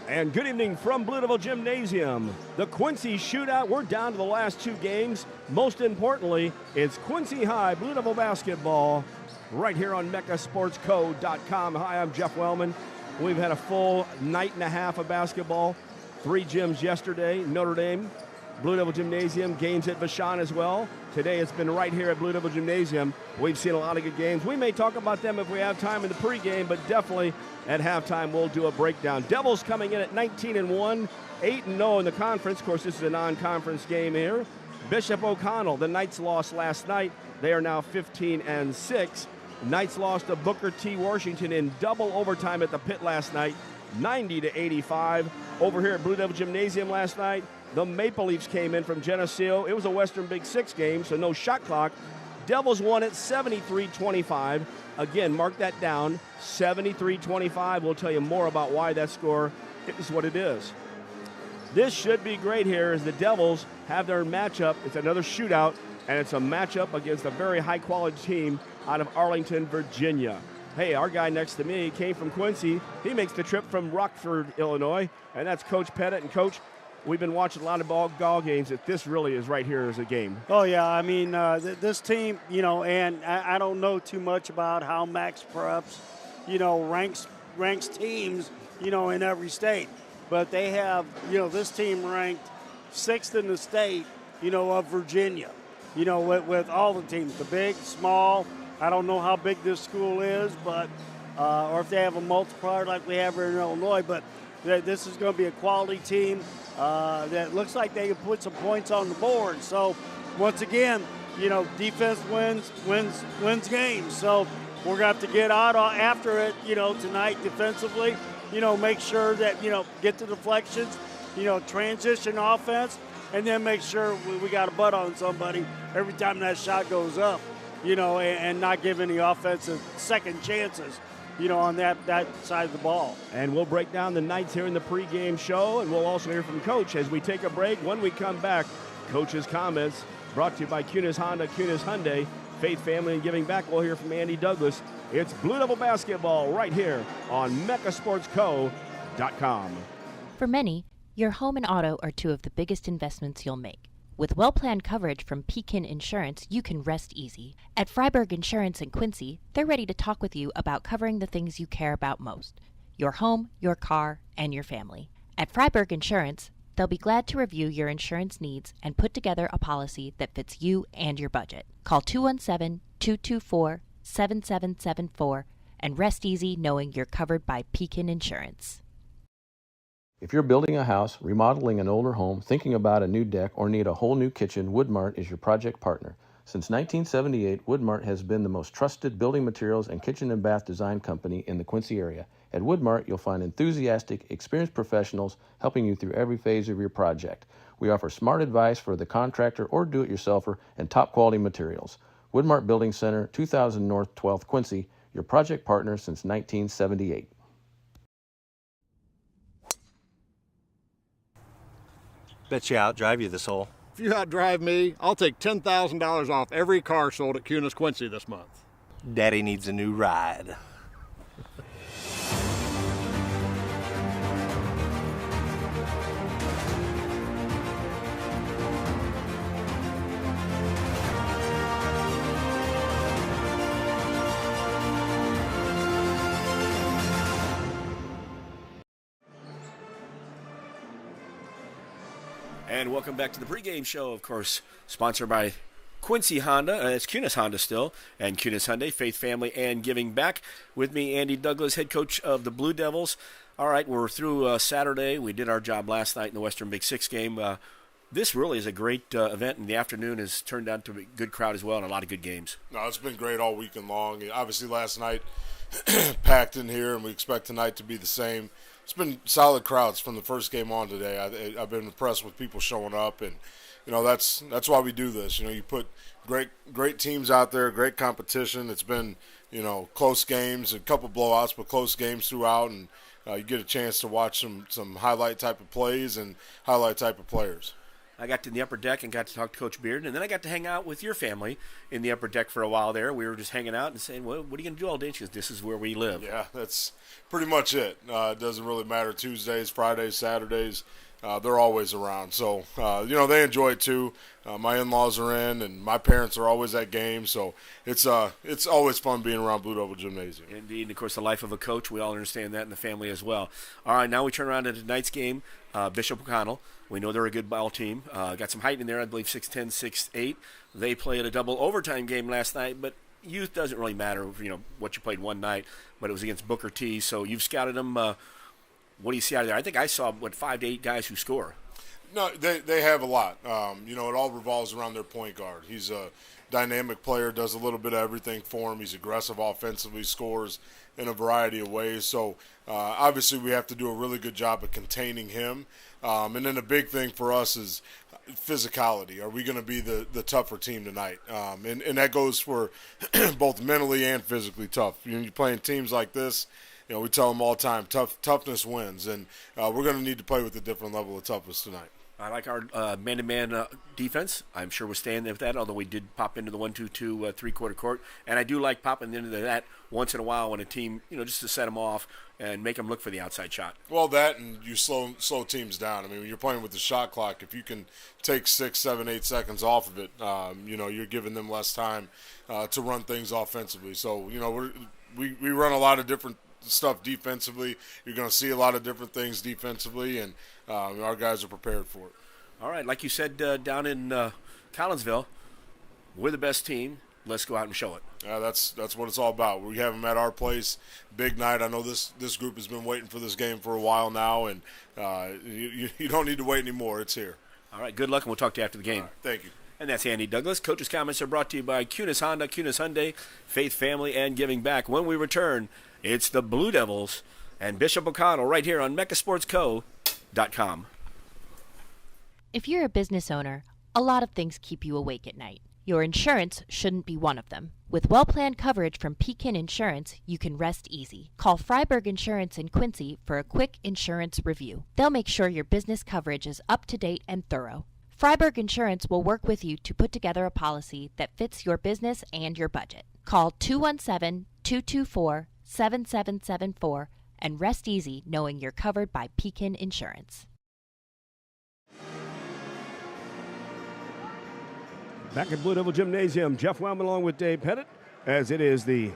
And good evening from Blue Devil Gymnasium. The Quincy Shootout, we're down to the last two games. Most importantly, it's Quincy High Blue Devil basketball right here on MeccaSportsCo.com. Hi, I'm Jeff Wellman. We've had a full night and a half of basketball. 3 gyms yesterday, Notre Dame, Blue Devil Gymnasium, games at Vashon as well. Today it's been right here at Blue Devil Gymnasium. We've seen a lot of good games. We may talk about them if we have time in the pregame, but definitely at halftime we'll do a breakdown. Devils coming in at 19-1, 8-0 in the conference. Of course, this is a non-conference game here. Bishop O'Connell, the Knights lost last night. They are now 15-6. Knights lost to Booker T. Washington in double overtime at the pit last night, 90-85. Over here at Blue Devil Gymnasium last night, the Maple Leafs came in from Geneseo. It was a Western Big Six game, so no shot clock. Devils won it 73-25. Again, mark that down, 73-25. We'll tell you more about why that score is what it is. This should be great here as the Devils have their matchup. It's another shootout, and it's a matchup against a very high-quality team out of Arlington, Virginia. Hey, our guy next to me came from Quincy. He makes the trip from Rockford, Illinois, and that's Coach Pettit. And, Coach, we've been watching a lot of ball games. That this really is right here as a game. Oh, yeah. I mean, this team, and I don't know too much about how Max Preps, ranks teams, in every state. But they have, this team ranked 6th in the state, of Virginia, with all the teams, the big, small. I don't know how big this school is, but or if they have a multiplier like we have here in Illinois, but this is going to be a quality team that looks like they can put some points on the board. So, once again, defense wins games. So, we're going to have to get out after it, tonight defensively, make sure that, get the deflections, transition offense, and then make sure we got a butt on somebody every time that shot goes up, and not give any offensive second chances, on that side of the ball. And we'll break down the Knights here in the pregame show, and we'll also hear from Coach as we take a break. When we come back, Coach's comments brought to you by Kunis Honda, Kunis Hyundai, Faith Family and Giving Back. We'll hear from Andy Douglas. It's Blue Devil basketball right here on MeccaSportsCo.com. For many, your home and auto are two of the biggest investments you'll make. With well-planned coverage from Pekin Insurance, you can rest easy. At Freiberg Insurance in Quincy, they're ready to talk with you about covering the things you care about most: your home, your car, and your family. At Freiberg Insurance, they'll be glad to review your insurance needs and put together a policy that fits you and your budget. Call 217-224-7774 and rest easy knowing you're covered by Pekin Insurance. If you're building a house, remodeling an older home, thinking about a new deck, or need a whole new kitchen, Woodmart is your project partner. Since 1978, Woodmart has been the most trusted building materials and kitchen and bath design company in the Quincy area. At Woodmart, you'll find enthusiastic, experienced professionals helping you through every phase of your project. We offer smart advice for the contractor or do-it-yourselfer and top-quality materials. Woodmart Building Center, 2000 North 12th, Quincy, your project partner since 1978. Bet you outdrive you this hole. If you outdrive me, I'll take $10,000 off every car sold at Kunis Quincy this month. Daddy needs a new ride. And welcome back to the pregame show, of course, sponsored by Quincy Honda. It's Kunis Honda still, and Kunis Hyundai, Faith Family and Giving Back. With me, Andy Douglas, head coach of the Blue Devils. All right, we're through Saturday. We did our job last night in the Western Big Six game. This really is a great event, and the afternoon has turned out to be a good crowd as well and a lot of good games. No, it's been great all weekend long. Obviously, last night packed in here, and we expect tonight to be the same. It's been solid crowds from the first game on today. I've been impressed with people showing up, and that's why we do this. You put great teams out there, great competition. It's been close games, a couple blowouts, but close games throughout, and you get a chance to watch some highlight type of plays and highlight type of players. I got to the upper deck and got to talk to Coach Beard, and then I got to hang out with your family in the upper deck for a while there. We were just hanging out and saying, well, what are you going to do all day? She goes, this is where we live. Yeah, that's pretty much it. It doesn't really matter Tuesdays, Fridays, Saturdays. They're always around. So, they enjoy it too. My in-laws are in, and my parents are always at games. So it's always fun being around Blue Devil Gymnasium. Indeed. And, of course, the life of a coach. We all understand that in the family as well. All right, now we turn around to tonight's game. Bishop O'Connell. We know they're a good ball team. Got some height in there, I believe 6'10", 6'8". They played a double overtime game last night, but youth doesn't really matter, what you played one night, but it was against Booker T. So you've scouted them. What do you see out of there? I think I saw, 5 to 8 guys who score. No, they have a lot. It all revolves around their point guard. He's a dynamic player, does a little bit of everything for him. He's aggressive offensively, scores in a variety of ways. So, obviously, we have to do a really good job of containing him. And then the big thing for us is physicality. Are we going to be the tougher team tonight? And that goes for both mentally and physically tough. You're playing teams like this. We tell them all the time, toughness wins. And we're going to need to play with a different level of toughness tonight. I like our man-to-man defense. I'm sure we'll stay in there with that, although we did pop into the 1-2-2 three-quarter court. And I do like popping into that once in a while when a team, just to set them off and make them look for the outside shot. Well, that and you slow teams down. I mean, when you're playing with the shot clock, if you can take 6, 7, 8 seconds off of it, you're giving them less time to run things offensively. So, we run a lot of different stuff defensively. You're going to see a lot of different things defensively, and our guys are prepared for it. All right, like you said down in Collinsville, we're the best team. Let's go out and show it. That's what it's all about. We have them at our place. Big night. I know this group has been waiting for this game for a while now, and you don't need to wait anymore. It's here. All right, good luck, and we'll talk to you after the game. Right, thank you. And that's Andy Douglas. Coach's comments are brought to you by Cunis Honda, Cunis Hyundai, Faith Family, and Giving Back. When we return, it's the Blue Devils and Bishop O'Connell right here on MechaSportsCo.com. If you're a business owner, a lot of things keep you awake at night. Your insurance shouldn't be one of them. With well-planned coverage from Pekin Insurance, you can rest easy. Call Freiberg Insurance in Quincy for a quick insurance review. They'll make sure your business coverage is up to date and thorough. Freiberg Insurance will work with you to put together a policy that fits your business and your budget. Call 217-224-7774 and rest easy knowing you're covered by Pekin Insurance. Back at Blue Devil Gymnasium, Jeff Wellman along with Dave Pettit, as it is the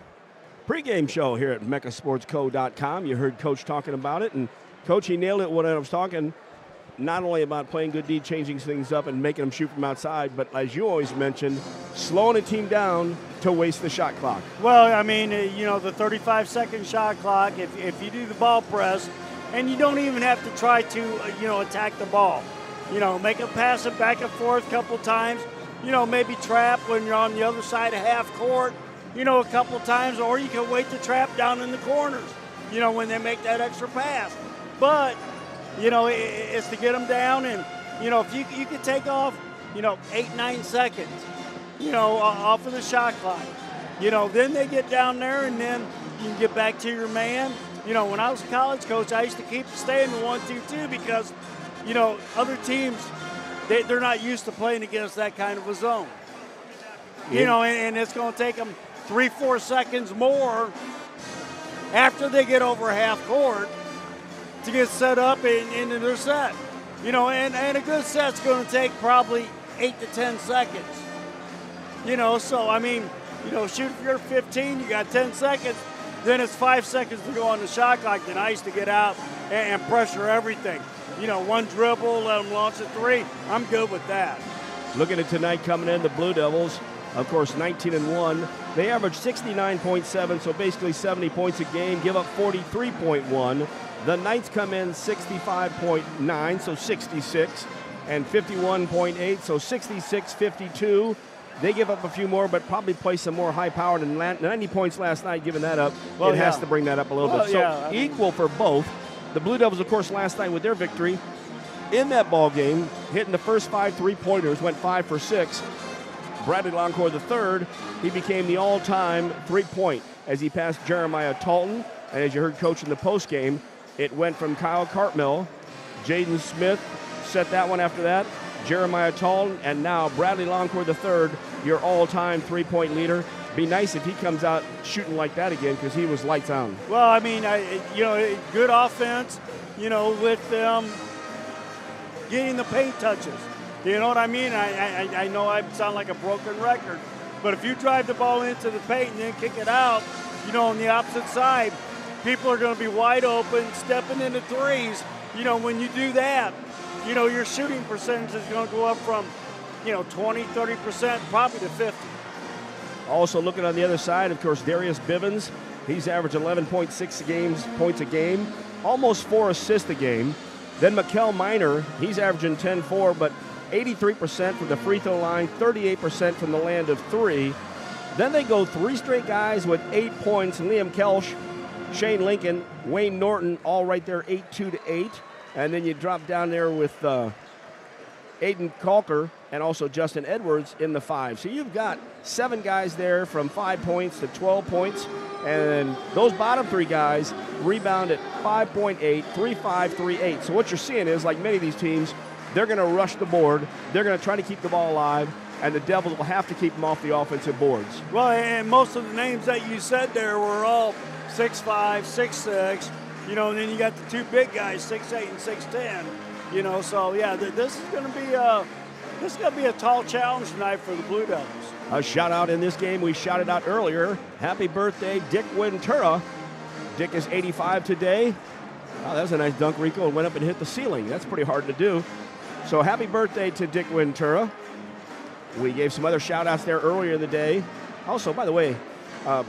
pregame show here at MechaSportsCo.com. You heard Coach talking about it, and Coach, he nailed it when I was talking, not only about playing good D, changing things up and making them shoot from outside, but as you always mentioned, slowing a team down to waste the shot clock. Well, I mean, the 35-second shot clock, if you do the ball press, and you don't even have to try to, attack the ball. Make them pass it back and forth a couple times. Maybe trap when you're on the other side of half court, a couple times, or you can wait to trap down in the corners, when they make that extra pass. But, it's to get them down, and, if you could take off, 8-9 seconds, off of the shot clock, then they get down there, and then you can get back to your man. When I was a college coach, I used to keep staying in 1-2-2 because, other teams, they're not used to playing against that kind of a zone. And it's going to take them 3-4 seconds more after they get over half court to get set up into their set. And a good set's going to take probably 8 to 10 seconds. So, I mean, shoot if you're 15, you got 10 seconds, then it's 5 seconds to go on the shot clock. Then I used to get out and pressure everything. One dribble, let them launch a three. I'm good with that. Looking at tonight coming in, the Blue Devils, of course, 19-1. They average 69.7, so basically 70 points a game, give up 43.1. The Knights come in 65.9, so 66, and 51.8, so 66-52. They give up a few more, but probably play some more high-powered. And 90 points last night, giving that up. Well, it has to bring that up a little bit. So equal for both. The Blue Devils, of course, last night with their victory in that ball game, hitting the first 5 three-pointers, went 5 for 6. Bradley Loncourt III, he became the all-time three-point as he passed Jeremiah Talton. And as you heard Coach in the postgame, it went from Kyle Cartmill, Jaden Smith set that one after that, Jeremiah Tall, and now Bradley Longcourt III, your all-time three-point leader. Be nice if he comes out shooting like that again because he was lights on. Well, I mean, good offense, with them getting the paint touches. You know what I mean? I know I sound like a broken record, but if you drive the ball into the paint and then kick it out, on the opposite side, people are going to be wide open, stepping into threes. When you do that, your shooting percentage is going to go up from, 20, 30%, probably to 50. Also looking on the other side, of course, Darius Bivens. He's averaged 11.6 points a game, almost 4 assists a game. Then Mikkel Minor, he's averaging 10-4, but 83% from the free throw line, 38% from the land of three. Then they go 3 straight guys with 8 points. Liam Kelsch, Shane Lincoln, Wayne Norton, all right there, 8-2-8. And then you drop down there with Aiden Calker and also Justin Edwards in the 5. So you've got 7 guys there from 5 points to 12 points. And those bottom 3 guys rebound at 5.8, 3.5, 3.8. So what you're seeing is, like many of these teams, they're going to rush the board. They're going to try to keep the ball alive, and the Devils will have to keep them off the offensive boards. Well, and most of the names that you said there were all 6'5", 6'6", and then you got the 2 big guys, 6'8" and 6'10", So yeah, this is going to be a tall challenge tonight for the Blue Devils. A shout out in this game, we shouted out earlier. Happy birthday, Dick Ventura. Dick is 85 today. Oh, that was a nice dunk, Rico. It went up and hit the ceiling. That's pretty hard to do. So happy birthday to Dick Ventura. We gave some other shout outs there earlier in the day. Also, by the way,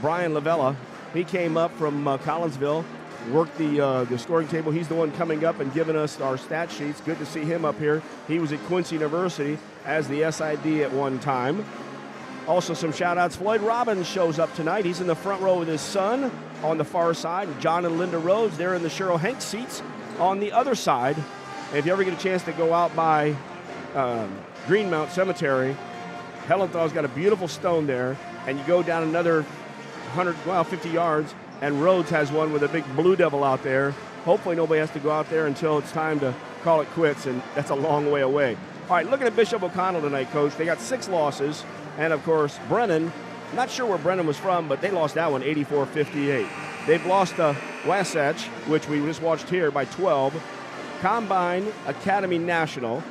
Brian Lavella, he came up from Collinsville, worked the scoring table. He's the one coming up and giving us our stat sheets. Good to see him up here. He was at Quincy University as the SID at one time. Also some shout-outs. Floyd Robbins shows up tonight. He's in the front row with his son on the far side. John and Linda Rhodes, they're in the Cheryl Hanks seats on the other side. And if you ever get a chance to go out by Greenmount Cemetery, Helenthal's got a beautiful stone there, and you go down another 50 yards, and Rhodes has one with a big Blue Devil out there. Hopefully nobody has to go out there until it's time to call it quits, and that's a long way away. All right, looking at Bishop O'Connell tonight, Coach. They got 6 losses, and, of course, Brennan, not sure where Brennan was from, but they lost that one 84-58. They've lost to Wasatch, which we just watched here, by 12. Combine, Academy National,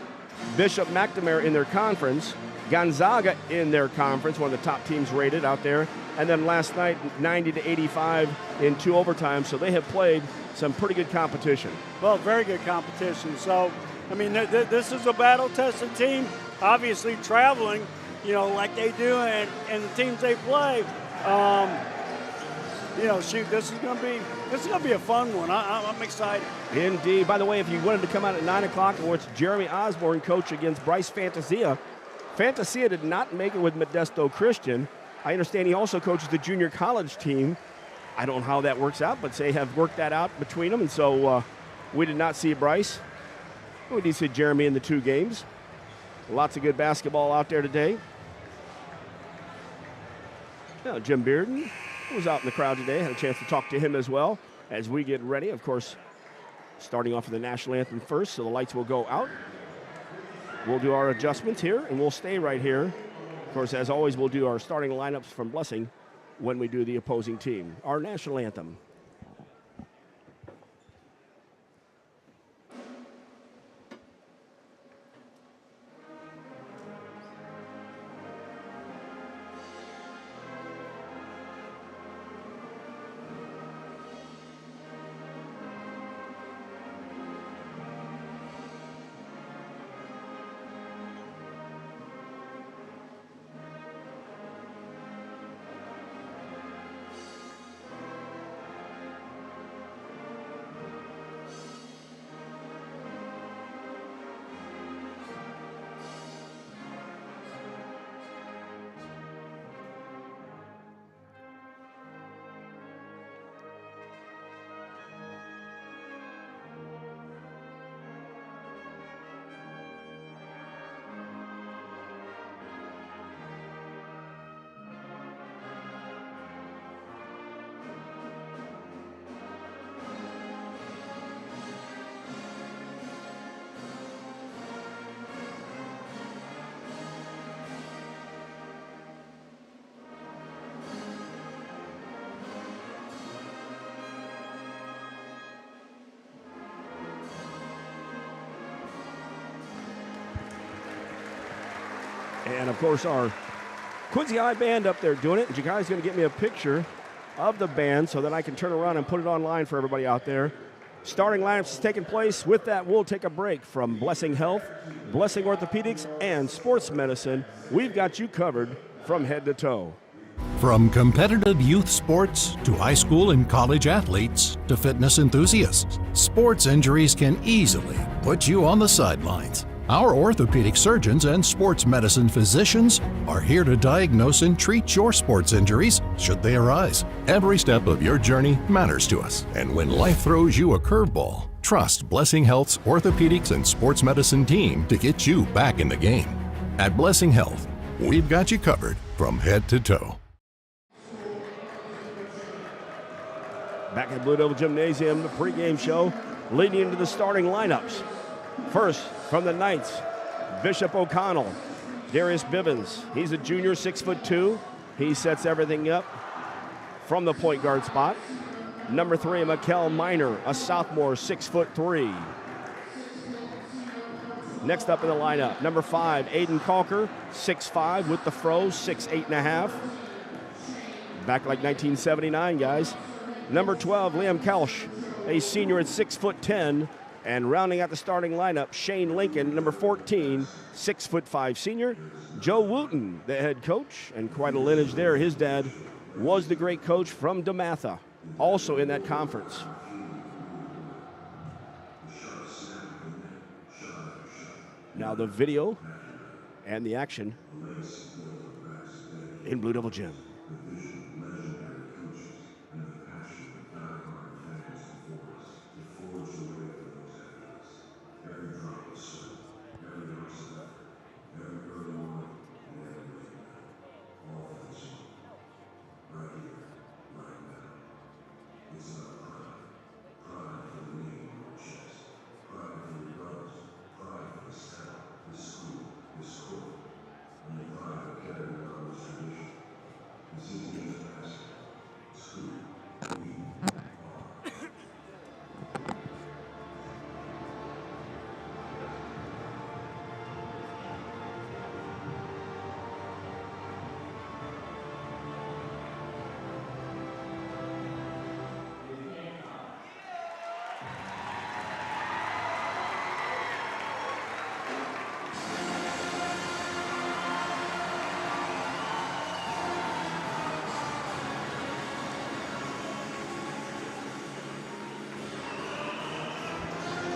Bishop McNamara in their conference, Gonzaga in their conference, one of the top teams rated out there, and then last night 90-85 in 2 overtimes. So they have played some pretty good competition. Well, very good competition. So, I mean, this is a battle-tested team, obviously traveling, like they do, and the teams they play. This is going to be a fun one. I'm excited. Indeed. By the way, if you wanted to come out at 9 o'clock, it's Jeremy Osborne, coach, against Bryce Fantasia. Fantasia did not make it with Modesto Christian. I understand he also coaches the junior college team. I don't know how that works out, but they have worked that out between them, and so we did not see Bryce. We did see Jeremy in the 2 games. Lots of good basketball out there today. Jim Bearden was out in the crowd today. Had a chance to talk to him as well as we get ready. Of course, starting off with the national anthem first, so the lights will go out. We'll do our adjustments here, and we'll stay right here. Of course, as always, we'll do our starting lineups from Blessing when we do the opposing team. Our national anthem. And, of course, our Quincy High band up there doing it. And you guys going to get me a picture of the band so that I can turn around and put it online for everybody out there. Starting lineups is taking place. With that, we'll take a break from Blessing Health, Blessing Orthopedics, and Sports Medicine. We've got you covered from head to toe. From competitive youth sports to high school and college athletes to fitness enthusiasts, sports injuries can easily put you on the sidelines. Our orthopedic surgeons and sports medicine physicians are here to diagnose and treat your sports injuries should they arise. Every step of your journey matters to us, and when life throws you a curveball, trust Blessing Health's orthopedics and sports medicine team to get you back in the game. At Blessing Health, we've got you covered from head to toe. Back at Blue Devil Gymnasium, the pregame show leading into the starting lineups. First, from the Knights, Bishop O'Connell, Darius Bivens. He's a junior, 6'2". He sets everything up from the point guard spot. Number 3, Mikkel Miner, a sophomore, 6'3". Next up in the lineup, number 5, Aiden Calker, 6'5", with the fro, 6'8.5". Back like 1979, guys. Number 12, Liam Kelsch, a senior at 6'10". And rounding out the starting lineup, Shane Lincoln, number 14, 6'5" senior. Joe Wooten, the head coach, and quite a lineage there. His dad was the great coach from DeMatha, also in that conference. Now the video and the action in Blue Devil Gym.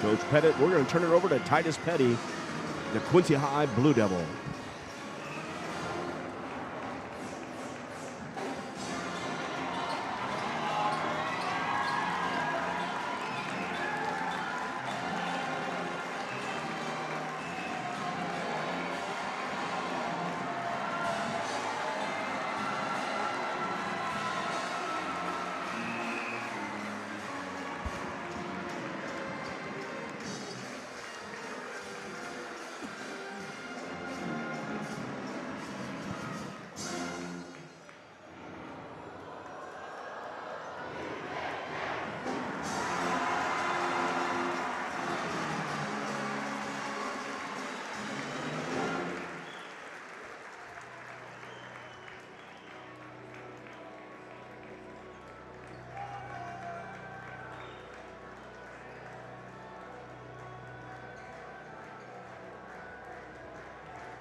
Coach Pettit, we're going to turn it over to Titus Petty, the Quincy High Blue Devil.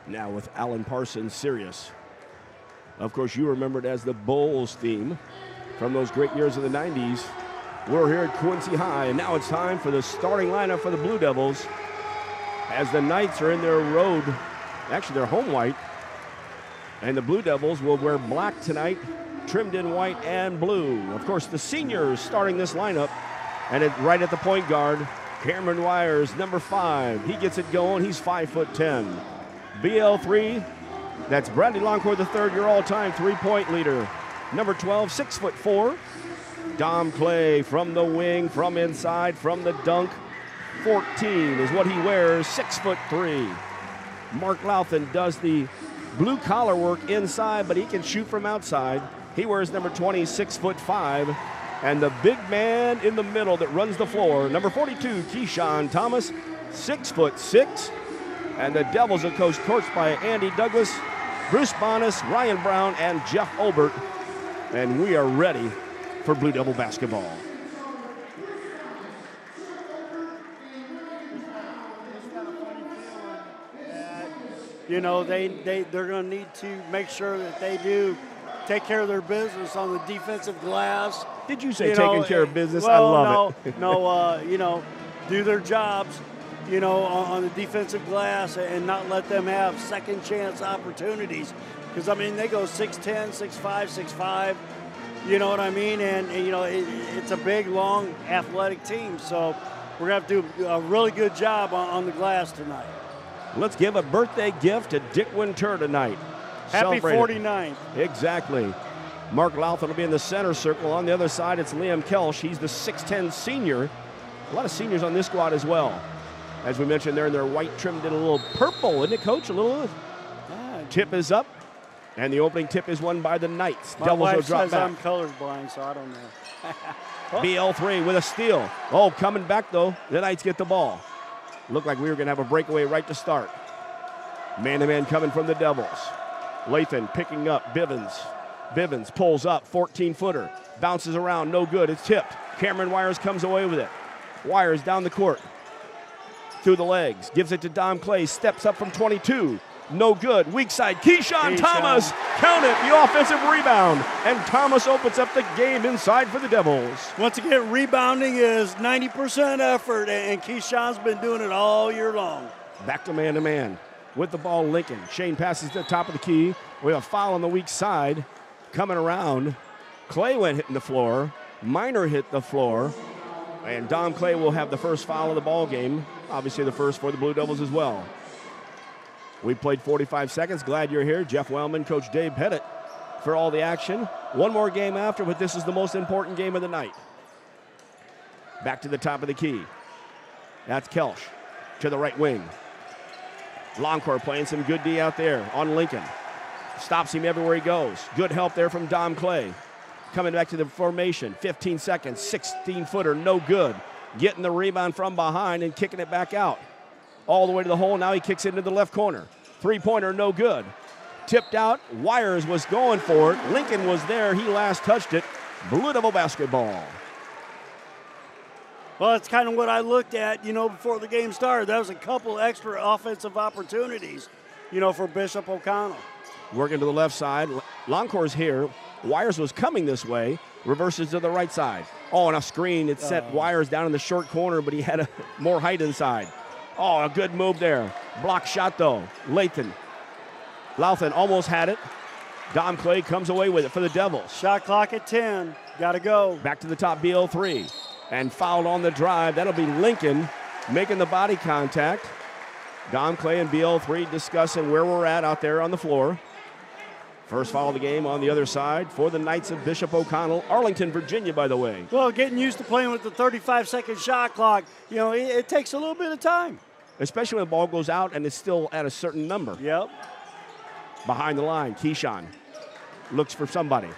Now with Alan Parsons, Sirius. Of course, you remember it as the Bulls theme from those great years of the 90s. We're here at Quincy High, and now it's time for the starting lineup for the Blue Devils as the Knights are in their road, actually their home white, and the Blue Devils will wear black tonight, trimmed in white and blue. Of course, the seniors starting this lineup, and right at the point guard, Cameron Wires, number 5. He gets it going. He's 5'10". BL3, that's Bradley Longcourt III, your all-time three-point leader. Number 12, 6'4". Dom Clay from the wing, from inside, from the dunk. 14 is what he wears, 6'3". Mark Louthan does the blue-collar work inside, but he can shoot from outside. He wears number 20, 6'5". And the big man in the middle that runs the floor, number 42, Keyshawn Thomas, 6'6". And the Devils are coached by Andy Douglas, Bruce Bonas, Ryan Brown, and Jeff Obert. And we are ready for Blue Devil basketball. You know, they're going to need to make sure that they do take care of their business on the defensive glass. Did you say taking care of business? Well, I love it. you know, do their jobs, you know, on the defensive glass and not let them have second chance opportunities. Because, I mean, they go 6'10", 6'5", 6'5", you know what I mean? And you know, it's a big, long, athletic team. So we're going to have to do a really good job on the glass tonight. Let's give a birthday gift to Dick Winter tonight. Happy 49th. Exactly. Mark Louthan will be in the center circle. On the other side, it's Liam Kelsch. He's the 6'10 senior. A lot of seniors on this squad as well. As we mentioned, they're in their white trimmed in a little purple, isn't it, Coach? A little. Tip is up, and the opening tip is won by the Knights. My Devils wife will drop says back. I'm colorblind, so I don't know. BL3 with a steal. Oh, coming back, though. The Knights get the ball. Looked like we were going to have a breakaway right to start. Man-to-man coming from the Devils. Lathan picking up Bivens. Bivens pulls up, 14-footer. Bounces around, no good. It's tipped. Cameron Wires comes away with it. Wires down the court. Through the legs. Gives it to Dom Clay. Steps up from 22. No good. Weak side. Keyshawn Thomas. Count it. The offensive rebound. And Thomas opens up the game inside for the Devils. Once again, rebounding is 90% effort, and Keyshawn's been doing it all year long. Back to man-to-man. With the ball, Lincoln. Shane passes to the top of the key. We have a foul on the weak side. Coming around. Clay went hitting the floor. Minor hit the floor. And Dom Clay will have the first foul of the ball game. Obviously the first for the Blue Devils as well. We played 45 seconds. Glad you're here. Jeff Wellman, Coach Dave Pettit for all the action. One more game after, but this is the most important game of the night. Back to the top of the key. That's Kelsch to the right wing. Longcourt playing some good D out there on Lincoln. Stops him everywhere he goes. Good help there from Dom Clay. Coming back to the formation. 15 seconds. 16-footer. No good. Getting the rebound from behind and kicking it back out. All the way to the hole. Now he kicks it into the left corner. Three-pointer. No good. Tipped out. Wires was going for it. Lincoln was there. He last touched it. Blue Devil basketball. Well, it's kind of what I looked at, you know, before the game started. That was a couple extra offensive opportunities, you know, for Bishop O'Connell. Working to the left side. Longcourt's here. Wires was coming this way. Reverses to the right side. Oh, and a screen. It set Wires down in the short corner, but he had more height inside. Oh, a good move there. Block shot, though. Lathan. Louthan almost had it. Dom Clay comes away with it for the Devils. Shot clock at 10. Got to go. Back to the top, BL3. And fouled on the drive. That'll be Lincoln making the body contact. Dom Clay and BL3 discussing where we're at out there on the floor. First foul of the game on the other side for the Knights of Bishop O'Connell. Arlington, Virginia, by the way. Well, getting used to playing with the 35-second shot clock, you know, it takes a little bit of time. Especially when the ball goes out and it's still at a certain number. Yep. Behind the line, Keyshawn looks for somebody.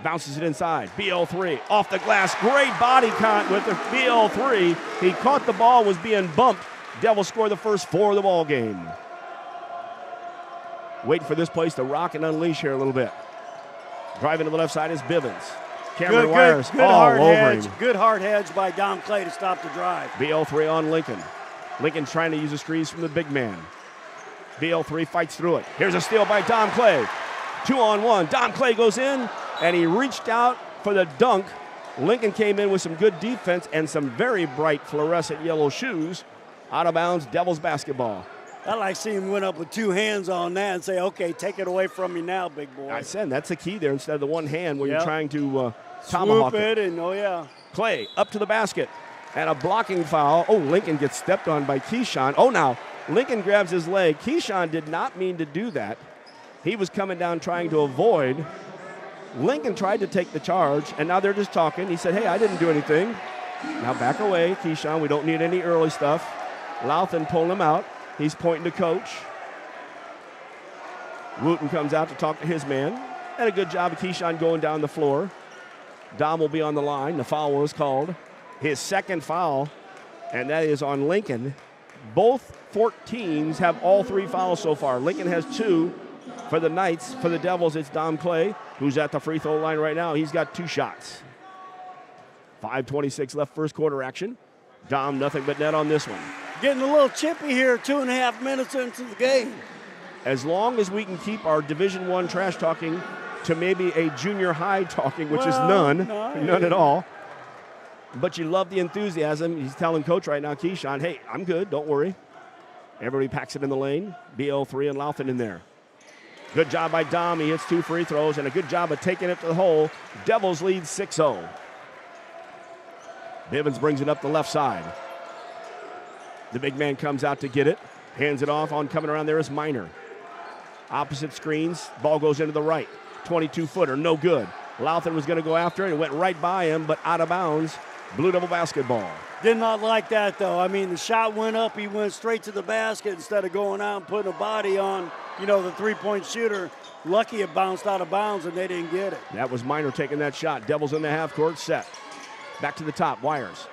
Bounces it inside. BL3 off the glass. Great body count with the BL3. He caught the ball, was being bumped. Devils score the first 4 of the ball game. Waiting for this place to rock and unleash here a little bit. Driving to the left side is Bivens. Cameron Wires all over him. Good hard hedge by Dom Clay to stop the drive. BL3 on Lincoln. Lincoln's trying to use a screens from the big man. BL3 fights through it. Here's a steal by Dom Clay. 2-on-1. Dom Clay goes in, and he reached out for the dunk. Lincoln came in with some good defense and some very bright fluorescent yellow shoes. Out of bounds, Devils basketball. I like seeing him went up with 2 hands on that and say, okay, take it away from me now, big boy. I said that's the key there instead of the one hand where you're trying to tomahawk it. And Clay up to the basket and a blocking foul. Oh, Lincoln gets stepped on by Keyshawn. Oh, now Lincoln grabs his leg. Keyshawn did not mean to do that. He was coming down trying to avoid. Lincoln tried to take the charge, and now they're just talking. He said, hey, I didn't do anything. Now back away, Keyshawn. We don't need any early stuff. Louthan pulled him out. He's pointing to coach. Wooten comes out to talk to his man. And a good job of Keyshawn going down the floor. Dom will be on the line. The foul was called. His second foul, and that is on Lincoln. Both 14s have all 3 fouls so far. Lincoln has 2 for the Knights. For the Devils, it's Dom Clay, who's at the free throw line right now. He's got 2 shots. 5:26 left first quarter action. Dom, nothing but net on this one. Getting a little chippy here, 2.5 minutes into the game. As long as we can keep our Division I trash talking to maybe a junior high talking, which is none at all. But you love the enthusiasm. He's telling coach right now, Keyshawn, hey, I'm good, don't worry. Everybody packs it in the lane. BL3 and Louthan in there. Good job by Dom. He hits 2 free throws, and a good job of taking it to the hole. Devils lead 6-0. Bivens brings it up the left side. The big man comes out to get it. Hands it off. On coming around there is Minor. Opposite screens. Ball goes into the right. 22-footer, no good. Louthan was going to go after it. It went right by him, but out of bounds. Blue Devil basketball. Did not like that, though. I mean, the shot went up. He went straight to the basket instead of going out and putting a body on, the three-point shooter. Lucky it bounced out of bounds, and they didn't get it. That was Minor taking that shot. Devils in the half court set. Back to the top. Wires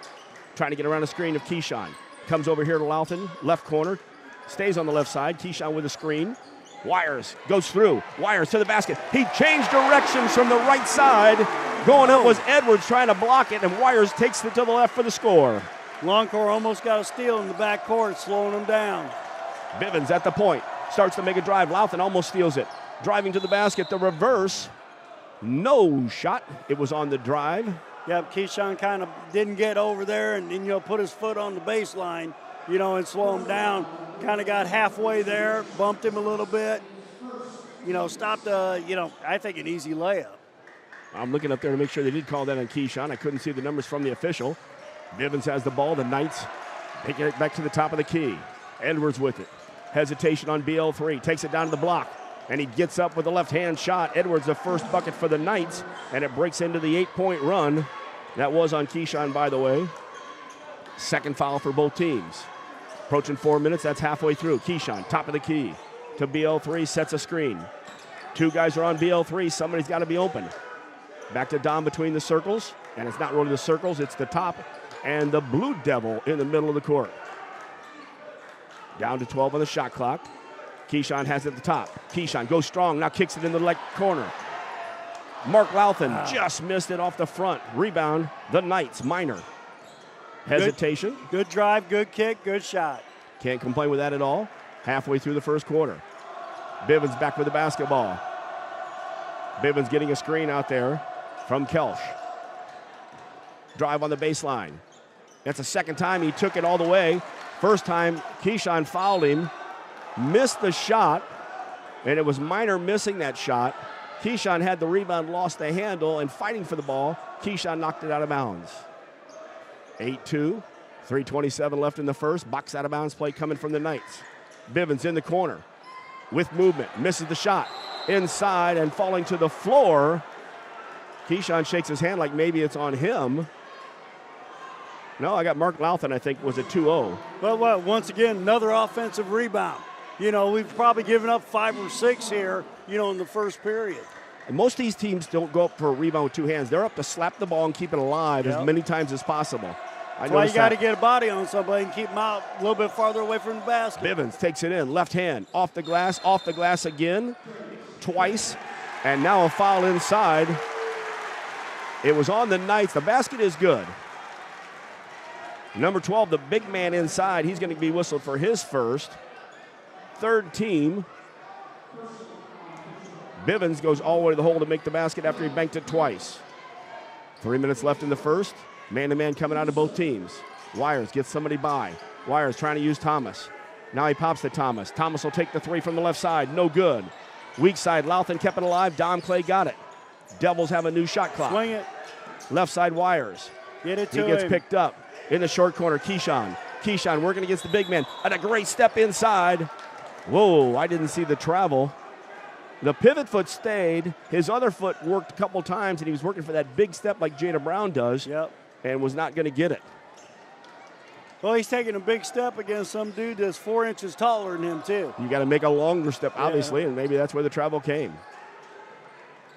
trying to get around the screen of Keyshawn. Comes over here to Louthan, left corner. Stays on the left side. Keyshawn with a screen. Wires goes through. Wires to the basket. He changed directions from the right side. Going up was Edwards trying to block it, and Wires takes it to the left for the score. Longcore almost got a steal in the back court, slowing them down. Bivens at the point. Starts to make a drive. Louthan almost steals it. Driving to the basket. The reverse. No shot. It was on the drive. Yep, Keyshawn kind of didn't get over there and put his foot on the baseline, and slow him down. Kind of got halfway there, bumped him a little bit, stopped I think an easy layup. I'm looking up there to make sure they did call that on Keyshawn. I couldn't see the numbers from the official. Bivens has the ball. The Knights taking it back to the top of the key. Edwards with it. Hesitation on BL3. Takes it down to the block. And he gets up with a left-hand shot. Edwards, the first bucket for the Knights. And it breaks into the 8-point run. That was on Keyshawn, by the way. Second foul for both teams. Approaching 4 minutes. That's halfway through. Keyshawn, top of the key. To BL3, sets a screen. 2 guys are on BL3. Somebody's got to be open. Back to Dom between the circles. And it's not really the circles. It's the top. And the Blue Devil in the middle of the court. Down to 12 on the shot clock. Keyshawn has it at the top. Keyshawn goes strong. Now kicks it in the left corner. Mark Louthan just missed it off the front. Rebound, the Knights. Minor. Hesitation. Good drive, good kick, good shot. Can't complain with that at all. Halfway through the first quarter. Bivens back with the basketball. Bivens getting a screen out there from Kelsch. Drive on the baseline. That's the second time he took it all the way. First time, Keyshawn fouled him. Missed the shot, and it was Minor missing that shot. Keyshawn had the rebound, lost the handle, and fighting for the ball, Keyshawn knocked it out of bounds. 8-2, 3:27 left in the first. Box out of bounds play coming from the Knights. Bivens in the corner with movement, misses the shot. Inside and falling to the floor. Keyshawn shakes his hand like maybe it's on him. No, I got Mark Louthan, I think, was a 2-0. Well, once again, another offensive rebound. We've probably given up 5 or 6 here, in the first period. And most of these teams don't go up for a rebound with 2 hands. They're up to slap the ball and keep it alive as many times as possible. That's why you got to get a body on somebody and keep them out a little bit farther away from the basket. Bivens takes it in, left hand, off the glass again, twice, and now a foul inside. It was on the Knights. The basket is good. Number 12, the big man inside, he's going to be whistled for his first. Third team. Bivens goes all the way to the hole to make the basket after he banked it twice. 3 minutes left in the first. Man-to-man coming out of both teams. Wires gets somebody by. Wires trying to use Thomas. Now he pops to Thomas. Thomas will take the 3 from the left side. No good. Weak side, Louthan kept it alive. Dom Clay got it. Devils have a new shot clock. Swing it. Left side, Wires. Get it to him. He gets picked up. In the short corner, Keyshawn. Keyshawn working against the big man. And a great step inside. Whoa, I didn't see the travel. The pivot foot stayed. His other foot worked a couple times, and he was working for that big step like Jada Brown does. Yep. And was not going to get it. Well, he's taking a big step against some dude that's 4 inches taller than him, too. You got to make a longer step, obviously, and maybe that's where the travel came.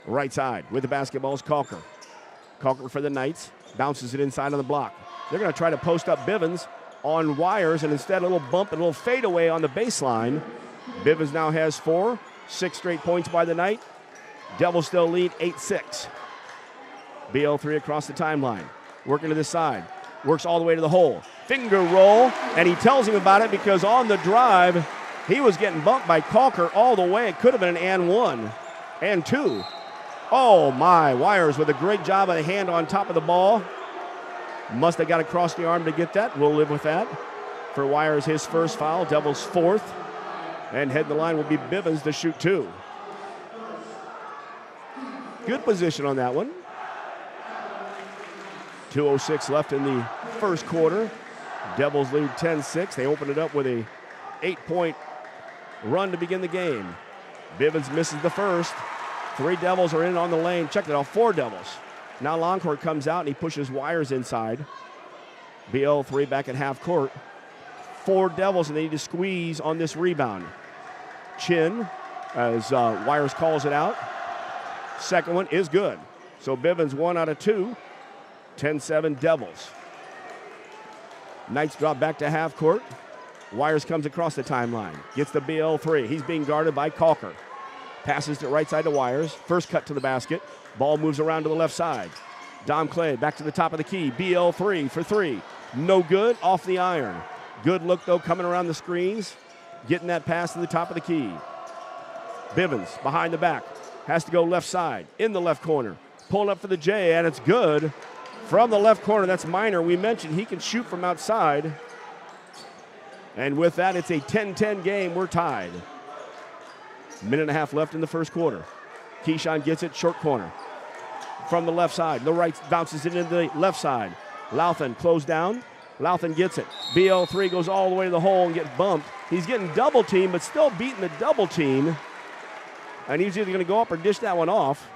Right side with the basketball is Calker. Calker for the Knights. Bounces it inside on the block. They're going to try to post up Bivens. on Wires, and instead a little bump and a little fadeaway on the baseline. Bivens now has 4, 6 straight points by the night. Devils still lead 8-6. BL3 across the timeline, working to the side, works all the way to the hole. Finger roll, and he tells him about it because on the drive, he was getting bumped by Calker all the way. It could have been an and 1 and 2. Oh my, Wires with a great job of the hand on top of the ball. Must have got across the arm to get that. We'll live with that. For Wires, his first foul, Devils 4th. And heading the line will be Bivens to shoot 2. Good position on that one. 2:06 left in the first quarter. Devils lead 10-6. They open it up with a 8-point run to begin the game. Bivens misses the first. 3 Devils are in on the lane. Check it out, 4 Devils. Now Longcourt comes out and he pushes Wires inside. BL3 back at half court. 4 Devils, and they need to squeeze on this rebound. Chin, as Wires calls it out. Second one is good. So Bivens 1 out of 2. 10-7 Devils. Knights drop back to half court. Wires comes across the timeline. Gets the BL3. He's being guarded by Calker. Passes to right side to Wires. First cut to the basket. Ball moves around to the left side. Dom Clay back to the top of the key. BL3 for 3. No good, off the iron. Good look, though, coming around the screens. Getting that pass to the top of the key. Bivens behind the back. Has to go left side, in the left corner. Pulling up for the J, and it's good. From the left corner, that's Minor. We mentioned he can shoot from outside. And with that, it's a 10-10 game. We're tied. Minute and a half left in the first quarter. Keyshawn gets it, short corner. From the left side, the right bounces it into the left side. Louthan closed down. Louthan gets it. BL3 goes all the way to the hole and gets bumped. He's getting double teamed, but still beating the double team. And he's either going to go up or dish that one off.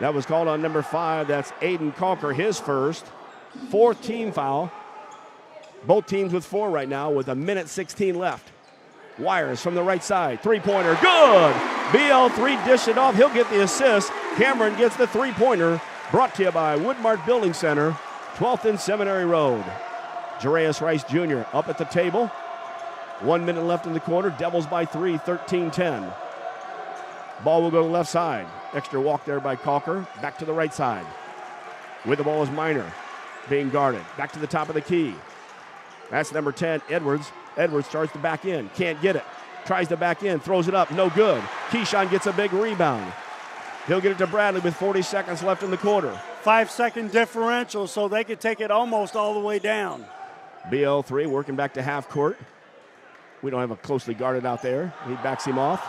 That was called on number 5. That's Aiden Calker, his first. 4th team foul. Both teams with 4 right now with a minute 16 left. Wires from the right side. Three-pointer, good! BL3 dished it off. He'll get the assist. Cameron gets the three-pointer. Brought to you by Woodmark Building Center, 12th and Seminary Road. Jarius Rice Jr. up at the table. 1 minute left in the quarter. Devils by 3, 13-10. Ball will go to the left side. Extra walk there by Calker. Back to the right side. With the ball is Minor. Being guarded. Back to the top of the key. That's number 10, Edwards. Edwards starts to back in. Can't get it. Tries to back in. Throws it up. No good. Keyshawn gets a big rebound. He'll get it to Bradley with 40 seconds left in the quarter. 5-second differential, so they could take it almost all the way down. BL3 working back to half court. We don't have a closely guarded out there. He backs him off.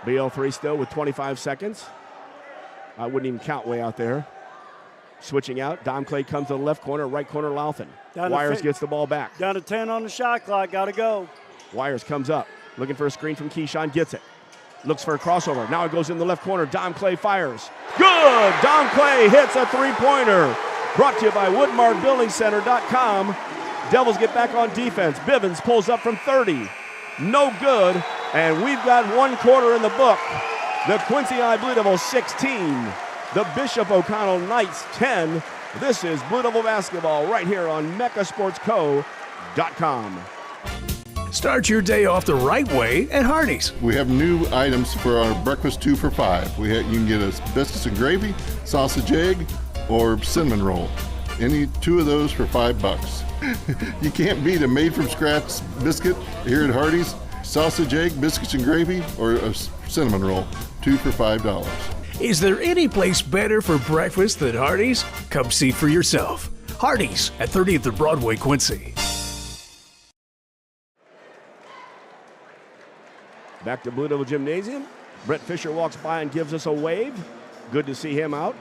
BL3 still with 25 seconds. I wouldn't even count way out there. Switching out. Dom Clay comes to the left corner, right corner, Louthan. Wires gets the ball back. Down to 10 on the shot clock. Got to go. Wires comes up. Looking for a screen from Keyshawn. Gets it. Looks for a crossover. Now it goes in the left corner. Dom Clay fires. Good! Dom Clay hits a three-pointer. Brought to you by WoodmarkBuildingCenter.com. Devils get back on defense. Bivens pulls up from 30. No good. And we've got 1 quarter in the book. The Quincy High Blue Devils 16. The Bishop O'Connell Knights 10. This is Blue Devil basketball right here on MeccaSportsCo.com. Start your day off the right way at Hardee's. We have new items for our breakfast 2 for $5. You can get a biscuits and gravy, sausage egg, or cinnamon roll. Any 2 of those for $5. You can't beat a made-from-scratch biscuit here at Hardee's. Sausage egg, biscuits and gravy, or a cinnamon roll. 2 for $5. Is there any place better for breakfast than Hardee's? Come see for yourself. Hardee's at 30th and Broadway, Quincy. Back to Blue Devil Gymnasium. Brett Fisher walks by and gives us a wave. Good to see him out.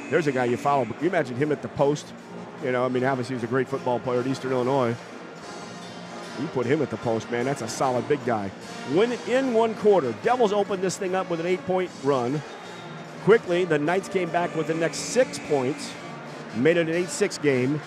There's a guy you follow. You imagine him at the post. Obviously he's a great football player at Eastern Illinois. You put him at the post, man. That's a solid big guy. In 1 quarter, Devils opened this thing up with an 8-point run. Quickly, the Knights came back with the next 6 points. Made it an 8-6 game.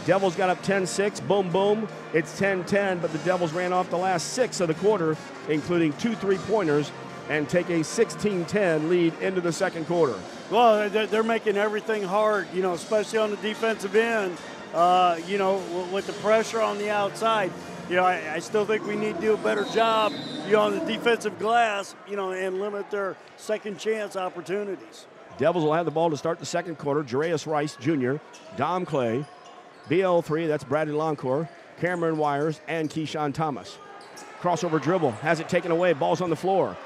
Devils got up 10-6, boom, boom. It's 10-10, but the Devils ran off the last 6 of the quarter, including 2 3-pointers, and take a 16-10 lead into the second quarter. Well, they're making everything hard, especially on the defensive end, with the pressure on the outside. I still think we need to do a better job, on the defensive glass, and limit their second chance opportunities. Devils will have the ball to start the second quarter. Jarius Rice Jr., Dom Clay, BL3, that's Bradley Loncourt, Cameron Wires, and Keyshawn Thomas. Crossover dribble, has it taken away, ball's on the floor.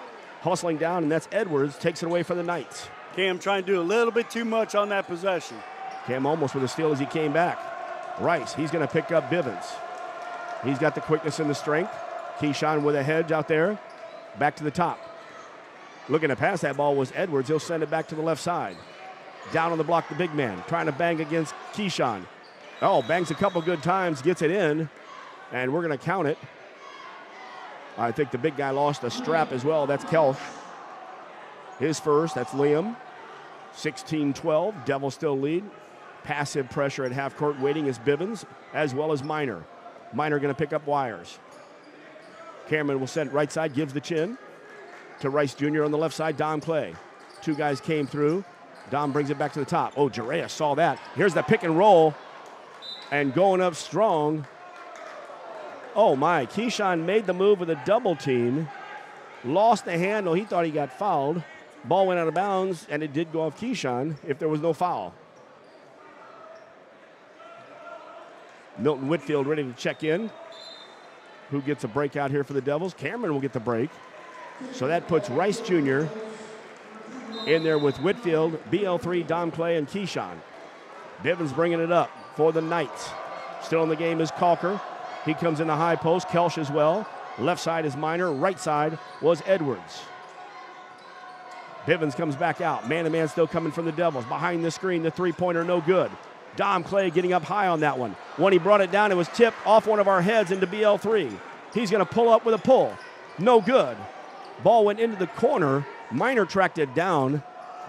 Hustling down, and that's Edwards, takes it away for the Knights. Cam trying to do a little bit too much on that possession. Cam almost with a steal as he came back. Rice, he's going to pick up Bivens. He's got the quickness and the strength. Keyshawn with a hedge out there. Back to the top. Looking to pass that ball was Edwards. He'll send it back to the left side. Down on the block, the big man, trying to bang against Keyshawn. Oh, bangs a couple good times, gets it in, and we're going to count it. I think the big guy lost a strap as well. That's Kelch. His first, that's Liam. 16-12, Devils still lead. Passive pressure at half court waiting is Bivens, as well as Minor. Minor going to pick up Wires. Cameron will send right side, gives the chin to Rice Jr. on the left side, Dom Clay. Two guys came through. Dom brings it back to the top. Oh, Jarea saw that. Here's the pick and roll, and going up strong. Oh, my. Keyshawn made the move with a double team. Lost the handle. He thought he got fouled. Ball went out of bounds, and it did go off Keyshawn if there was no foul. Milton Whitfield ready to check in. Who gets a break out here for the Devils? Cameron will get the break. So that puts Rice Jr. in there with Whitfield, BL3, Dom Clay, and Keyshawn. Bivens bringing it up for the Knights. Still in the game is Calker. He comes in the high post. Kelch as well. Left side is Minor. Right side was Edwards. Bivens comes back out. Man-to-man still coming from the Devils. Behind the screen, the three-pointer no good. Dom Clay getting up high on that one. When he brought it down, it was tipped off one of our heads into BL3. He's going to pull up with a pull. No good. Ball went into the corner. Minor tracked it down.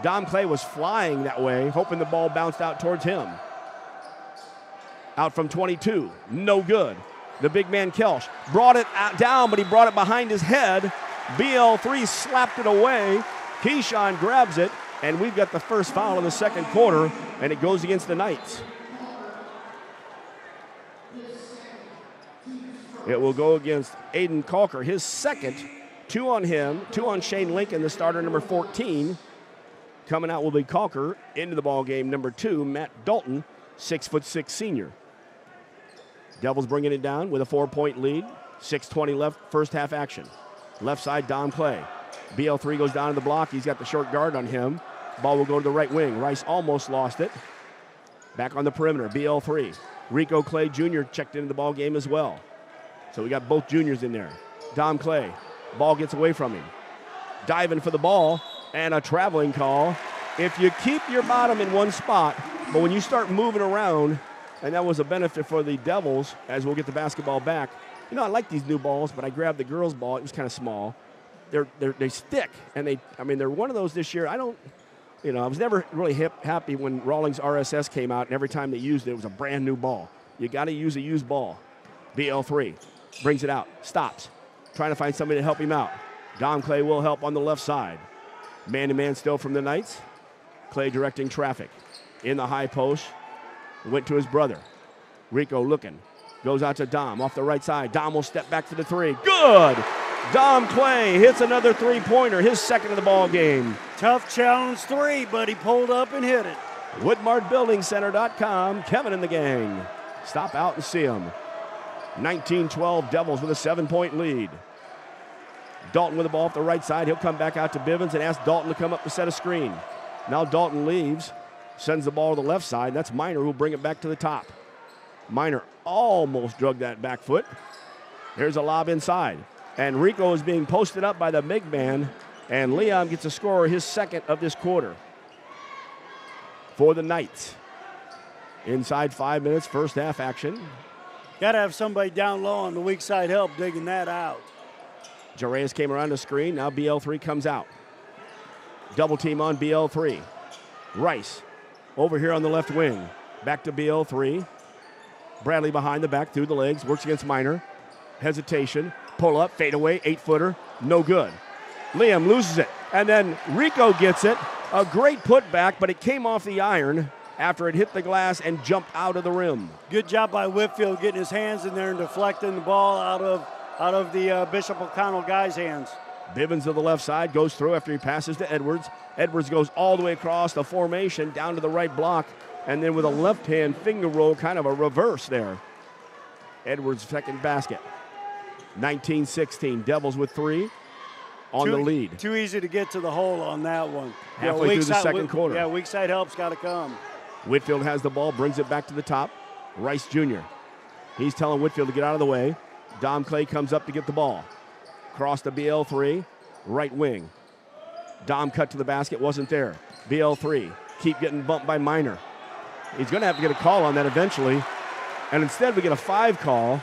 Dom Clay was flying that way, hoping the ball bounced out towards him. Out from 22. No good. The big man Kelch brought it down, but he brought it behind his head. BL3 slapped it away. Keyshawn grabs it, and we've got the first foul in the second quarter, and it goes against the Knights. It will go against Aiden Calker, his second. 2 on him, 2 on Shane Lincoln, the starter, number 14. Coming out will be Calker. Into the ball game, number 2, Matt Dalton, 6'6" senior. Devils bringing it down with a 4-point lead. 6:20 left, first half action. Left side, Dom Clay. BL3 goes down to the block. He's got the short guard on him. Ball will go to the right wing. Rice almost lost it. Back on the perimeter, BL3. Rico Clay Jr. checked into the ball game as well. So we got both juniors in there. Dom Clay, ball gets away from him. Diving for the ball, and a traveling call. If you keep your bottom in one spot, but when you start moving around, and that was a benefit for the Devils, as we'll get the basketball back. I like these new balls, but I grabbed the girls' ball. It was kind of small. They're thick, and they're one of those this year. I was never really happy when Rawlings RSS came out, and every time they used it, it was a brand new ball. You got to use a used ball. BL3 brings it out, stops, trying to find somebody to help him out. Dom Clay will help on the left side. Man-to-man still from the Knights. Clay directing traffic. In the high post, went to his brother. Rico looking, goes out to Dom off the right side. Dom will step back to the three. Good! Dom Clay hits another three-pointer, his second of the ball game. Tough challenge three, but he pulled up and hit it. WoodmartBuildingCenter.com, Kevin and the gang. Stop out and see him. 19-12 Devils with a 7-point lead. Dalton with the ball off the right side. He'll come back out to Bivens and ask Dalton to come up to set a screen. Now Dalton leaves, sends the ball to the left side. That's Minor who'll bring it back to the top. Minor almost drug that back foot. Here's a lob inside. And Rico is being posted up by the big man. And Leon gets a score, his second of this quarter. For the Knights. Inside 5 minutes, first half action. Got to have somebody down low on the weak side help digging that out. Jarius came around the screen. Now BL3 comes out. Double team on BL3. Rice over here on the left wing. Back to BL3. Bradley behind the back, through the legs, works against Minor. Hesitation, pull up, fade away, 8-footer, no good. Liam loses it, and then Rico gets it, A great putback, but it came off the iron after it hit the glass and jumped out of the rim. Good job by Whitfield getting his hands in there and deflecting the ball out of the Bishop O'Connell guy's hands. Bivens to the left side, goes through after he passes to Edwards. Edwards goes all the way across the formation, down to the right block, and then with a left-hand finger roll, kind of a reverse there. Edwards' second basket. 19-16, Devils with 3 on the lead. Too easy to get to the hole on that one. Halfway through the second quarter. Yeah, weak side help's got to come. Whitfield has the ball, brings it back to the top. Rice Jr. He's telling Whitfield to get out of the way. Dom Clay comes up to get the ball. Cross to BL3, right wing. Dom cut to the basket, wasn't there. BL3, keep getting bumped by Minor. He's going to have to get a call on that eventually. And instead we get a 5 call.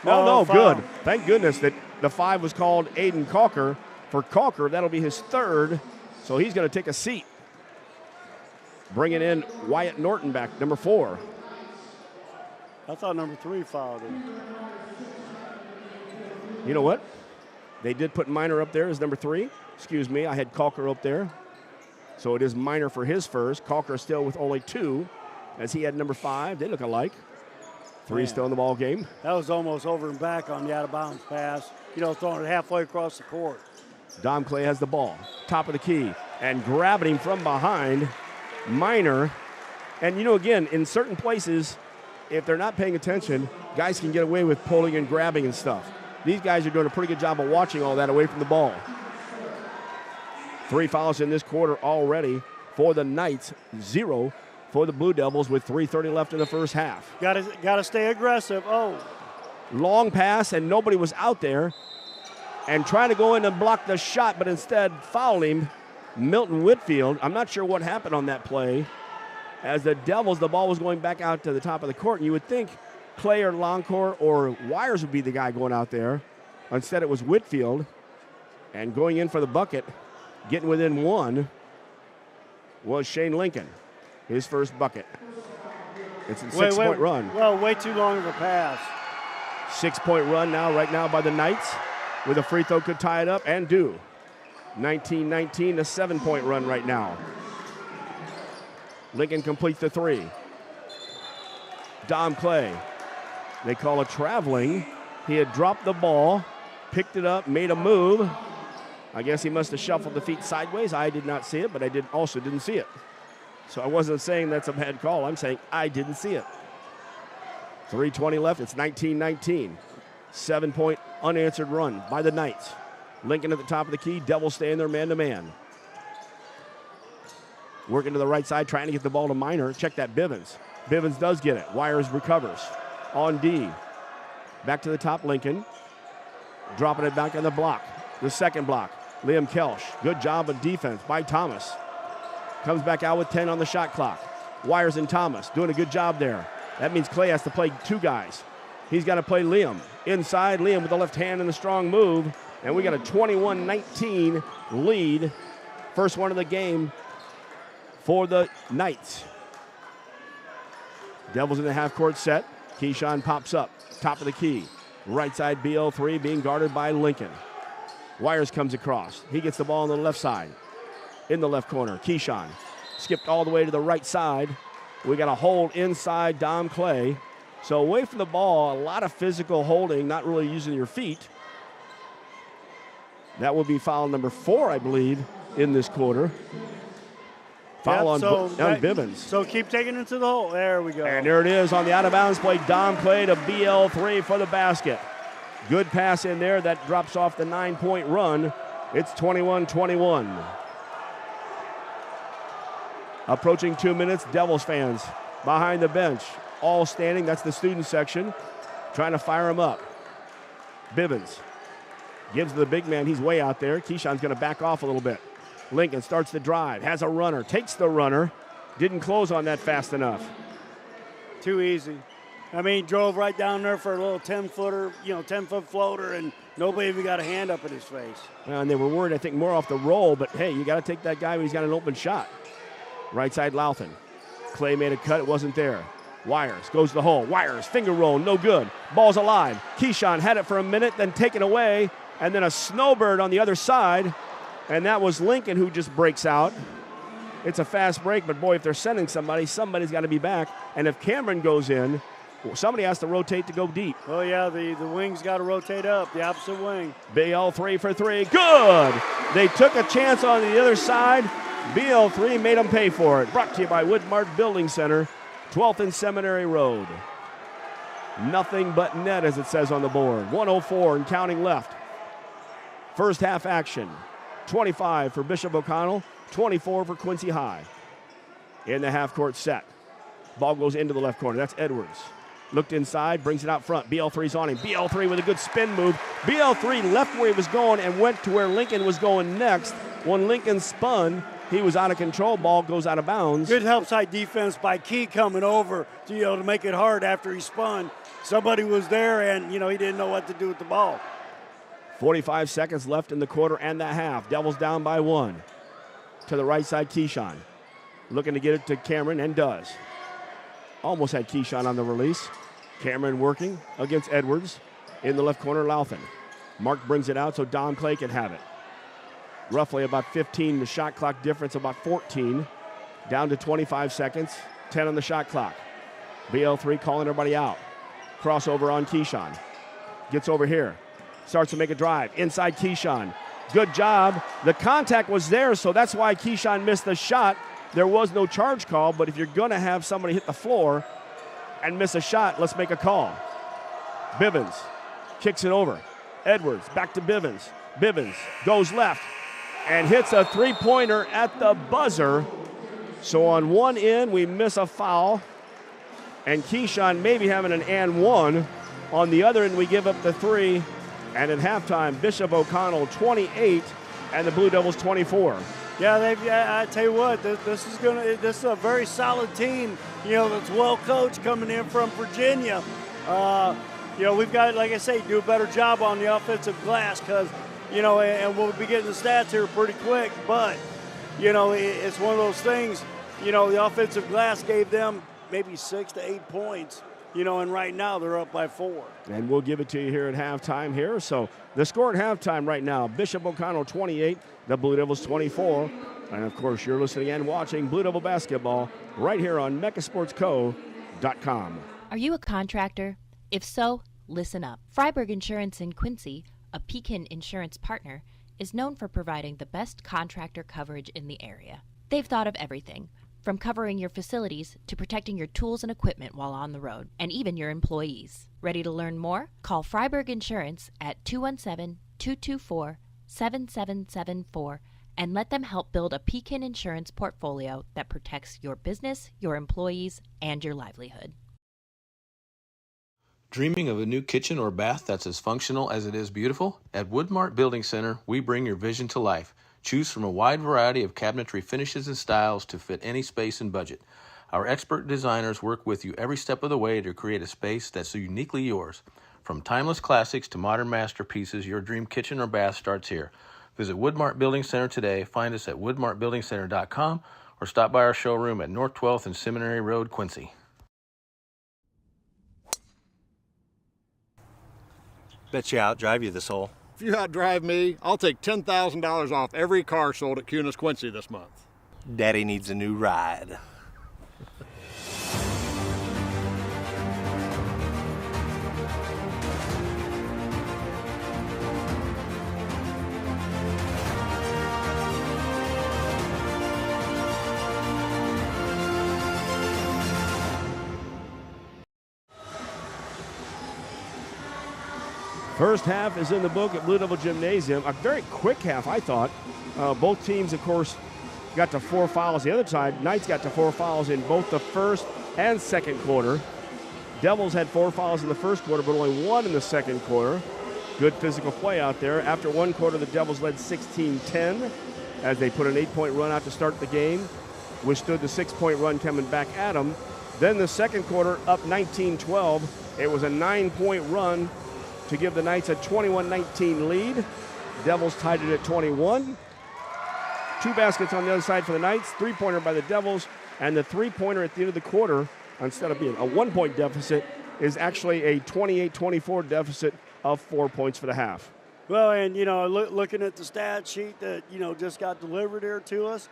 No, good. Thank goodness that the 5 was called Aiden Calker. For Calker, that'll be his 3rd, so he's going to take a seat. Bringing in Wyatt Norton back, number 4. I thought number 3 fouled him. You know what? They did put Minor up there as number 3. Excuse me, I had Calker up there. So it is Minor for his first. Calker still with only 2, as he had number 5. They look alike. 3 still in the ball game. That was almost over and back on the out-of-bounds pass. Throwing it halfway across the court. Dom Clay has the ball, top of the key, and grabbing him from behind, Minor. And, again, in certain places, if they're not paying attention, guys can get away with pulling and grabbing and stuff. These guys are doing a pretty good job of watching all that away from the ball. 3 fouls in this quarter already for the Knights, 0 for the Blue Devils with 3:30 left in the first half. Got to stay aggressive. Oh. Long pass, and nobody was out there. And trying to go in and block the shot, but instead fouled him, Milton Whitfield. I'm not sure what happened on that play. As the Devils, the ball was going back out to the top of the court, and you would think Clay or Loncourt or Wires would be the guy going out there. Instead, it was Whitfield. And going in for the bucket, getting within 1, was Shane Lincoln. His first bucket. It's a 6-point run. Well, way too long of a pass. 6-point run right now by the Knights. With a free throw could tie it up and do. 19-19, a 7-point run right now. Lincoln completes the 3. Dom Clay. They call a traveling. He had dropped the ball, picked it up, made a move. I guess he must have shuffled the feet sideways. I did not see it, but I also didn't see it. So I wasn't saying that's a bad call. I'm saying I didn't see it. 3:20 left. It's 19-19. 7-point unanswered run by the Knights. Lincoln at the top of the key. Devils staying there man-to-man. Working to the right side, trying to get the ball to Minor. Check that, Bivens. Bivens does get it. Wires recovers. On D. Back to the top, Lincoln. Dropping it back on the block. The second block. Liam Kelsch. Good job of defense by Thomas. Comes back out with 10 on the shot clock. Wires and Thomas doing a good job there. That means Clay has to play 2 guys. He's got to play Liam. Inside, Liam with the left hand and the strong move. And we got a 21-19 lead. First one of the game for the Knights. Devils in the half-court set. Keyshawn pops up. Top of the key. Right side, BL3 being guarded by Lincoln. Wires comes across. He gets the ball on the left side. In the left corner, Keyshawn. Skipped all the way to the right side. We got a hold inside Dom Clay. So away from the ball, a lot of physical holding, not really using your feet. That will be foul number 4, I believe, in this quarter. Foul on Bivens. So keep taking it to the hole. There we go. And there it is on the out-of-bounds play. Dom Clay to BL3 for the basket. Good pass in there. That drops off the 9-point run. It's 21-21. Approaching 2 minutes, Devils fans behind the bench. All standing, that's the student section. Trying to fire him up. Bivens gives to the big man, he's way out there. Keyshawn's gonna back off a little bit. Lincoln starts the drive, has a runner, takes the runner. Didn't close on that fast enough. Too easy. I mean, drove right down there for a little 10-footer, 10-foot floater, and nobody even got a hand up in his face. And they were worried, I think, more off the roll, but hey, you gotta take that guy when he's got an open shot. Right side, Louthan. Clay made a cut, it wasn't there. Wires goes to the hole. Wires, finger roll, no good. Ball's alive. Keyshawn had it for a minute, then taken away, and then a snowbird on the other side, and that was Lincoln who just breaks out. It's a fast break, but boy, if they're sending somebody, somebody's got to be back. And if Cameron goes in, well, somebody has to rotate to go deep. Oh, yeah, the wing's got to rotate up, the opposite wing. BL3 for three. Good! They took a chance on the other side. BL3 made them pay for it. Brought to you by Woodmart Building Center, 12th and Seminary Road. Nothing but net, as it says on the board. 104 and counting left. First half action. 25 for Bishop O'Connell, 24 for Quincy High. In the half-court set. Ball goes into the left corner. That's Edwards. Looked inside, brings it out front. BL3's on him. BL3 with a good spin move. BL3 left where he was going and went to where Lincoln was going next. When Lincoln spun, he was out of control. Ball goes out of bounds. Good help side defense by Key coming over to make it hard after he spun. Somebody was there, and he didn't know what to do with the ball. 45 seconds left in the quarter and the half. Devils down by one. To the right side, Keyshawn. Looking to get it to Cameron, and does. Almost had Keyshawn on the release. Cameron working against Edwards. In the left corner, Louthan. Mark brings it out so Don Clay can have it. Roughly about 15, the shot clock difference about 14. Down to 25 seconds, 10 on the shot clock. BL3 calling everybody out. Crossover on Keyshawn. Gets over here. Starts to make a drive. Inside Keyshawn. Good job. The contact was there, so that's why Keyshawn missed the shot. There was no charge call, but if you're going to have somebody hit the floor and miss a shot, let's make a call. Bivens kicks it over. Edwards back to Bivens. Bivens goes left and hits a three-pointer at the buzzer. So on one end, we miss a foul, and Keyshawn maybe having an and one. On the other end, we give up the three. And at halftime, Bishop O'Connell 28 and the Blue Devils 24. Yeah, I tell you what, this is a very solid team. That's well coached coming in from Virginia. We've got, like I say, do a better job on the offensive glass because, and we'll be getting the stats here pretty quick. But it's one of those things. The offensive glass gave them maybe 6 to 8 points. And right now they're up by 4. And we'll give it to you here at halftime here. So the score at halftime right now, Bishop O'Connell 28, the Blue Devils 24. And, of course, you're listening and watching Blue Devil basketball right here on MechaSportsCo.com. Are you a contractor? If so, listen up. Freiberg Insurance in Quincy, a Pekin insurance partner, is known for providing the best contractor coverage in the area. They've thought of everything, from covering your facilities to protecting your tools and equipment while on the road, and even your employees. Ready to learn more? Call Freiberg Insurance at 217-224-7774 and let them help build a Pekin insurance portfolio that protects your business, your employees, and your livelihood. Dreaming of a new kitchen or bath that's as functional as it is beautiful? At Woodmart Building Center, we bring your vision to life. Choose from a wide variety of cabinetry finishes and styles to fit any space and budget. Our expert designers work with you every step of the way to create a space that's uniquely yours. From timeless classics to modern masterpieces, your dream kitchen or bath starts here. Visit Woodmart Building Center today. Find us at woodmartbuildingcenter.com or stop by our showroom at North 12th and Seminary Road, Quincy. Bet you outdrive you this hole. If you outdrive me, I'll take $10,000 off every car sold at QHS Quincy this month. Daddy needs a new ride. First half is in the book at Blue Devil Gymnasium. A very quick half, I thought. Both teams, of course, got to 4 fouls. The other side, Knights got to 4 fouls in both the first and second quarter. Devils had 4 fouls in the first quarter, but only 1 in the second quarter. Good physical play out there. After one quarter, the Devils led 16-10 as they put an 8-point run out to start the game, withstood the 6-point run coming back at them. Then the second quarter, up 19-12. It was a 9-point run to give the Knights a 21-19 lead. Devils tied it at 21. 2 baskets on the other side for the Knights, 3-pointer by the Devils, and the 3-pointer at the end of the quarter, instead of being a 1-point deficit, is actually a 28-24 deficit of 4 points for the half. Well, and, looking at the stat sheet that, just got delivered here to us,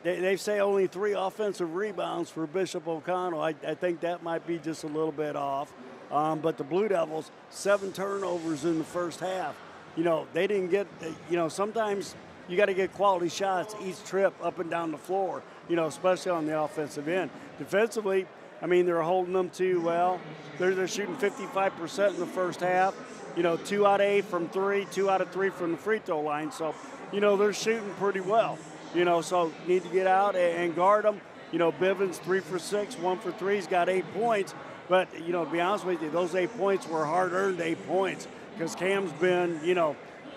they say only 3 offensive rebounds for Bishop O'Connell. I think that might be just a little bit off. But the Blue Devils, 7 turnovers in the first half. They didn't get, sometimes you got to get quality shots each trip up and down the floor, especially on the offensive end. Defensively, they're holding them to, well, they're shooting 55% in the first half. 2 out of 8 from 3, 2 out of 3 from the free throw line. So, they're shooting pretty well. So need to get out and guard them. Bivens 3 for 6, 1 for 3. He's got 8 points. But, to be honest with you, those 8 points were hard-earned 8 points because Cam's been,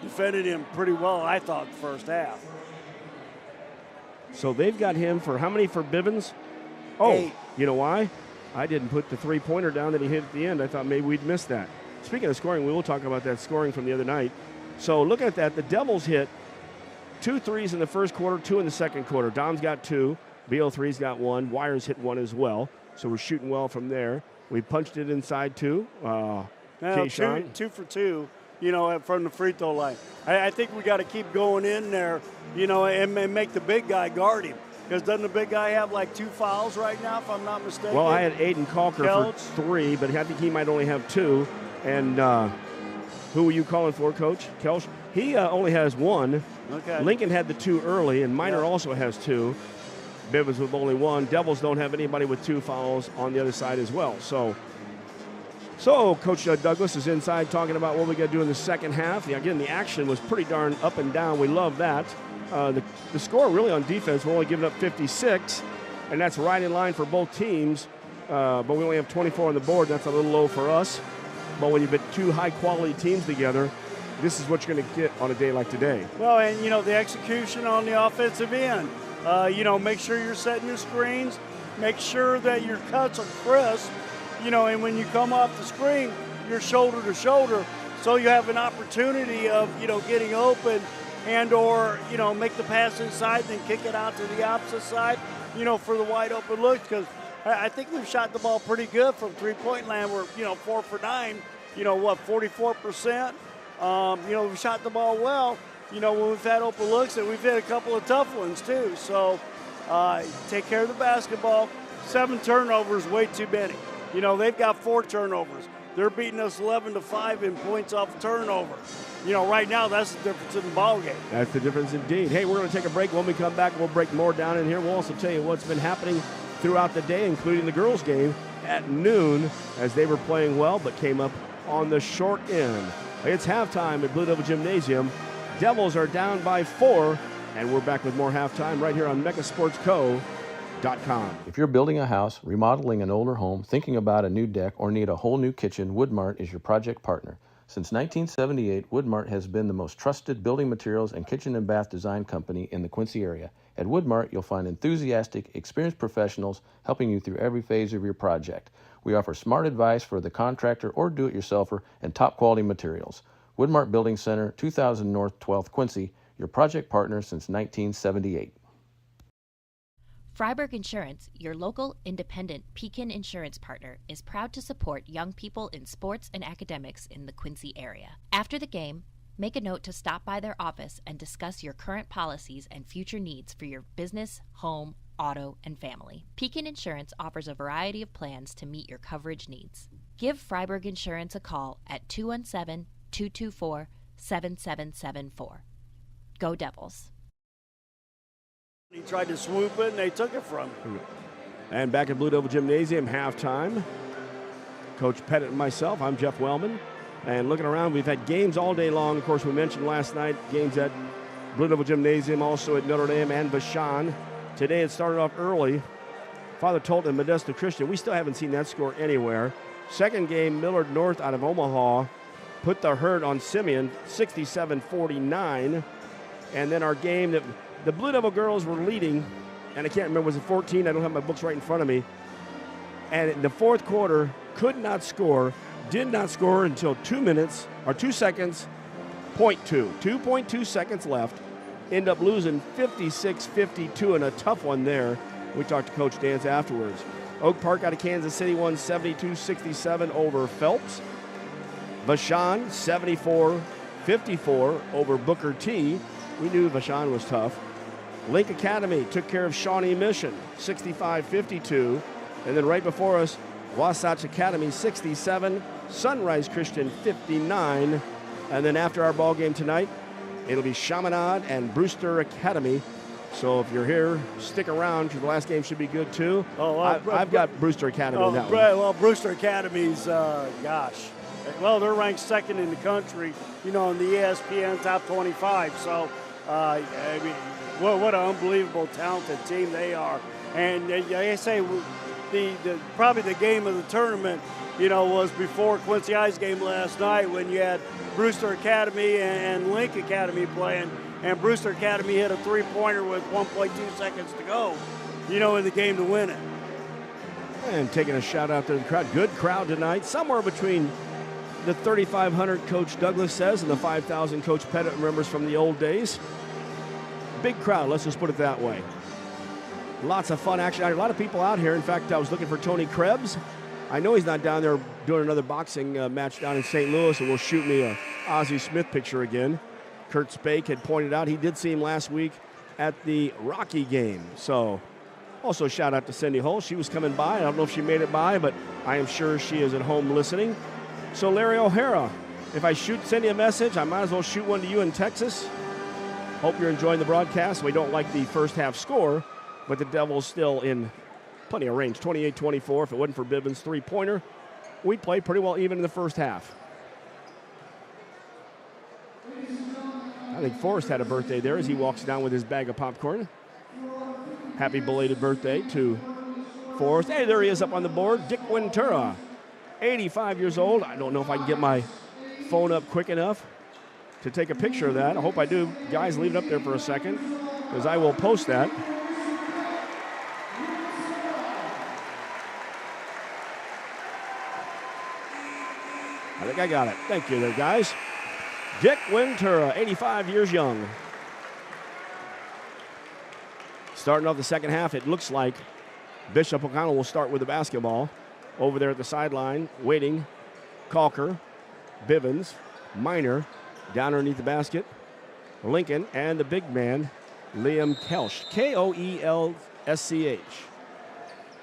defended him pretty well, I thought, the first half. So they've got him for how many for Bivens? Oh, 8. You know why? I didn't put the three-pointer down that he hit at the end. I thought maybe we'd miss that. Speaking of scoring, we will talk about that scoring from the other night. So look at that. The Devils hit 2 threes in the first quarter, 2 in the second quarter. Dom's got 2. BO3's got 1. Wires hit 1 as well. So we're shooting well from there. We punched it inside 2. Now, 2 for 2, from the free throw line. I think we got to keep going in there, and make the big guy guard him. Because doesn't the big guy have like 2 fouls right now, if I'm not mistaken? Well, I had Aiden Calker for 3, but I think he might only have 2. And who were you calling for, Coach? Kelch? He only has 1. Okay. Lincoln had the 2 early, and Minor also has 2. Bivens with only 1. Devils don't have anybody with 2 fouls on the other side as well. So Coach Douglas is inside talking about what we got to do in the second half. Again, the action was pretty darn up and down. We love that. The score really on defense, we're only giving up 56, and that's right in line for both teams. But we only have 24 on the board. That's a little low for us. But when you put 2 high-quality teams together, this is what you're going to get on a day like today. Well, and, the execution on the offensive end. Make sure you're setting your screens. Make sure that your cuts are crisp. And when you come off the screen, you're shoulder to shoulder. So you have an opportunity of, getting open and or, make the pass inside, then kick it out to the opposite side, for the wide open looks. Because I think we've shot the ball pretty good from three-point land. We're, 4 for 9, 44%. We shot the ball well, when we've had open looks, and we've hit a couple of tough ones too. So take care of the basketball. 7 turnovers, way too many. They've got 4 turnovers. They're beating us 11-5 in points off turnover. Right now, that's the difference in the ballgame. That's the difference indeed. Hey, we're going to take a break. When we come back, we'll break more down in here. We'll also tell you what's been happening throughout the day, including the girls' game at noon, as they were playing well but came up on the short end. It's halftime at Blue Devil Gymnasium. Devils are down by 4, and we're back with more halftime right here on MegaSportsCo.com. If you're building a house, remodeling an older home, thinking about a new deck, or need a whole new kitchen, Woodmart is your project partner. Since 1978, Woodmart has been the most trusted building materials and kitchen and bath design company in the Quincy area. At Woodmart, you'll find enthusiastic, experienced professionals helping you through every phase of your project. We offer smart advice for the contractor or do-it-yourselfer and top-quality materials. Woodmart Building Center, 2000 North 12th, Quincy, your project partner since 1978. Freiburg Insurance, your local independent Pekin insurance partner, is proud to support young people in sports and academics in the Quincy area. After the game, make a note to stop by their office and discuss your current policies and future needs for your business, home, auto, and family. Pekin Insurance offers a variety of plans to meet your coverage needs. Give Freiburg Insurance a call at 217-224-7774. Go Devils. He tried to swoop it, and they took it from him. And back at Blue Devil Gymnasium, halftime. Coach Pettit and myself, I'm Jeff Wellman. And looking around, we've had games all day long. Of course, we mentioned last night, games at Blue Devil Gymnasium, also at Notre Dame and Vashon. Today it started off early. Father Tolton and Modesto Christian, we still haven't seen that score anywhere. Second game, Millard North out of Omaha put the hurt on Simeon, 67-49. And then our game that the Blue Devil girls were leading, and I can't remember, was it 14? I don't have my books right in front of me. And in the fourth quarter, could not score, did not score until 2 minutes, or 2 seconds, 2.2 seconds left. End up losing 56-52 in a tough one there. We talked to Coach Dance afterwards. Oak Park out of Kansas City won 72-67 over Phelps. Vashon, 74-54 over Booker T. We knew Vashon was tough. Link Academy took care of Shawnee Mission, 65-52. And then right before us, Wasatch Academy, 67. Sunrise Christian, 59. And then after our ball game tonight, it'll be Chaminade and Brewster Academy. So if you're here, stick around because the last game should be good too. I've got Brewster Academy in that one. Well, Brewster Academy's, well, they're ranked second in the country, in the ESPN top 25. So, I mean, what an unbelievable talented team they are. And like I say, probably the game of the tournament, was before Quincy High's game last night when you had Brewster Academy and Link Academy playing. And Brewster Academy hit a three-pointer with 1.2 seconds to go, in the game to win it. And taking a shout out to the crowd. Good crowd tonight. Somewhere between the 3,500 Coach Douglas says and the 5,000 Coach Pettit remembers from the old days. Big crowd, let's just put it that way. Lots of fun action. A lot of people out here. In fact, I was looking for Tony Krebs. I know he's not down there doing another boxing match down in St. Louis, and will shoot me a Ozzie Smith picture again. Kurt Spake had pointed out he did see him last week at the Rocky game. So also shout out to Cindy Hull. She was coming by. I don't know if she made it by, but I am sure she is at home listening. So Larry O'Hara, if I send you a message, I might as well shoot one to you in Texas. Hope you're enjoying the broadcast. We don't like the first half score, but the Devils still in plenty of range. 28-24. If it wasn't for Bivens' three-pointer, we'd play pretty well even in the first half. I think Forrest had a birthday there as he walks down with his bag of popcorn. Happy belated birthday to Forrest. Hey, there he is up on the board. Dick Ventura, 85 years old. I don't know if I can get my phone up quick enough to take a picture of that. I hope I do. Guys, leave it up there for a second because I will post that. I think I got it. Thank you there, guys. Dick Ventura, 85 years young. Starting off the second half, it looks like Bishop O'Connell will start with the basketball. Over there at the sideline, waiting. Calker, Bivens, Minor, down underneath the basket. Lincoln, and the big man, Liam Kelsch. Koelsch.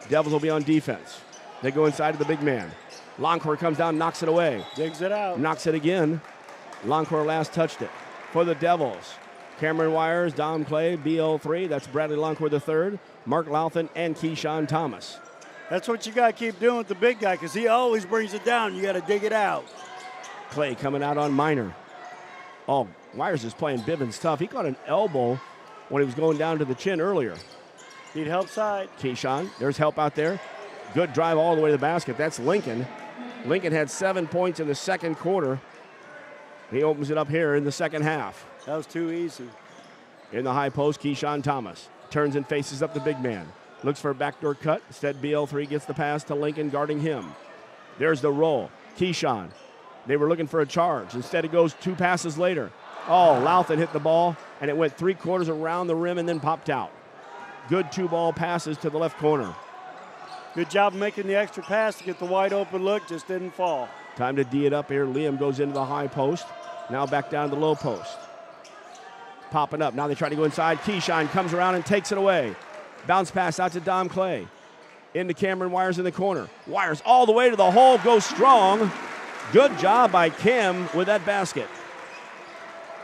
Devils will be on defense. They go inside to the big man. Longcourt comes down, knocks it away. Digs it out. Knocks it again. Longcourt last touched it for the Devils. Cameron Wires, Dom Clay, BO3. That's Bradley Longcourt III, Mark Louthan, and Keyshawn Thomas. That's what you got to keep doing with the big guy because he always brings it down. You got to dig it out. Clay coming out on Minor. Oh, Wires is playing Bivens tough. He caught an elbow when he was going down to the chin earlier. Need help side. Keyshawn, there's help out there. Good drive all the way to the basket. That's Lincoln. Lincoln had 7 points in the second quarter. He opens it up here in the second half. That was too easy. In the high post, Keyshawn Thomas turns and faces up the big man. Looks for a backdoor cut. Instead, BL3 gets the pass to Lincoln, guarding him. There's the roll. Keyshawn. They were looking for a charge. Instead, it goes 2 passes later. Oh, Louthan hit the ball, and it went 3/4 around the rim and then popped out. Good 2-ball passes to the left corner. Good job making the extra pass to get the wide open look. Just didn't fall. Time to D it up here. Liam goes into the high post. Now back down to the low post. Popping up. Now they try to go inside. Keyshawn comes around and takes it away. Bounce pass out to Dom Clay. Into Cameron Wires in the corner. Wires all the way to the hole. Goes strong. Good job by Cam with that basket.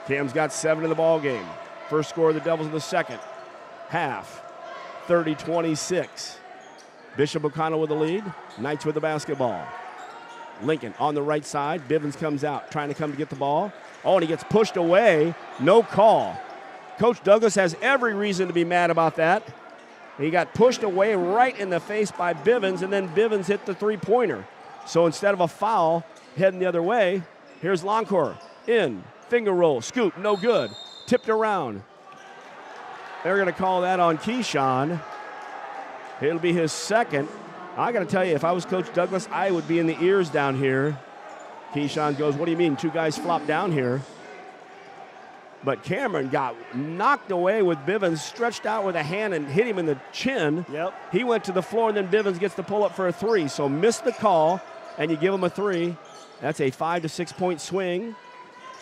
Cam's got 7 in the ball game. First score of the Devils in the second half. 30-26. Bishop O'Connell with the lead. Knights with the basketball. Lincoln on the right side. Bivens comes out, trying to come to get the ball. Oh, and he gets pushed away. No call. Coach Douglas has every reason to be mad about that. He got pushed away right in the face by Bivens, and then Bivens hit the three-pointer. So instead of a foul heading the other way, here's Longcourt. In, finger roll, scoop, no good. Tipped around. They're going to call that on Keyshawn. It'll be his second. I got to tell you, if I was Coach Douglas, I would be in the ears down here. Keyshawn goes, what do you mean? 2 guys flopped down here. But Cameron got knocked away with Bivens, stretched out with a hand and hit him in the chin. Yep. He went to the floor, and then Bivens gets to pull up for a 3. So missed the call, and you give him a 3. That's a 5 to 6 point swing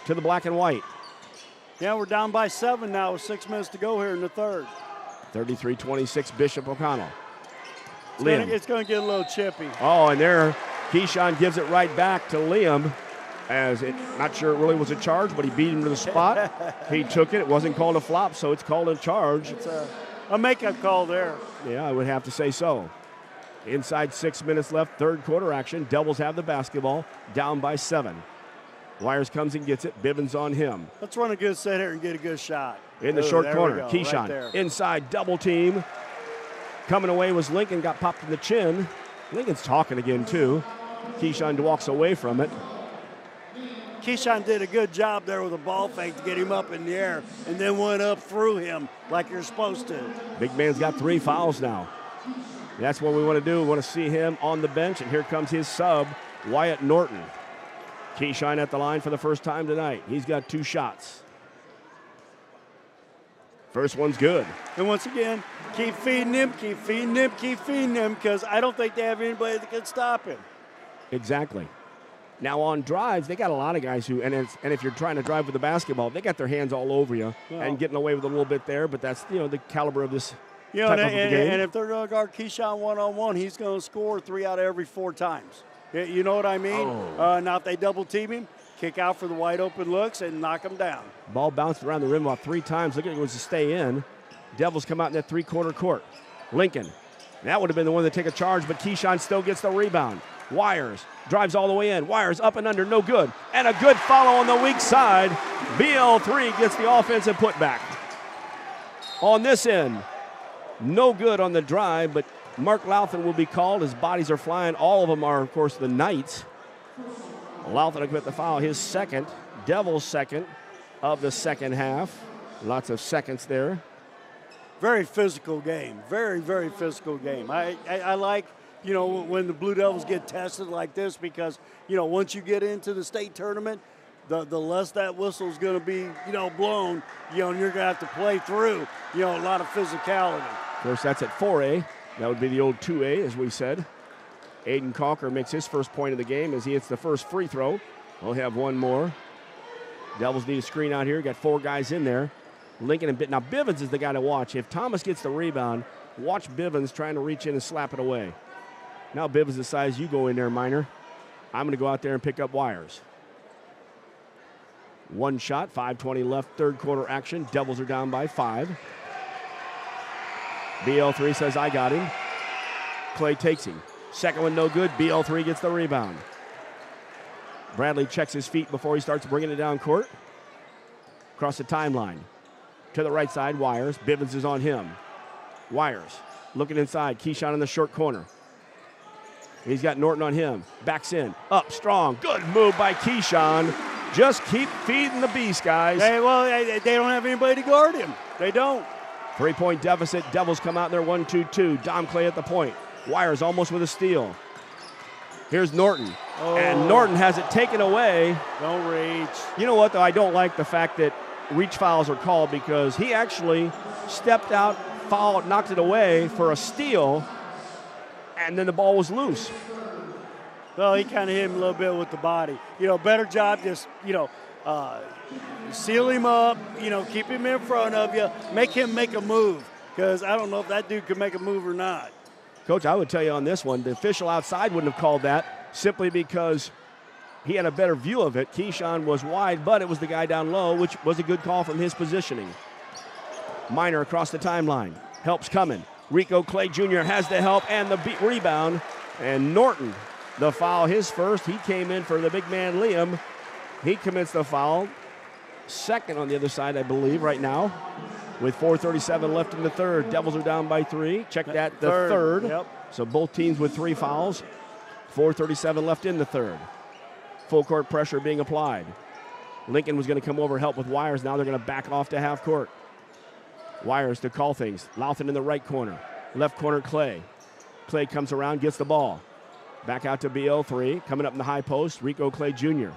to the black and white. Yeah, we're down by 7 now with 6 minutes to go here in the third. 33-26, Bishop O'Connell. It's going to get a little chippy. Oh, and there, Keyshawn gives it right back to Liam. Not sure it really was a charge, but he beat him to the spot. He took it. It wasn't called a flop, so it's called a charge. It's a makeup call there. Yeah, I would have to say so. Inside 6 minutes left, third quarter action. Devils have the basketball, down by 7. Wires comes and gets it. Bivens on him. Let's run a good set here and get a good shot. In the short corner, Keyshawn right inside, double team. Coming away was Lincoln, got popped in the chin. Lincoln's talking again, too. Keyshawn walks away from it. Keyshawn did a good job there with a ball fake to get him up in the air and then went up through him like you're supposed to. Big man's got 3 fouls now. That's what we want to do. We want to see him on the bench, and here comes his sub, Wyatt Norton. Keyshawn at the line for the first time tonight. He's got 2 shots. First one's good. And once again, keep feeding him, keep feeding him, keep feeding him, because I don't think they have anybody that can stop him. Exactly. Now on drives, they got a lot of guys who, and if you're trying to drive with the basketball, they got their hands all over you and getting away with a little bit there, but that's, the caliber of this type of game. And if they're going to guard Keyshawn one-on-one, he's going to score 3 out of every 4 times. You know what I mean? Now if they double team him, kick out for the wide open looks and knock him down. Ball bounced around the rim about 3 times. Look at it was to stay in. Devils come out in that 3-quarter court. Lincoln. That would have been the one to take a charge, but Keyshawn still gets the rebound. Wires drives all the way in. Wires up and under, no good. And a good follow on the weak side. BL3 gets the offensive putback. On this end, no good on the drive, but Mark Louthan will be called. His bodies are flying. All of them are, of course, the Knights. Louthan will commit the foul, his second. Devils' second of the second half. Lots of seconds there. Very physical game. Very, very physical game. I like, when the Blue Devils get tested like this because, once you get into the state tournament, the less that whistle's going to be, blown, and you're going to have to play through, a lot of physicality. Of course, that's at 4A. That would be the old 2A, as we said. Aiden Calker makes his first point of the game as he hits the first free throw. We'll have one more. Devils need a screen out here. Got 4 guys in there. Lincoln and now Bivens is the guy to watch. If Thomas gets the rebound, watch Bivens trying to reach in and slap it away. Now Bivens decides, you go in there, Minor. I'm going to go out there and pick up Wires. 1 shot, 5:20 left, third quarter action. Devils are down by 5. BL3 says, I got him. Clay takes him. Second one no good. BL3 gets the rebound. Bradley checks his feet before he starts bringing it down court. Across the timeline. To the right side, Wires. Bivens is on him. Wires looking inside. Keyshawn in the short corner. He's got Norton on him. Backs in. Up strong. Good move by Keyshawn. Just keep feeding the beast, guys. They don't have anybody to guard him. They don't. 3-point deficit. Devils come out there 1-2-2. Dom Clay at the point. Wires almost with a steal. Here's Norton. And Norton has it taken away. Don't reach. You know what, though? I don't like the fact that reach fouls are called because he actually stepped out, fouled, knocked it away for a steal, and then the ball was loose. Well, he kind of hit him a little bit with the body. Better job just, seal him up, keep him in front of you, make him make a move because I don't know if that dude could make a move or not. Coach, I would tell you on this one, the official outside wouldn't have called that simply because he had a better view of it. Keyshawn was wide, but it was the guy down low, which was a good call from his positioning. Minor across the timeline. Help's coming. Rico Clay Jr. has the help and the rebound. And Norton, the foul, his first. He came in for the big man, Liam. He commits the foul. Second on the other side, I believe, right now. With 4:37 left in the third. Devils are down by 3. Check that, the third. Yep. So both teams with 3 fouls. 4:37 left in the third. Full court pressure being applied. Lincoln was going to come over and help with Wires. Now they're going to back off to half court. Wires to call things. Louthan in the right corner. Left corner, Clay. Clay comes around, gets the ball. Back out to BL3. Coming up in the high post, Rico Clay Jr.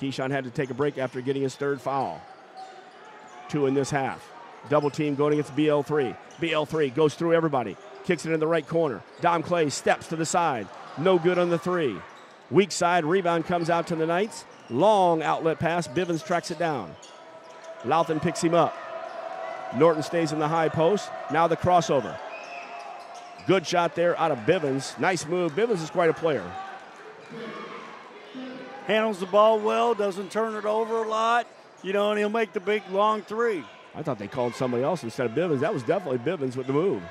Keyshawn had to take a break after getting his third foul. 2 in this half. Double team going against BL3. BL3 goes through everybody. Kicks it in the right corner. Dom Clay steps to the side. No good on the 3. Weak side, rebound comes out to the Knights. Long outlet pass. Bivens tracks it down. Louthan picks him up. Norton stays in the high post. Now the crossover. Good shot there out of Bivens. Nice move. Bivens is quite a player. Handles the ball well, doesn't turn it over a lot, and he'll make the big, long three. I thought they called somebody else instead of Bivens. That was definitely Bivens with the move.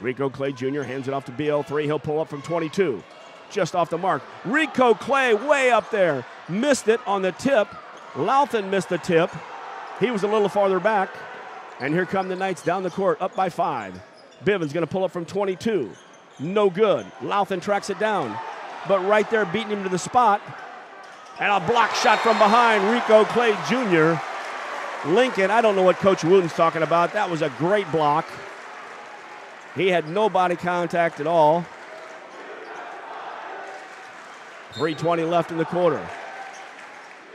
Rico Clay Jr. hands it off to BL3. He'll pull up from 22. Just off the mark. Rico Clay way up there. Missed it on the tip. Louthan missed the tip. He was a little farther back. And here come the Knights down the court, up by 5. Bivens going to pull up from 22. No good. Louthan tracks it down. But right there beating him to the spot. And a block shot from behind. Rico Clay Jr. Lincoln, I don't know what Coach Wooten's talking about. That was a great block. He had no body contact at all. 3:20 left in the quarter.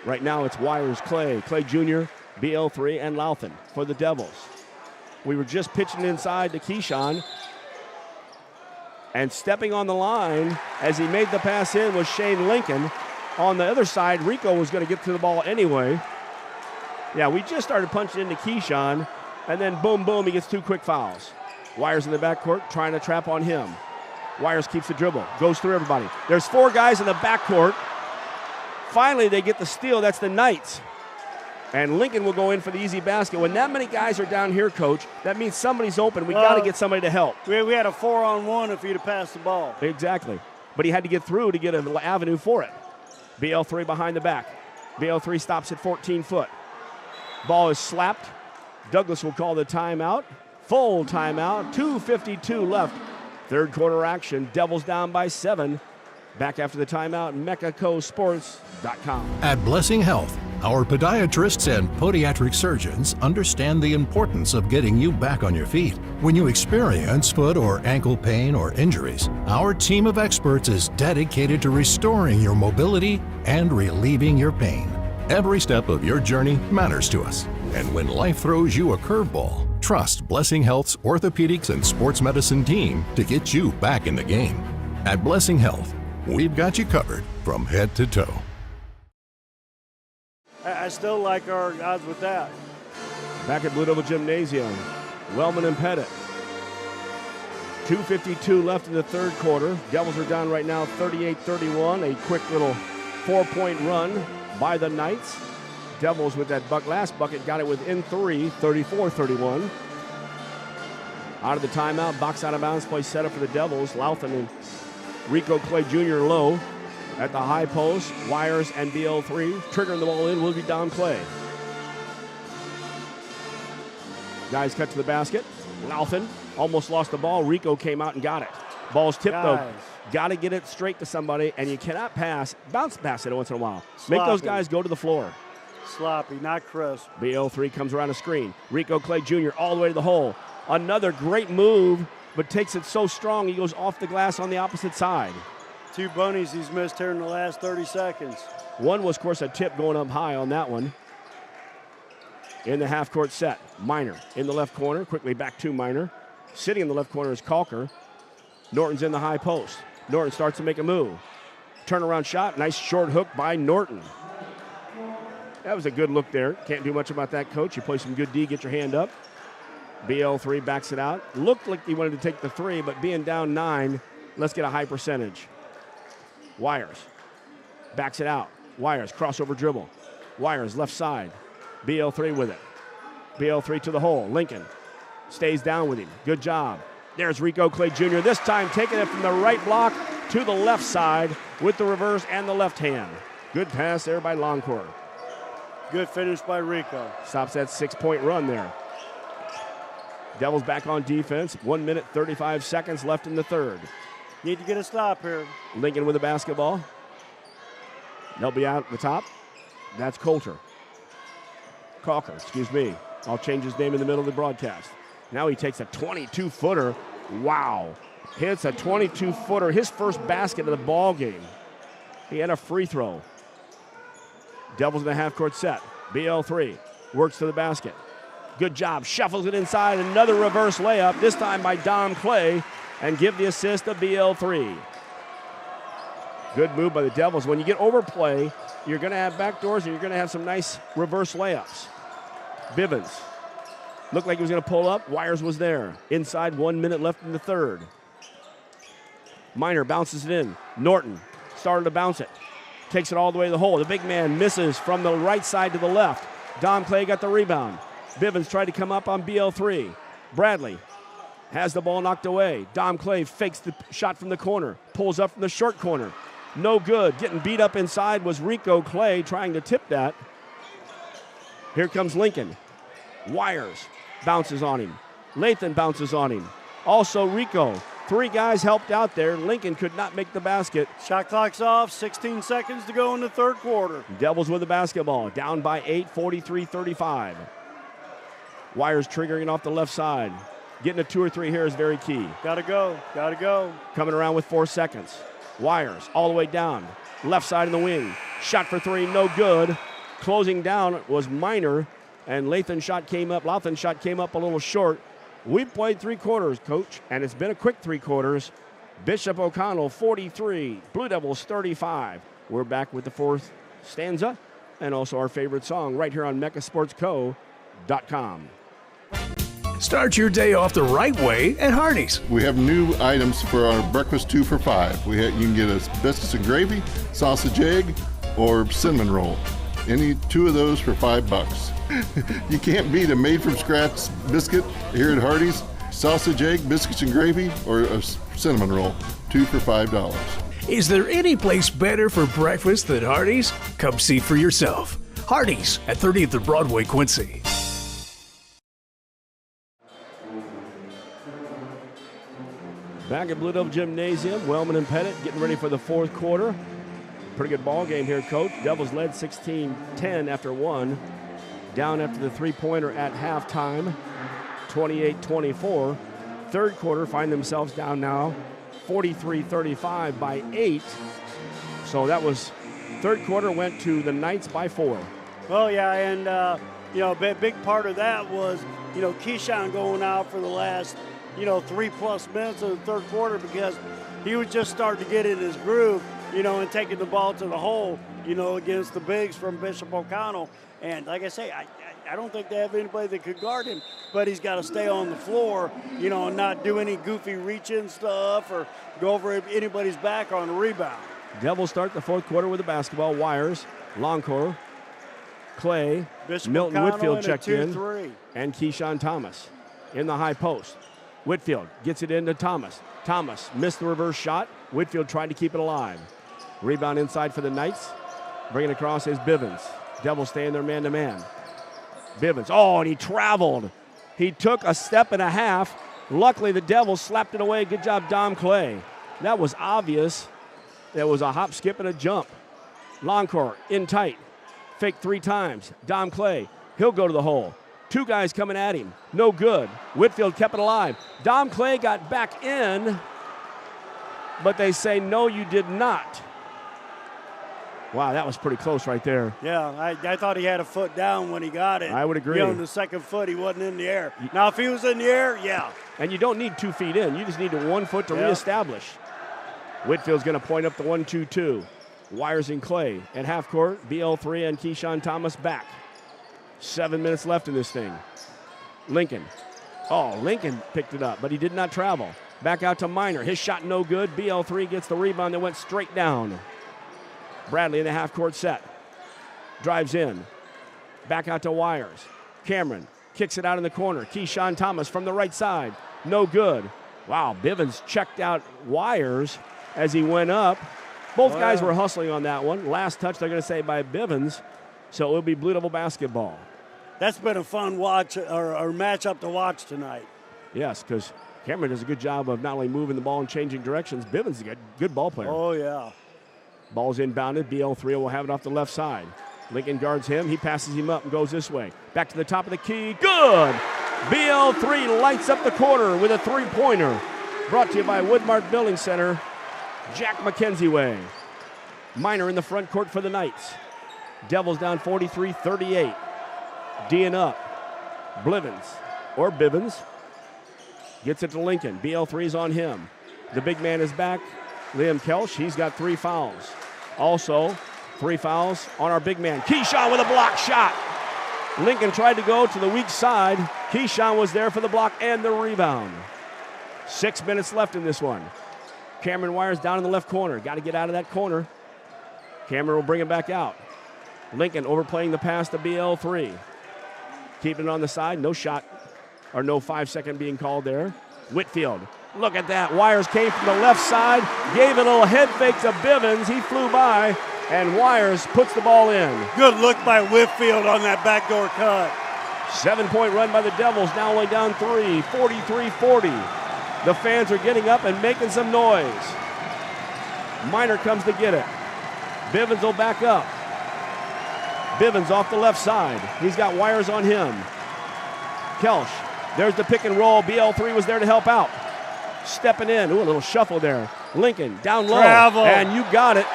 Right now it's Wires Clay, Clay Jr., BL3, and Louthan for the Devils. We were just pitching inside to Keyshawn. And stepping on the line as he made the pass in was Shane Lincoln. On the other side, Rico was going to get to the ball anyway. Yeah, we just started punching into Keyshawn, and then boom, boom, he gets 2 quick fouls. Wires in the backcourt trying to trap on him. Wires keeps the dribble, goes through everybody. There's 4 guys in the backcourt. Finally, they get the steal. That's the Knights. And Lincoln will go in for the easy basket. When that many guys are down here, Coach, that means somebody's open. We got to get somebody to help. We had a 4-on-1 if he'd have passed the ball. Exactly. But he had to get through to get an avenue for it. BL3 behind the back. BL3 stops at 14 foot. Ball is slapped. Douglas will call the timeout. Full timeout. 2:52 left. Third quarter action. Devils down by 7. Back after the timeout, MeccaCoSports.com. At Blessing Health, our podiatrists and podiatric surgeons understand the importance of getting you back on your feet. When you experience foot or ankle pain or injuries, our team of experts is dedicated to restoring your mobility and relieving your pain. Every step of your journey matters to us. And when life throws you a curveball, trust Blessing Health's orthopedics and sports medicine team to get you back in the game. At Blessing Health, we've got you covered from head to toe. I still like our odds with that. Back at Blue Devil Gymnasium, Wellman and Pettit. 2:52 left in the third quarter. Devils are down right now 38-31. A quick little 4-point run by the Knights. Devils with that last bucket got it within 3, 34-31. Out of the timeout, box out of bounds, play set up for the Devils. Louthan and Rico Clay Jr. low at the high post. Wires and BL3 triggering the ball in will be Dom Clay. Guys cut to the basket. Louthan almost lost the ball. Rico came out and got it. Ball's tipped though. Got to get it straight to somebody, and you cannot pass. Bounce pass it once in a while. Sloppy. Make those guys go to the floor. Sloppy, not crisp. BL3 comes around a screen. Rico Clay Jr. all the way to the hole. Another great move, but takes it so strong he goes off the glass on the opposite side. 2 bunnies he's missed here in the last 30 seconds. One was, of course, a tip going up high on that one. In the half-court set, Minor in the left corner. Quickly back to Minor. Sitting in the left corner is Calker. Norton's in the high post. Norton starts to make a move. Turnaround shot. Nice short hook by Norton. That was a good look there. Can't do much about that, Coach. You play some good D, get your hand up. BL3 backs it out. Looked like he wanted to take the 3, but being down 9, let's get a high percentage. Wires backs it out. Wires crossover dribble. Wires left side. BL3 with it. BL3 to the hole. Lincoln stays down with him. Good job. There's Rico Clay Jr. This time taking it from the right block to the left side with the reverse and the left hand. Good pass there by Longcourt. Good finish by Rico. Stops that 6-point run there. Devils back on defense. 1 minute, 35 seconds left in the third. Need to get a stop here. Lincoln with the basketball. They'll be out at the top. That's Calker, excuse me. I'll change his name in the middle of the broadcast. Now he takes a 22-footer. Wow. Hits a 22-footer. His first basket of the ball game. He had a free throw. Devils in the half-court set. BL3 works to the basket. Good job. Shuffles it inside. Another reverse layup, this time by Dom Clay, and give the assist to BL3. Good move by the Devils. When you get overplay, you're going to have backdoors and you're going to have some nice reverse layups. Bivens. Looked like he was going to pull up. Wires was there. Inside, 1 minute left in the third. Minor bounces it in. Norton started to bounce it. Takes it all the way to the hole. The big man misses from the right side to the left. Dom Clay got the rebound. Bivens tried to come up on BL3. Bradley has the ball knocked away. Dom Clay fakes the shot from the corner. Pulls up from the short corner. No good. Getting beat up inside was Rico Clay trying to tip that. Here comes Lincoln. Wires bounces on him. Lathan bounces on him. Also Rico. 3 guys helped out there. Lincoln could not make the basket. Shot clock's off, 16 seconds to go in the third quarter. Devils with the basketball, down by 8, 43-35. Wires triggering it off the left side. Getting a 2 or 3 here is very key. Gotta go. Coming around with 4 seconds. Wires all the way down. Left side of the wing. Shot for 3, no good. Closing down was Minor, and Lathan's shot came up a little short. We've played 3 quarters, Coach, and it's been a quick 3 quarters. Bishop O'Connell, 43. Blue Devils, 35. We're back with the 4th stanza and also our favorite song right here on MeccaSportsCo.com. Start your day off the right way at Hardee's. We have new items for our breakfast 2 for $5. You can get a biscuits and gravy, sausage egg, or cinnamon roll. Any 2 of those for $5. You can't beat a made-from-scratch biscuit here at Hardee's. Sausage egg, biscuits and gravy, or a cinnamon roll. 2 for $5. Is there any place better for breakfast than Hardee's? Come see for yourself. Hardee's at 30th and Broadway, Quincy. Back at Blue Devil Gymnasium, Wellman and Pettit getting ready for the 4th quarter. Pretty good ball game here, Coach. Devils led 16-10 after 1. Down after the 3-pointer at halftime, 28-24. Third quarter find themselves down now 43-35 by 8. So that was third quarter went to the Knights by 4. Well, yeah, and, a big part of that was, Keyshawn going out for the last, 3+ minutes of the third quarter because he was just starting to get in his groove, and taking the ball to the hole, against the bigs from Bishop O'Connell. And like I say, I don't think they have anybody that could guard him, but he's got to stay on the floor, and not do any goofy reach-in stuff or go over anybody's back on a rebound. Devils start the 4th quarter with the basketball. Wires, Longcore, Clay, Bishop Milton O'Connell Whitfield and checked a 2-3. in, and Keyshawn Thomas in the high post. Whitfield gets it into Thomas. Thomas missed the reverse shot. Whitfield tried to keep it alive. Rebound inside for the Knights. Bringing across is Bivens. Devils staying there man-to-man. Bivens, and he traveled. He took a step and a half. Luckily, the Devils slapped it away. Good job, Dom Clay. That was obvious. There was a hop, skip, and a jump. Longcore in tight. Fake 3 times. Dom Clay, he'll go to the hole. 2 guys coming at him. No good. Whitfield kept it alive. Dom Clay got back in, but they say, no, you did not. Wow, that was pretty close right there. Yeah, I thought he had a foot down when he got it. I would agree. On the second foot, he wasn't in the air. Now, if he was in the air, yeah. And you don't need 2 feet in. You just need 1 foot to reestablish. Whitfield's going to point up the 1-2-2. Wires and Clay at half court. BL3 and Keyshawn Thomas back. 7 minutes left in this thing. Lincoln. Lincoln picked it up, but he did not travel. Back out to Minor. His shot no good. BL3 gets the rebound that went straight down. Bradley in the half-court set. Drives in. Back out to Wires. Cameron kicks it out in the corner. Keyshawn Thomas from the right side. No good. Wow, Bivens checked out Wires as he went up. Both guys were hustling on that one. Last touch, they're going to say, by Bivens. So it will be Blue Devil basketball. That's been a fun watch or matchup to watch tonight. Yes, because Cameron does a good job of not only moving the ball and changing directions. Bivens is a good ball player. Oh, yeah. Ball's inbounded. BL3 will have it off the left side. Lincoln guards him. He passes him up and goes this way. Back to the top of the key. Good! BL3 lights up the corner with a 3-pointer. Brought to you by Woodmart Building Center. Jack McKenzie way. Minor in the front court for the Knights. Devils down 43-38. D'ing up. Bivens. Gets it to Lincoln. BL3's on him. The big man is back. Liam Kelch, he's got 3 fouls. Also, 3 fouls on our big man. Keyshawn with a block shot. Lincoln tried to go to the weak side. Keyshawn was there for the block and the rebound. 6 minutes left in this one. Cameron Wires down in the left corner. Got to get out of that corner. Cameron will bring it back out. Lincoln overplaying the pass to BL3. Keeping it on the side. No shot or no 5-second being called there. Whitfield. Look at that. Wires came from the left side. Gave a little head fake to Bivens. He flew by. And Wires puts the ball in. Good look by Whitfield on that backdoor cut. 7-point run by the Devils. Now only down 3. 43-40. The fans are getting up and making some noise. Miner comes to get it. Bivens will back up. Bivens off the left side. He's got Wires on him. Kelsch. There's the pick and roll. BL3 was there to help out. Stepping in. Ooh, a little shuffle there. Lincoln down low. Travel. And you got it.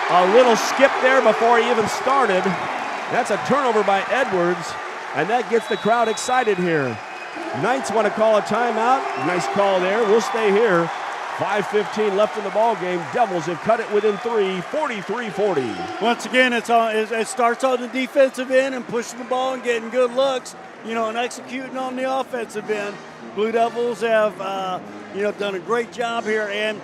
A little skip there before he even started. That's a turnover by Edwards. And that gets the crowd excited here. Knights want to call a timeout. Nice call there. We'll stay here. 5:15 left in the ball game. Devils have cut it within 3, 43-40. Once again, it starts on the defensive end and pushing the ball and getting good looks, and executing on the offensive end. Blue Devils have, done a great job here, and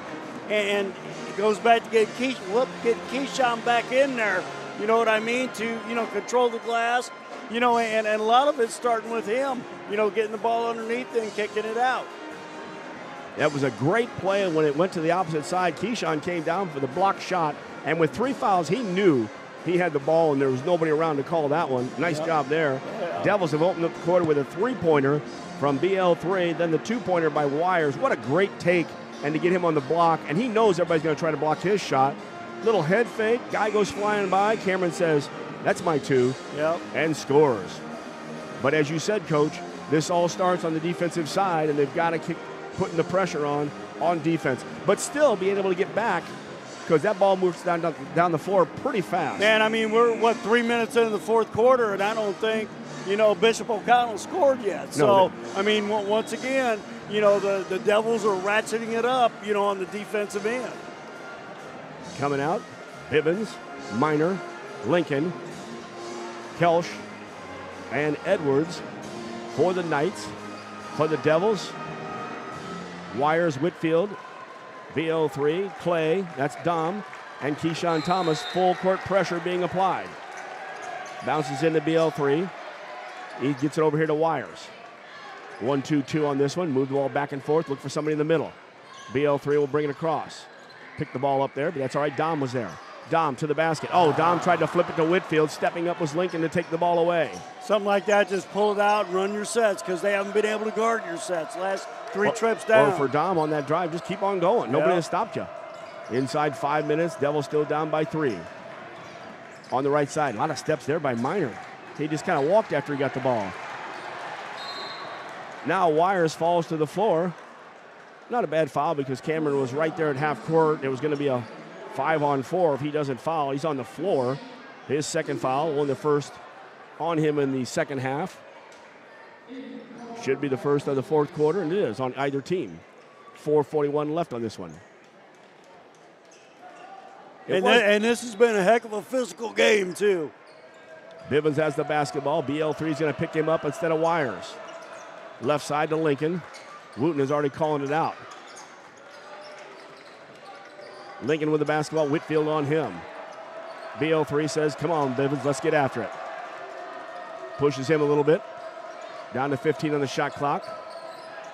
it goes back to get Keyshawn back in there. You know what I mean? To control the glass. And a lot of it's starting with him. Getting the ball underneath and kicking it out. That was a great play when it went to the opposite side. Keyshawn came down for the block shot, and with 3 fouls, he knew he had the ball, and there was nobody around to call that one. Nice job there. Yeah. Devils have opened up the quarter with a 3-pointer from BL3, then the 2-pointer by Wires. What a great take, and to get him on the block, and he knows everybody's going to try to block his shot. Little head fake, guy goes flying by. Cameron says, "That's my 2," and scores. But as you said, Coach, this all starts on the defensive side, and they've got to keep putting the pressure on defense, but still being able to get back because that ball moves down the floor pretty fast. Man, I mean, we're 3 minutes into the fourth quarter, and I don't think, Bishop O'Connell scored yet. So, I mean, once again, the Devils are ratcheting it up, on the defensive end. Coming out, Bivens, Miner, Lincoln, Kelsch, and Edwards for the Knights. For the Devils, Wires, Whitfield, BL3, Clay, that's Dom, and Keyshawn Thomas. Full court pressure being applied. Bounces into BL3. He gets it over here to Wires. 1-2-2 on this one. Move the ball back and forth. Look for somebody in the middle. BL3 will bring it across. Pick the ball up there, but that's all right. Dom was there. Dom to the basket. Oh, Dom tried to flip it to Whitfield. Stepping up was Lincoln to take the ball away. Something like that, just pull it out and run your sets because they haven't been able to guard your sets last 3 trips down. Or for Dom on that drive, just keep on going. Nobody has stopped you. Inside 5 minutes, Devils still down by 3. On the right side, a lot of steps there by Miner. He just kind of walked after he got the ball. Now Wires falls to the floor. Not a bad foul because Cameron was right there at half court. It was going to be a 5-on-4 if he doesn't foul. He's on the floor. His second foul, only the first on him in the second half. Should be the first of the fourth quarter, and it is on either team. 4:41 left on this one. And this has been a heck of a physical game, too. Bivens has the basketball. BL3 is going to pick him up instead of Wires. Left side to Lincoln. Wooten is already calling it out. Lincoln with the basketball. Whitfield on him. BL3 says, "Come on, Bivens, let's get after it." Pushes him a little bit. Down to 15 on the shot clock.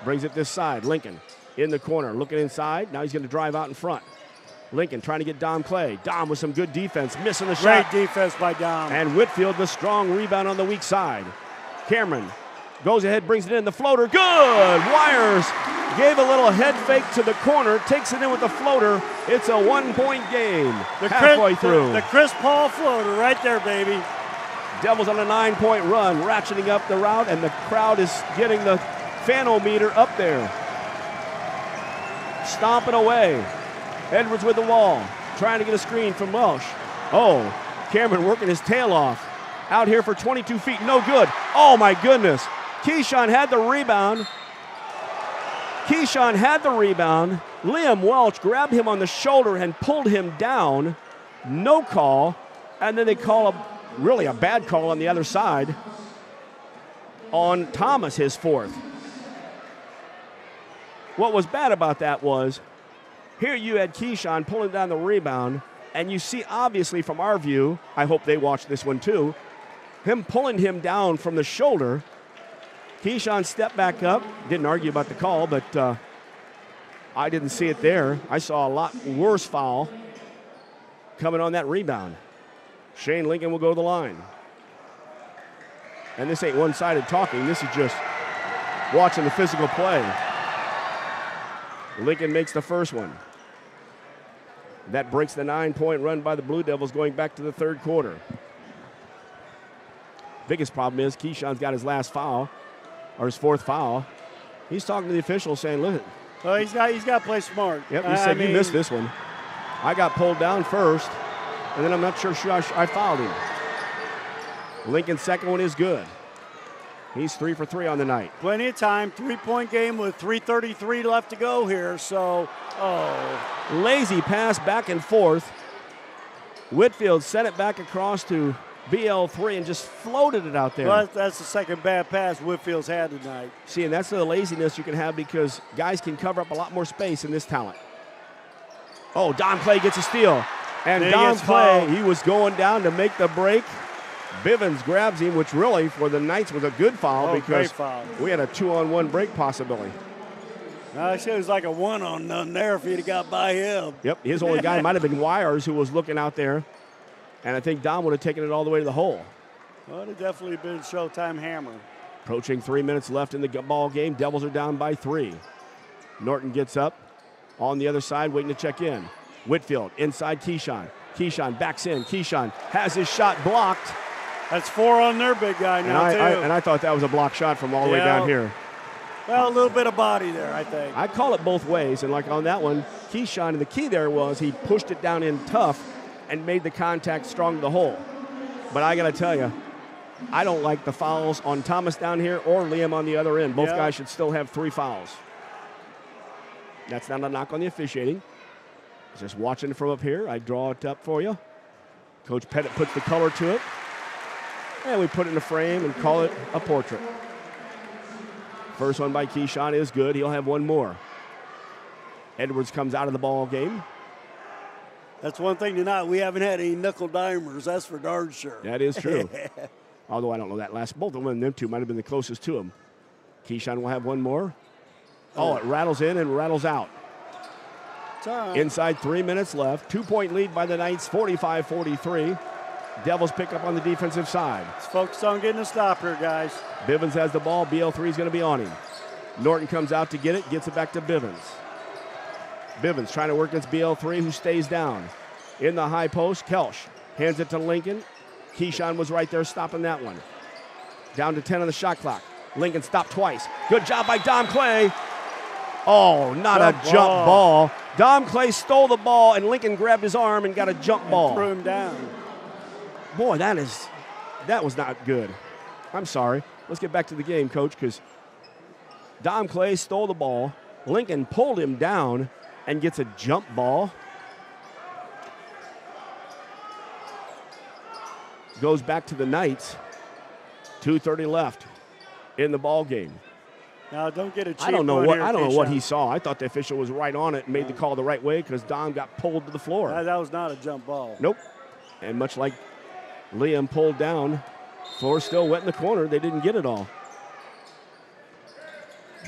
Brings it this side. Lincoln in the corner, looking inside. Now he's going to drive out in front. Lincoln trying to get Dom Clay. Dom with some good defense, missing the shot. Great defense by Dom. And Whitfield, the strong rebound on the weak side. Cameron goes ahead, brings it in. The floater, good! Wires gave a little head fake to the corner, takes it in with the floater. It's a 1-point game halfway through. The Chris Paul floater right there, baby. Devils on a 9-point run, ratcheting up the route, and the crowd is getting the fanometer up there. Stomping away. Edwards with the wall, trying to get a screen from Welsh. Oh, Cameron working his tail off. Out here for 22 feet, no good. Oh my goodness. Keyshawn had the rebound. Liam Welch grabbed him on the shoulder and pulled him down. No call. And then they call a bad call on the other side. on Thomas, his fourth. What was bad about that was here you had Keyshawn pulling down the rebound, and you see obviously from our view, I hope they watched this one too, him pulling him down from the shoulder. Keyshawn stepped back up, didn't argue about the call, but I didn't see it there. I saw a lot worse foul coming on that rebound. Shane Lincoln will go to the line. And this ain't one-sided talking. This is just watching the physical play. Lincoln makes the first one. That breaks the 9-point run by the Blue Devils going back to the third quarter. Biggest problem is Keyshawn's got his last foul, or his fourth foul. He's talking to the officials saying, look. Well, he's got to play smart. Yep, he said, you missed this one. I got pulled down first, and then I'm not sure I fouled him. Lincoln's second one is good. He's 3 for 3 on the night. Plenty of time, 3-point game with 3:33 left to go here, so, Lazy pass back and forth. Whitfield sent it back across to BL3 and just floated it out there. Well, that's the second bad pass Whitfield's had tonight. See, and that's the laziness you can have because guys can cover up a lot more space in this talent. Oh, Dom Clay gets a steal. And Dom Clay, he was going down to make the break. Bivens grabs him, which really for the Knights was a good foul because we had a 2-on-1 break possibility. I said it was like a 1-on-none there if he'd have got by him. Yep, his only guy might have been Wires who was looking out there. And I think Dom would have taken it all the way to the hole. Well, it definitely been Showtime hammer. Approaching 3 minutes left in the ball game. Devils are down by 3. Norton gets up on the other side, waiting to check in. Whitfield inside Keyshawn. Keyshawn backs in. Keyshawn has his shot blocked. That's 4 on their big guy now, too. And I thought that was a block shot from all the way down here. Well, a little bit of body there, I think. I'd call it both ways. And like on that one, Keyshawn, and the key there was he pushed it down in tough and made the contact strong to the hole. But I got to tell you, I don't like the fouls on Thomas down here or Liam on the other end. Both guys should still have 3 fouls. That's not a knock on the officiating. Just watching from up here, I draw it up for you. Coach Pettit puts the color to it. And we put it in a frame and call it a portrait. First one by Keyshawn is good. He'll have one more. Edwards comes out of the ball game. That's one thing tonight. We haven't had any nickel dimers. That's for darn sure. That is true. Although I don't know that last. Both of them two might have been the closest to him. Keyshawn will have one more. Oh, it rattles in and rattles out. Time. Inside 3 minutes left. 2-point lead by the Knights, 45-43. Devils pick up on the defensive side. Let's focus on getting a stop here, guys. Bivens has the ball. BL3 is going to be on him. Norton comes out to get it, gets it back to Bivens. Bivens trying to work against BL3, who stays down. In the high post, Kelsch hands it to Lincoln. Keyshawn was right there stopping that one. Down to 10 on the shot clock. Lincoln stopped twice. Good job by Dom Clay. Oh, not a jump ball. Dom Clay stole the ball, and Lincoln grabbed his arm and got a jump ball. Threw him down. Boy, that was not good. I'm sorry. Let's get back to the game, Coach, because Dom Clay stole the ball. Lincoln pulled him down and gets a jump ball. Goes back to the Knights. 2:30 left in the ball game. Now, don't get a cheap I don't know what he shot. saw. I thought the official was right on it and made the call the right way because Dom got pulled to the floor. That was not a jump ball. Nope. And much like Liam pulled down, floor still wet in the corner. They didn't get it all.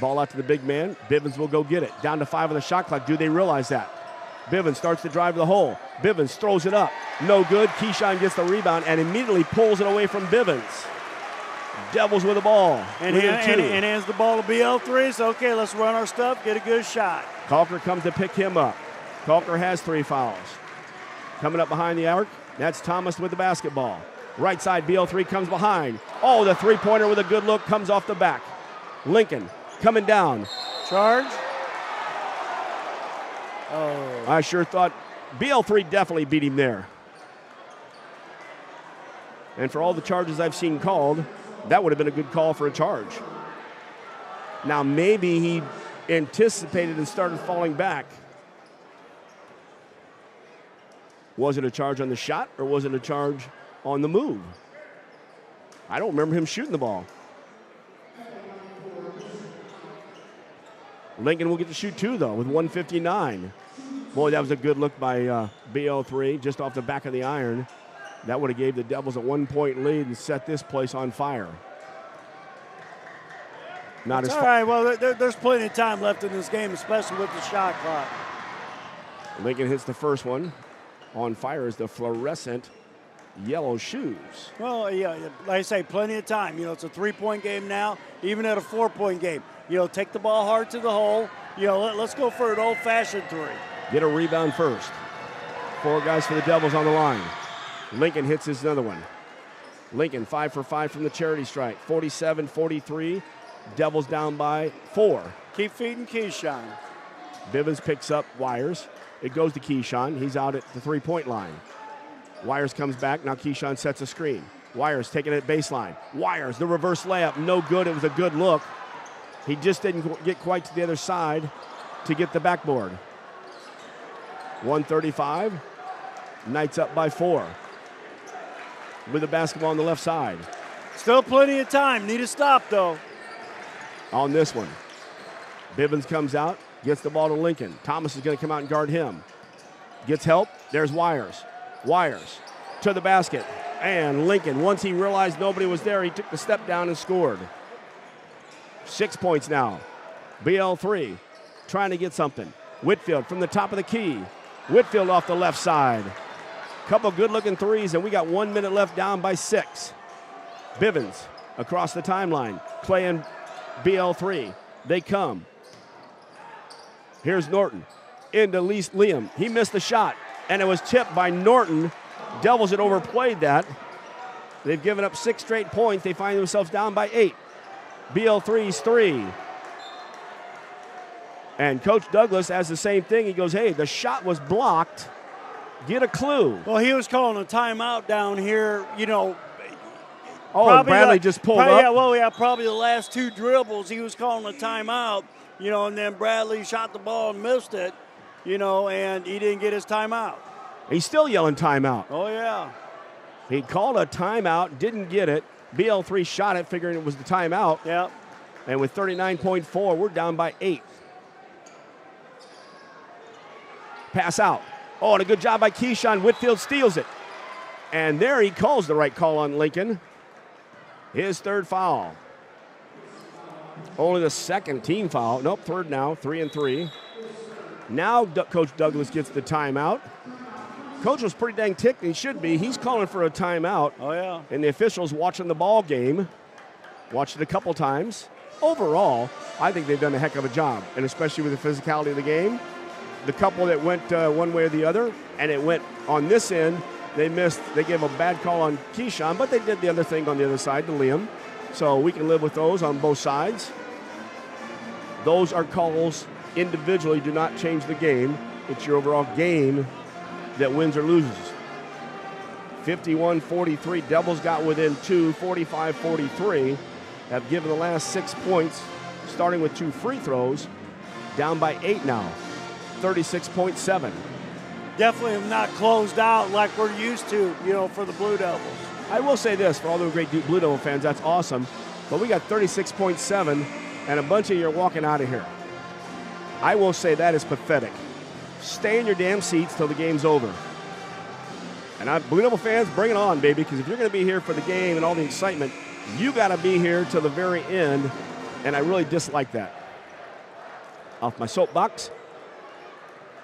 Ball out to the big man. Bivens will go get it. Down to 5 on the shot clock. Do they realize that? Bivens starts to drive to the hole. Bivens throws it up. No good. Keyshawn gets the rebound and immediately pulls it away from Bivens. Devils with the ball. And hands the ball to BL3. So, okay, let's run our stuff, get a good shot. Calker comes to pick him up. Calker has 3 fouls. Coming up behind the arc, that's Thomas with the basketball. Right side, BL3 comes behind. Oh, the three-pointer with a good look comes off the back. Lincoln coming down. Charge. Oh. I sure thought BL3 definitely beat him there. And for all the charges I've seen called, that would have been a good call for a charge. Now, maybe he anticipated and started falling back. Was it a charge on the shot or was it a charge on the move? I don't remember him shooting the ball. Lincoln will get to shoot 2, though, with 1:59. Boy, that was a good look by BL3, just off the back of the iron. That would have gave the Devils a 1-point lead and set this place on fire. Not as all right. Well, there's plenty of time left in this game, especially with the shot clock. Lincoln hits the first one. On fire is the fluorescent yellow shoes. Well, yeah, like I say, plenty of time. You know, it's a 3-point game now, even at a 4-point game. You know, take the ball hard to the hole. You know, let's go for an old-fashioned 3. Get a rebound first. 4 guys for the Devils on the line. Lincoln hits his another one. Lincoln 5 for 5 from the charity strike. 47-43. Devils down by 4. Keep feeding Keyshawn. Bivens picks up Wires. It goes to Keyshawn. He's out at the 3-point line. Wires comes back. Now Keyshawn sets a screen. Wires taking it baseline. Wires, the reverse layup. No good. It was a good look. He just didn't get quite to the other side to get the backboard. 135. Knights up by 4. With the basketball on the left side. Still plenty of time. Need a stop, though. On this one. Bivens comes out. Gets the ball to Lincoln. Thomas is going to come out and guard him. Gets help. There's Wires. Wires to the basket. And Lincoln, once he realized nobody was there, he took the step down and scored. 6 points now. BL3 trying to get something. Whitfield from the top of the key. Whitfield off the left side. Couple good-looking threes, and we got 1 minute left, down by 6. Bivens across the timeline. Clay and BL3. They come. Here's Norton into Liam. He missed the shot, and it was tipped by Norton. Devils had overplayed that. They've given up 6 straight points. They find themselves down by 8. BL3's 3. And Coach Douglas has the same thing. He goes, hey, the shot was blocked. Get a clue. Well, he was calling a timeout down here, you know. Oh, Bradley just pulled up? Yeah, probably the last 2 dribbles. He was calling a timeout, you know, and then Bradley shot the ball and missed it, you know, and he didn't get his timeout. He's still yelling timeout. Oh, yeah. He called a timeout, didn't get it. BL3 shot it, figuring it was the timeout. Yep. And with 39.4, we're down by 8. Pass out. Oh, and a good job by Keyshawn. Whitfield steals it. And there he calls the right call on Lincoln. His 3rd foul. Only the 2nd team foul. Nope, 3rd now. 3 and 3. Now Coach Douglas gets the timeout. Coach was pretty dang ticked, and he should be. He's calling for a timeout. Oh, yeah. And the officials watching the ball game. Watched it a couple times. Overall, I think they've done a heck of a job, and especially with the physicality of the game. The couple that went one way or the other, and it went on this end, they missed. They gave a bad call on Keyshawn, but they did the other thing on the other side to Liam. So we can live with those on both sides. Those are calls individually, do not change the game. It's your overall game that wins or loses. 51-43, Devils got within 2, 45-43. Have given the last 6 points, starting with 2 free throws, down by 8 now. 36.7. Definitely have not closed out like we're used to, you know, for the Blue Devils. I will say this, for all the great Blue Devil fans, that's awesome. But we got 36.7, and a bunch of you are walking out of here. I will say that is pathetic. Stay in your damn seats till the game's over. And Blue Devil fans, bring it on, baby, because if you're going to be here for the game and all the excitement, you got to be here till the very end, and I really dislike that. Off my soapbox.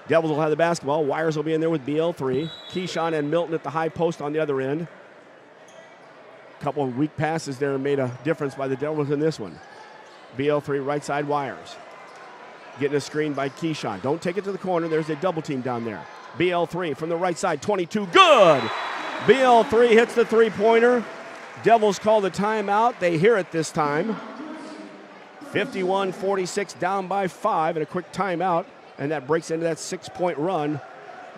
Devils will have the basketball. Wires will be in there with BL3. Keyshawn and Milton at the high post on the other end. A couple of weak passes there made a difference by the Devils in this one. BL3 right side Wires. Getting a screen by Keyshawn. Don't take it to the corner. There's a double team down there. BL3 from the right side. 22. Good! BL3 hits the three-pointer. Devils call the timeout. They hear it this time. 51-46, down by 5, and a quick timeout. And that breaks into that 6-point run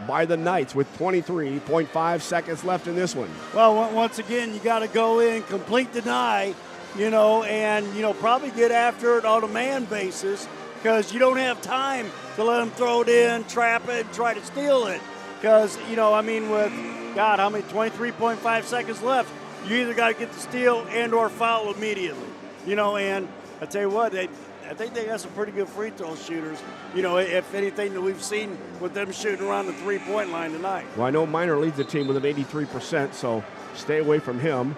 by the Knights with 23.5 seconds left in this one. Well, once again, you got to go in, complete deny, you know, and, you know, probably get after it on a man basis because you don't have time to let them throw it in, trap it, and try to steal it. Because, you know, I mean, with, God, how many, 23.5 seconds left, you either got to get the steal and or foul immediately. You know, and I tell you what, I think they got some pretty good free throw shooters. You know, if anything that we've seen with them shooting around the three-point line tonight. Well, I know Minor leads the team with an 83%, so stay away from him.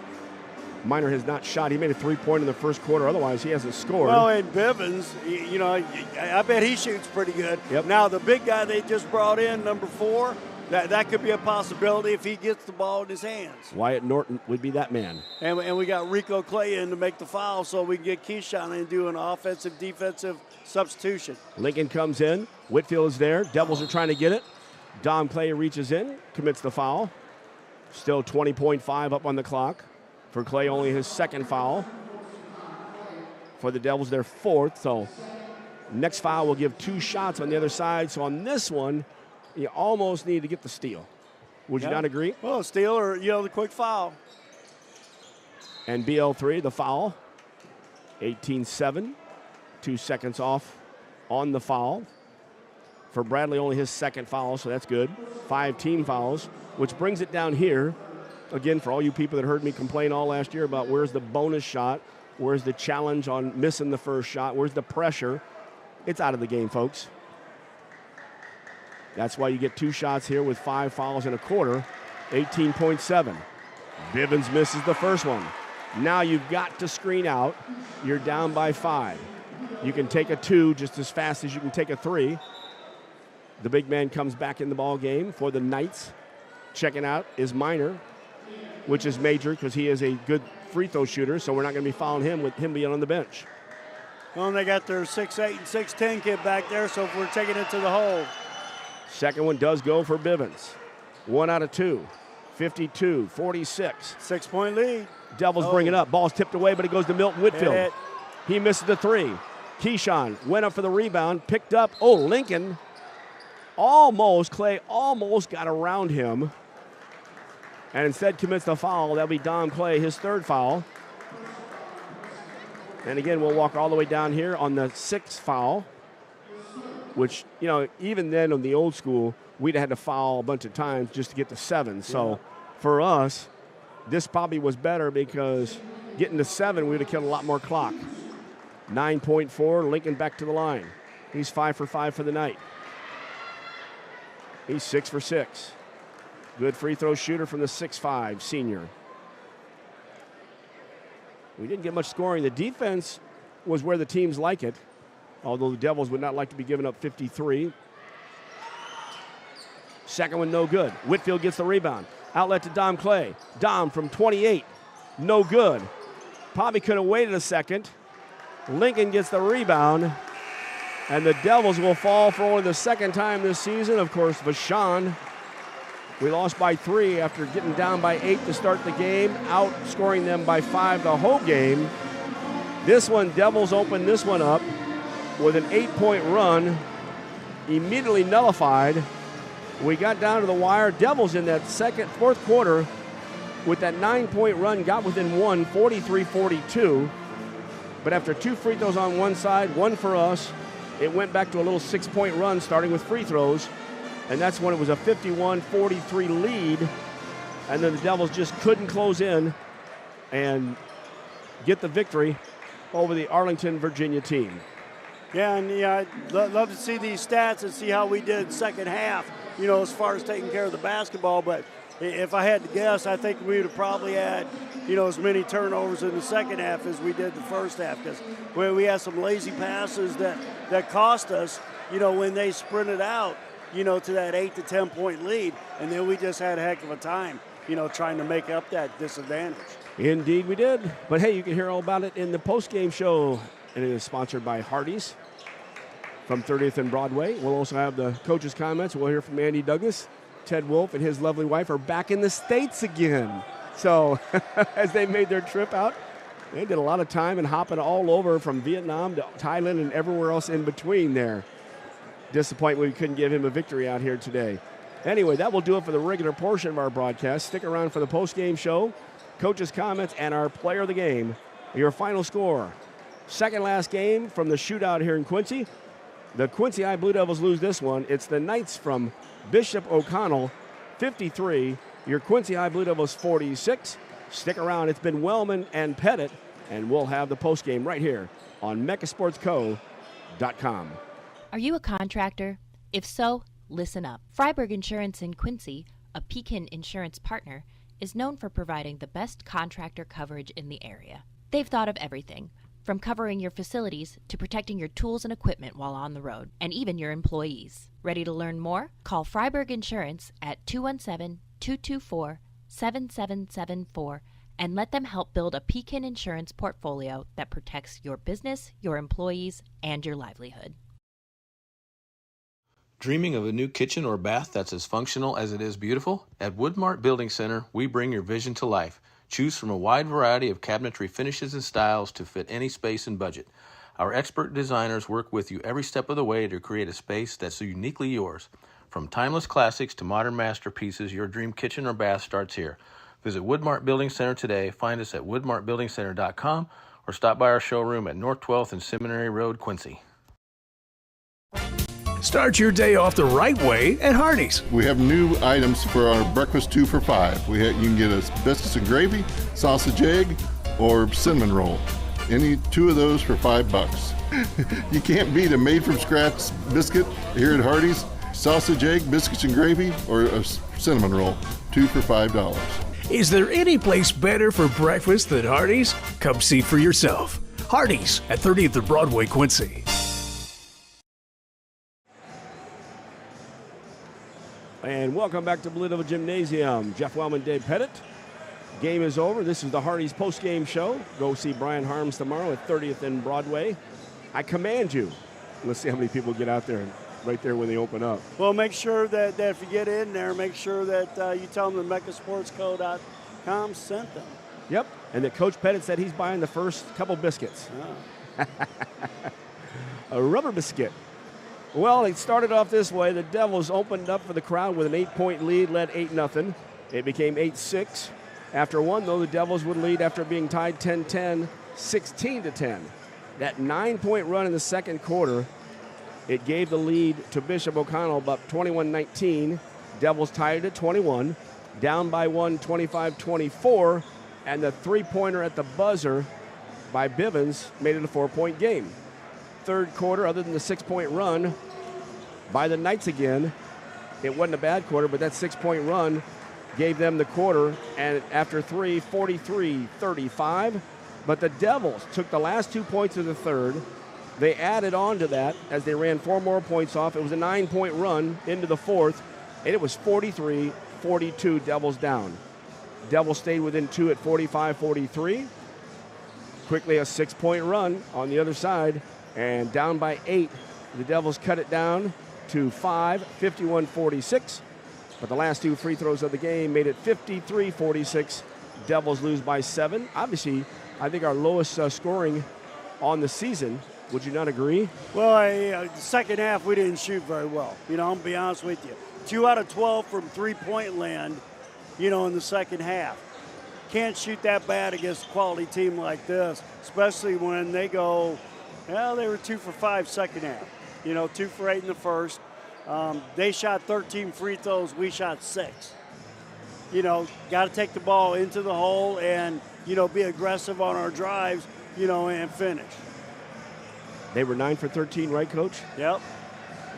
Minor has not shot. He made a three-point in the first quarter. Otherwise, he hasn't scored. Well, and Bivens, you know, I bet he shoots pretty good. Yep. Now, the big guy they just brought in, number 4, that could be a possibility if he gets the ball in his hands. Wyatt Norton would be that man. And we got Rico Clay in to make the foul so we can get Keyshawn in and do an offensive-defensive substitution. Lincoln comes in. Whitfield is there. Devils are trying to get it. Dom Clay reaches in, commits the foul. Still 20.5 up on the clock. For Clay, only his second foul. For the Devils, their fourth. So next foul will give 2 shots on the other side. So on this one, you almost need to get the steal. Would you not agree? Well, steal or, the quick foul. And BL3, the foul. 18-7. 2 seconds off on the foul. For Bradley, only his second foul, so that's good. 5 team fouls, which brings it down here. Again, for all you people that heard me complain all last year about where's the bonus shot, where's the challenge on missing the first shot, where's the pressure, it's out of the game, folks. That's why you get 2 shots here with 5 fouls in a quarter, 18.7. Bivens misses the first one. Now you've got to screen out. You're down by 5. You can take a 2 just as fast as you can take a 3. The big man comes back in the ball game for the Knights. Checking out is Minor, which is major because he is a good free throw shooter, so we're not going to be fouling him with him being on the bench. Well, and they got their 6'8" and 6'10" kid back there, so if we're taking it to the hole. Second one does go for Bivens. 1 out of 2. 52-46. 6-point lead. Devils bring it up. Ball's tipped away, but it goes to Milton Whitfield. He misses the 3. Keyshawn went up for the rebound, picked up. Oh, Lincoln Clay almost got around him. And instead commits the foul. That'll be Dom Clay, his 3rd foul. And again, we'll walk all the way down here on the 6th foul, which, even then on the old school, we'd have had to foul a bunch of times just to get to 7. So for us, this probably was better because getting to 7, we would have killed a lot more clock. 9.4, Lincoln back to the line. He's 5 for 5 for the night. He's 6 for 6. Good free throw shooter from the 6'5" senior. We didn't get much scoring. The defense was where the teams like it, although the Devils would not like to be giving up 53. Second one, no good. Whitfield gets the rebound. Outlet to Dom Clay. Dom from 28, no good. Probably could have waited a second. Lincoln gets the rebound, and the Devils will fall for only the second time this season. Of course, Vachon. We lost by 3 after getting down by 8 to start the game, outscoring them by 5 the whole game. This one, Devils opened this one up with an 8-point run, immediately nullified. We got down to the wire. Devils in that fourth quarter with that 9-point run got within 1, 43-42. But after 2 free throws on one side, 1 for us, it went back to a little 6-point run starting with free throws. And that's when it was a 51-43 lead. And then the Devils just couldn't close in and get the victory over the Arlington, Virginia team. Yeah, and I'd love to see these stats and see how we did second half, as far as taking care of the basketball. But if I had to guess, I think we would have probably had, as many turnovers in the second half as we did the first half, because we had some lazy passes that cost us, when they sprinted out, to that 8 to 10 point lead. And then we just had a heck of a time, trying to make up that disadvantage. Indeed we did. But hey, you can hear all about it in the post-game show. And it is sponsored by Hardee's from 30th and Broadway. We'll also have the coach's comments. We'll hear from Andy Douglas. Ted Wolf and his lovely wife are back in the States again. So as they made their trip out, they did a lot of time and hopping all over from Vietnam to Thailand and everywhere else in between there. Disappointed we couldn't give him a victory out here today. Anyway, that will do it for the regular portion of our broadcast. Stick around for the post-game show, coach's comments, and our player of the game. Your final score. Second last game from the shootout here in Quincy. The Quincy High Blue Devils lose this one. It's the Knights from Bishop O'Connell, 53. Your Quincy High Blue Devils, 46. Stick around. It's been Wellman and Pettit, and we'll have the post-game right here on mechasportsco.com. Are you a contractor? If so, listen up. Freiberg Insurance in Quincy, a Pekin insurance partner, is known for providing the best contractor coverage in the area. They've thought of everything, from covering your facilities to protecting your tools and equipment while on the road, and even your employees. Ready to learn more? Call Freiberg Insurance at 217-224-7774 and let them help build a Pekin insurance portfolio that protects your business, your employees, and your livelihood. Dreaming of a new kitchen or bath that's as functional as it is beautiful? At Woodmart Building Center, we bring your vision to life. Choose from a wide variety of cabinetry finishes and styles to fit any space and budget. Our expert designers work with you every step of the way to create a space that's uniquely yours. From timeless classics to modern masterpieces, your dream kitchen or bath starts here. Visit Woodmart Building Center today. Find us at woodmartbuildingcenter.com or stop by our showroom at North 12th and Seminary Road, Quincy. Start your day off the right way at Hardee's. We have new items for our breakfast 2 for $5. You can get a biscuits and gravy, sausage egg, or cinnamon roll. Any two of those for $5. You can't beat a made-from-scratch biscuit here at Hardee's. Sausage egg, biscuits and gravy, or a cinnamon roll. 2 for $5. Is there any place better for breakfast than Hardee's? Come see for yourself. Hardee's at 30th and Broadway, Quincy. And welcome back to Blue Devil Gymnasium. Jeff Wellman, Dave Pettit. Game is over. This is the Hardee's post-game show. Go see Brian Harms tomorrow at 30th and Broadway. I command you. Let's see how many people get out there right there when they open up. Well, make sure that if you get in there, make sure that you tell them that mechasportsco.com sent them. Yep, and that Coach Pettit said he's buying the first couple biscuits. Oh. A rubber biscuit. Well, it started off this way. The Devils opened up for the crowd with an 8-point lead, led 8-0. It became 8-6. After one, though, the Devils would lead after being tied 10-10, 16-10. That 9-point run in the second quarter, it gave the lead to Bishop O'Connell about 21-19. Devils tied it at 21, down by one, 25-24, and the three-pointer at the buzzer by Bivens made it a 4-point game. Third quarter, other than the 6-point run by the Knights again, it wasn't a bad quarter, but that 6-point run gave them the quarter, and after three, 43-35. But the Devils took the last 2 points of the third. They added on to that as they ran 4 more points off. It was a 9-point run into the fourth, and it was 43-42, Devils down. Devils stayed within 2 at 45-43. Quickly a 6-point run on the other side, and down by 8. The Devils cut it down to 5, 51-46. But the last 2 free throws of the game made it 53-46. Devils lose by 7. Obviously, I think our lowest scoring on the season. Would you not agree? Well, the second half, we didn't shoot very well. I'm going to be honest with you. 2 out of 12 from three-point land, in the second half. Can't shoot that bad against a quality team like this, especially when they go, they were 2 for 5 second half. 2 for 8 in the first. They shot 13 free throws. We shot 6. Got to take the ball into the hole and, be aggressive on our drives, and finish. They were 9 for 13, right, Coach? Yep.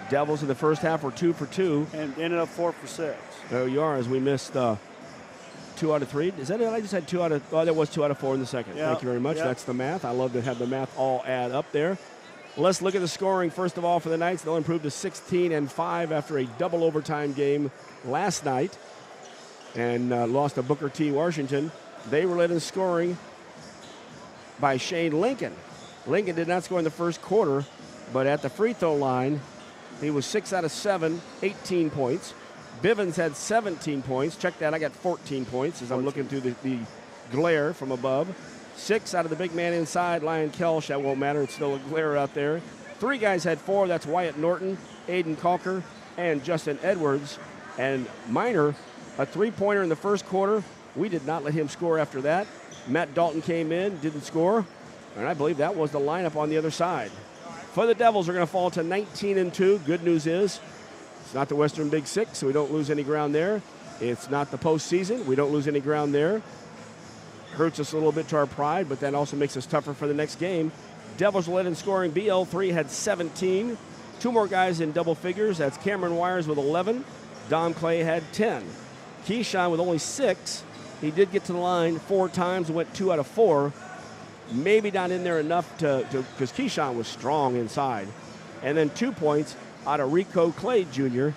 Devils in the first half were 2 for 2. And ended up 4 for 6. There you are, as we missed 2 out of 3. Is that it? I just had 2 out of, there was 2 out of 4 in the second. Yep. Thank you very much. Yep. That's the math. I love to have the math all add up there. Let's look at the scoring, first of all, for the Knights. They'll improve to 16-5 after a double overtime game last night and lost to Booker T. Washington. They were led in scoring by Shane Lincoln. Lincoln did not score in the first quarter, but at the free throw line, he was 6 out of 7, 18 points. Bivens had 17 points. Check that, I got 14 points as I'm looking through the glare from above. 6 out of the big man inside, Lyon Kelsch. That won't matter, it's still a glare out there. 3 guys had 4, that's Wyatt Norton, Aiden Calker, and Justin Edwards. And Minor, a three-pointer in the first quarter. We did not let him score after that. Matt Dalton came in, didn't score, and I believe that was the lineup on the other side. For the Devils, are going to fall to 19-2. Good news is it's not the Western Big Six, so we don't lose any ground there. It's not the postseason. We don't lose any ground there. Hurts us a little bit to our pride, but that also makes us tougher for the next game. Devils led in scoring. BL3 had 17. 2 more guys in double figures. That's Cameron Wires with 11. Dom Clay had 10. Keyshawn with only 6. He did get to the line 4 times, went 2 out of 4. Maybe not in there enough because Keyshawn was strong inside. And then 2 points out of Rico Clay Jr.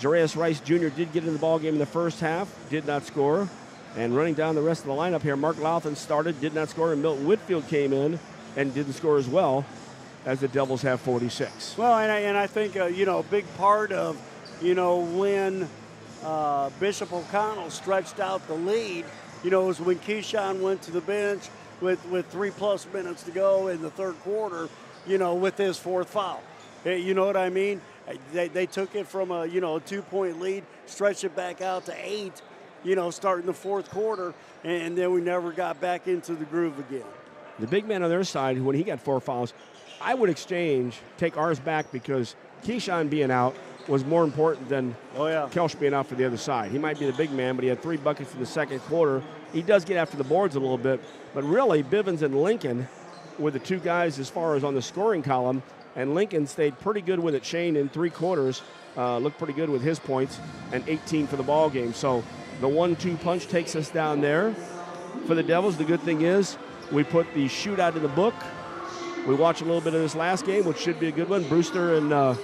Jarius Rice Jr. did get in the ballgame in the first half, did not score. And running down the rest of the lineup here, Mark Louthan started, did not score, and Milton Whitfield came in and didn't score as well, as the Devils have 46. Well, and I think, a big part of, when Bishop O'Connell stretched out the lead, was when Keyshawn went to the bench with 3+ minutes to go in the third quarter, with his 4th foul. You know what I mean? They took it from a 2-point lead, stretched it back out to 8, starting the fourth quarter, and then we never got back into the groove again. The big man on their side, when he got 4 fouls, I would take ours back because Keyshawn being out was more important than Kelsch being out for the other side. He might be the big man, but he had 3 buckets in the second quarter. He does get after the boards a little bit, but really Bivens and Lincoln were the 2 guys as far as on the scoring column, and Lincoln stayed pretty good with it. Shane in 3 quarters looked pretty good with his points, and 18 for the ball game. So the 1-2 punch takes us down there. For the Devils, the good thing is we put the shootout in the book. We watched a little bit of this last game, which should be a good one. Brewster and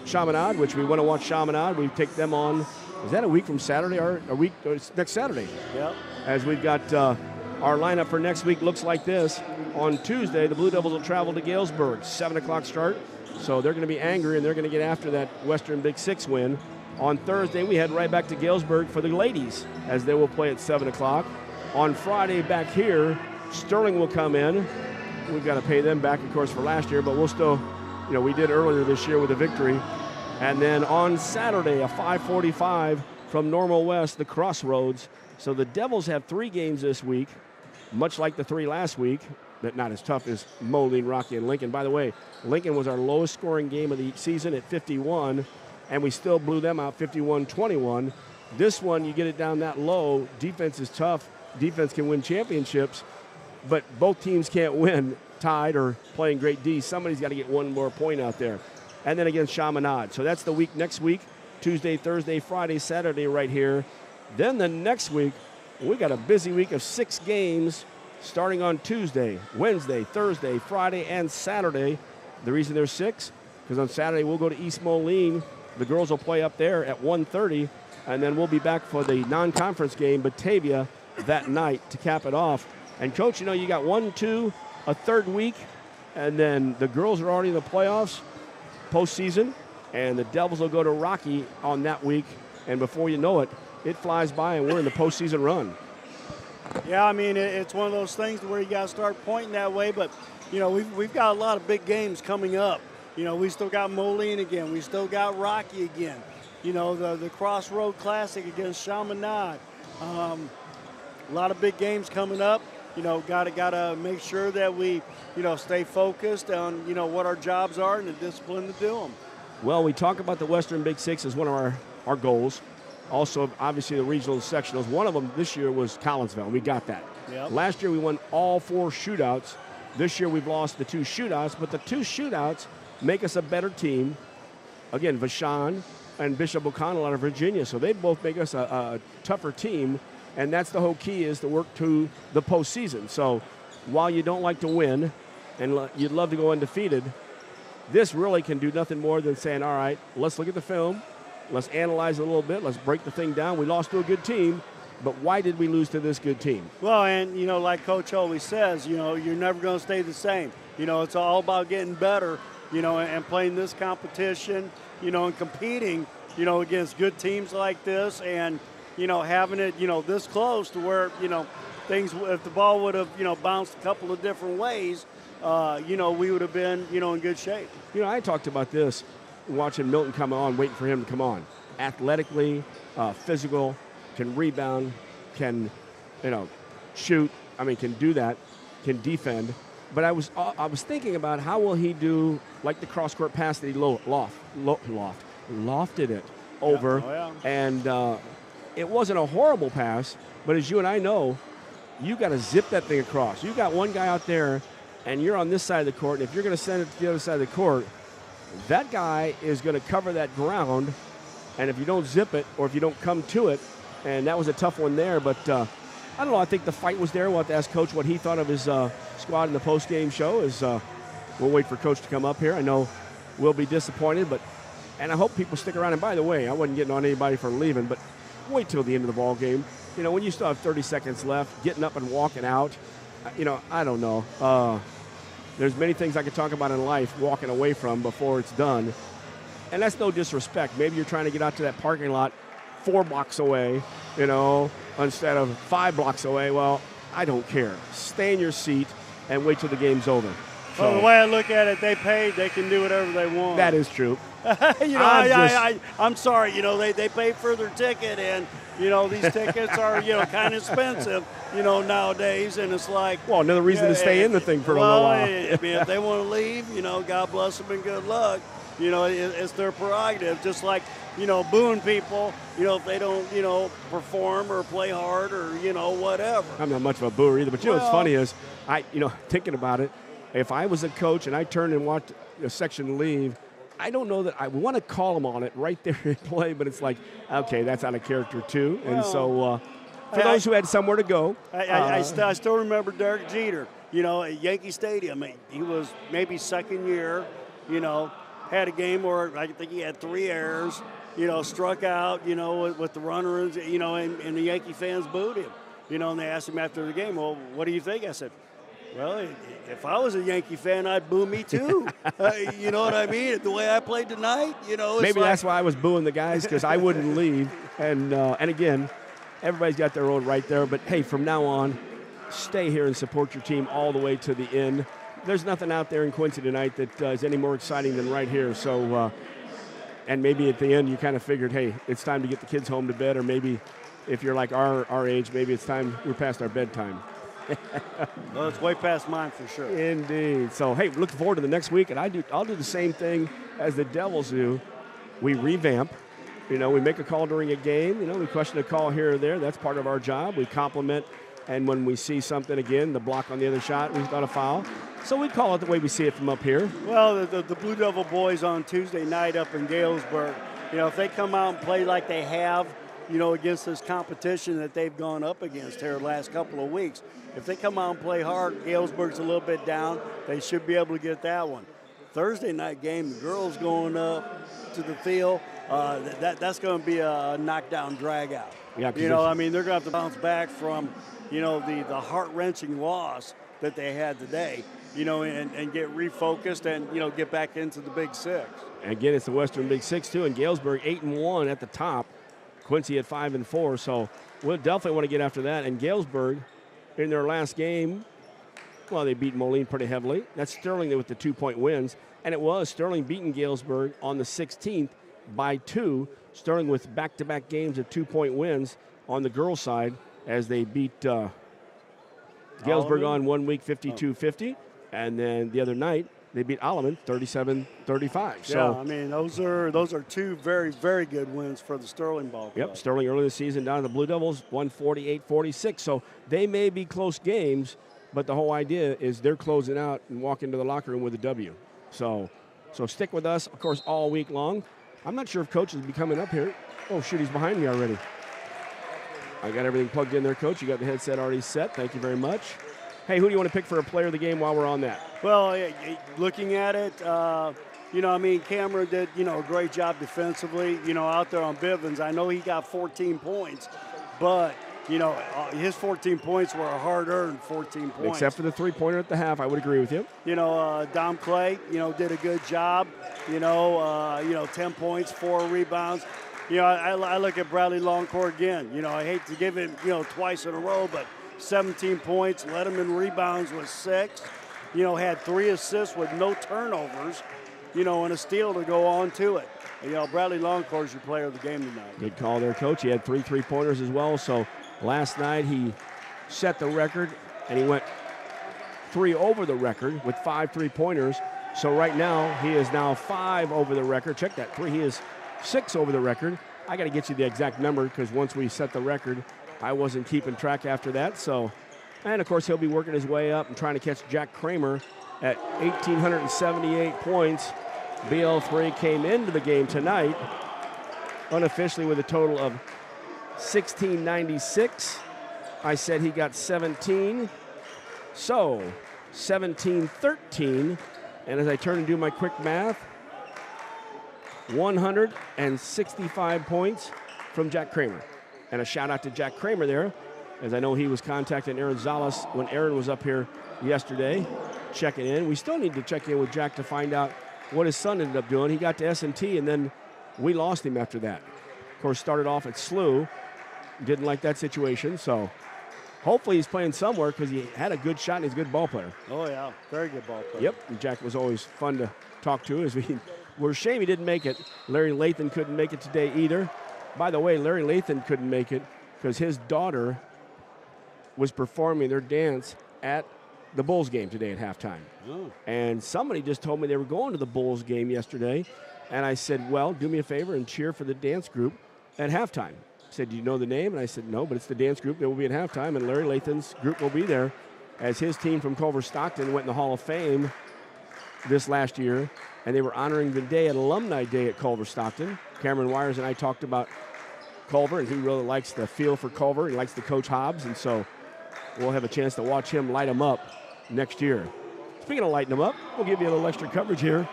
Chaminade, which we want to watch Chaminade. We take them on. Is that a week from Saturday or a week next Saturday? Yep. As we've got our lineup for next week looks like this. On Tuesday, the Blue Devils will travel to Galesburg, 7 o'clock start. So they're going to be angry, and they're going to get after that Western Big Six win. On Thursday, we head right back to Galesburg for the ladies, as they will play at 7 o'clock. On Friday, back here, Sterling will come in. We've got to pay them back, of course, for last year, but we'll still, we did earlier this year with a victory. And then on Saturday, a 5:45 from Normal West, the Crossroads. So the Devils have 3 games this week, much like the 3 last week, but not as tough as Moline, Rocky, and Lincoln. By the way, Lincoln was our lowest scoring game of the season at 51, and we still blew them out 51-21. This one, you get it down that low. Defense is tough. Defense can win championships, but both teams can't win tied or playing great D. Somebody's got to get 1 more point out there. And then against Chaminade. So that's the week next week, Tuesday, Thursday, Friday, Saturday right here. Then the next week, we got a busy week of 6 games starting on Tuesday, Wednesday, Thursday, Friday, and Saturday. The reason there's 6, because on Saturday we'll go to East Moline. The girls will play up there at 1:30, and then we'll be back for the non-conference game, Batavia, that night to cap it off. And, Coach, you got 1, 2, a third week, and then the girls are already in the playoffs, postseason, and the Devils will go to Rocky on that week, and before you know it, it flies by and we're in the postseason run. Yeah, it's one of those things where you got to start pointing that way, but, we've got a lot of big games coming up. We still got Moline again. We still got Rocky again. The Crossroad Classic against Chaminade. A lot of big games coming up. Gotta make sure that we, stay focused on, what our jobs are and the discipline to do them. Well, we talk about the Western Big Six as one of our goals. Also, obviously, the regional sectionals. One of them this year was Collinsville. We got that. Yep. Last year, we won all 4 shootouts. This year, we've lost the 2 shootouts, but the 2 shootouts make us a better team. Again, Vashon and Bishop O'Connell out of Virginia, so they both make us a tougher team, and that's the whole key, is to work to the postseason. So while you don't like to win and you'd love to go undefeated, this really can do nothing more than saying, all right, let's look at the film, let's analyze it a little bit, let's break the thing down. We lost to a good team, but why did we lose to this good team? Well, and, like Coach always says, you're never going to stay the same. It's all about getting better, and playing this competition, and competing, against good teams like this, and, having it, this close to where, things, if the ball would have, bounced a couple of different ways, we would have been, in good shape. I talked about this, watching Milton come on, waiting for him to come on. Athletically, physical, can rebound, can, shoot. Can do that, can defend. But I was thinking about how will he do, like the cross-court pass that he lofted it over. Yeah. Oh, yeah. And it wasn't a horrible pass, but as you and I know, you got to zip that thing across. You got one guy out there and you're on this side of the court, and if you're going to send it to the other side of the court, that guy is going to cover that ground, and if you don't zip it or if you don't come to it, and that was a tough one there, but I don't know. I think the fight was there. We'll have to ask Coach what he thought of his squad in the post-game show. We'll wait for Coach to come up here. I know we'll be disappointed, and I hope people stick around. And by the way, I wasn't getting on anybody for leaving, but wait till the end of the ball game. You know, when you still have 30 seconds left, getting up and walking out, you know, I don't know. There's many things I could talk about in life walking away from before it's done. And that's no disrespect. Maybe you're trying to get out to that parking lot 4 blocks away, you know, instead of 5 blocks away. Well, I don't care. Stay in your seat and wait till the game's over. So, well, the way I look at it, they paid. They can do whatever they want. That is true. You know, I'm sorry. You know, they paid for their ticket, and you know these tickets are kind of expensive. You know nowadays, and it's like another reason to stay in the thing for a little while. I mean, if they want to leave, you know, God bless them and good luck. You know, it's their prerogative. Just like booing people. You know, if they don't perform or play hard or whatever. I'm not much of a booer either, but what's funny is thinking about it. If I was a coach and I turned and watched a section leave, I don't know that I want to call them on it right there in play, but it's like, okay, that's out of character too. And so for those who had somewhere to go. I still remember Derek Jeter, at Yankee Stadium. He was maybe second year, had a game where I think he had 3 errors, struck out, with the runners, and the Yankee fans booed him, and they asked him after the game, well, what do you think? I said, well, if I was a Yankee fan, I'd boo me too. You know what I mean? The way I played tonight, it's maybe that's why I was booing the guys, because I wouldn't leave. And again, everybody's got their own right there. But, hey, from now on, stay here and support your team all the way to the end. There's nothing out there in Quincy tonight that is any more exciting than right here. So, and maybe at the end you kind of figured, hey, it's time to get the kids home to bed, or maybe if you're like our age, maybe it's time we're past our bedtime. Well, it's way past mine for sure. Indeed. So, hey, looking forward to the next week, and I'll do the same thing as the Devils do. We revamp. We make a call during a game. We question a call here or there. That's part of our job. We compliment, and when we see something again, the block on the other shot, we thought a foul. So we call it the way we see it from up here. Well, the Blue Devil boys on Tuesday night up in Galesburg, if they come out and play like they have, against this competition that they've gone up against here the last couple of weeks. If they come out and play hard, Galesburg's a little bit down. They should be able to get that one. Thursday night game, the girls going up to the field. That's going to be a knockdown, drag out. Yeah, they're going to have to bounce back from, the heart-wrenching loss that they had today, and get refocused and, get back into the Big Six. Again, it's the Western Big Six, too, and Galesburg 8-1 at the top. Quincy at 5-4, so we'll definitely want to get after that. And Galesburg, in their last game, well, they beat Moline pretty heavily. That's Sterling with the 2-point wins, and it was Sterling beating Galesburg on the 16th by 2. Sterling with back-to-back games of 2-point wins on the girls' side as they beat Galesburg on 1 week 52-50, and then the other night they beat Alleman 37-35. So, I mean, those are 2 very, very good wins for the Sterling ball club. Yep, Sterling early this season down to the Blue Devils, 148-46. So they may be close games, but the whole idea is they're closing out and walk into the locker room with a W. So stick with us, of course, all week long. I'm not sure if Coach will be coming up here. Oh, shoot, he's behind me already. I got everything plugged in there, Coach. You got the headset already set. Thank you very much. Hey, who do you want to pick for a player of the game while we're on that? Well, looking at it, Cameron did, a great job defensively, out there on Bivens. I know he got 14 points, but, his 14 points were a hard-earned 14 points. Except for the three-pointer at the half, I would agree with you. Dom Clay, did a good job, 10 points, 4 rebounds. I look at Bradley Longcourt again. I hate to give him, twice in a row, but 17 points, led him in rebounds with 6. Had 3 assists with no turnovers, and a steal to go on to it. Bradley Longcourt is your player of the game tonight. Good call there, Coach. He had 3 3-pointers as well. So last night he set the record, and he went 3 over the record with 5 3-pointers. So right now he is now 5 over the record. Check that, 3. He is 6 over the record. I got to get you the exact number because once we set the record, I wasn't keeping track after that. So And, of course, he'll be working his way up and trying to catch Jack Kramer at 1,878 points. BL3 came into the game tonight unofficially with a total of 1,696. I said he got 17. So, 17-13. And as I turn and do my quick math, 165 points from Jack Kramer. And a shout out to Jack Kramer there, as I know he was contacting Aaron Zalas when Aaron was up here yesterday, checking in. We still need to check in with Jack to find out what his son ended up doing. He got to S&T, and then we lost him after that. Of course, started off at SLU. Didn't like that situation, so hopefully he's playing somewhere because he had a good shot and he's a good ball player. Oh, yeah. Very good ball player. Yep. And Jack was always fun to talk to. We're ashamed he didn't make it. Larry Lathan couldn't make it today either. By the way, Larry Lathan couldn't make it because his daughter was performing their dance at the Bulls game today at halftime. Oh. And somebody just told me they were going to the Bulls game yesterday. And I said, well, do me a favor and cheer for the dance group at halftime. Said, do you know the name? And I said, no, but it's the dance group that will be at halftime, and Larry Lathan's group will be there as his team from Culver Stockton went in the Hall of Fame this last year, and they were honoring the day at Alumni Day at Culver Stockton. Cameron Wires and I talked about Culver, and he really likes the feel for Culver. He likes the Coach Hobbs, and so we'll have a chance to watch him light them up next year. Speaking of lighting them up, we'll give you a little extra coverage here.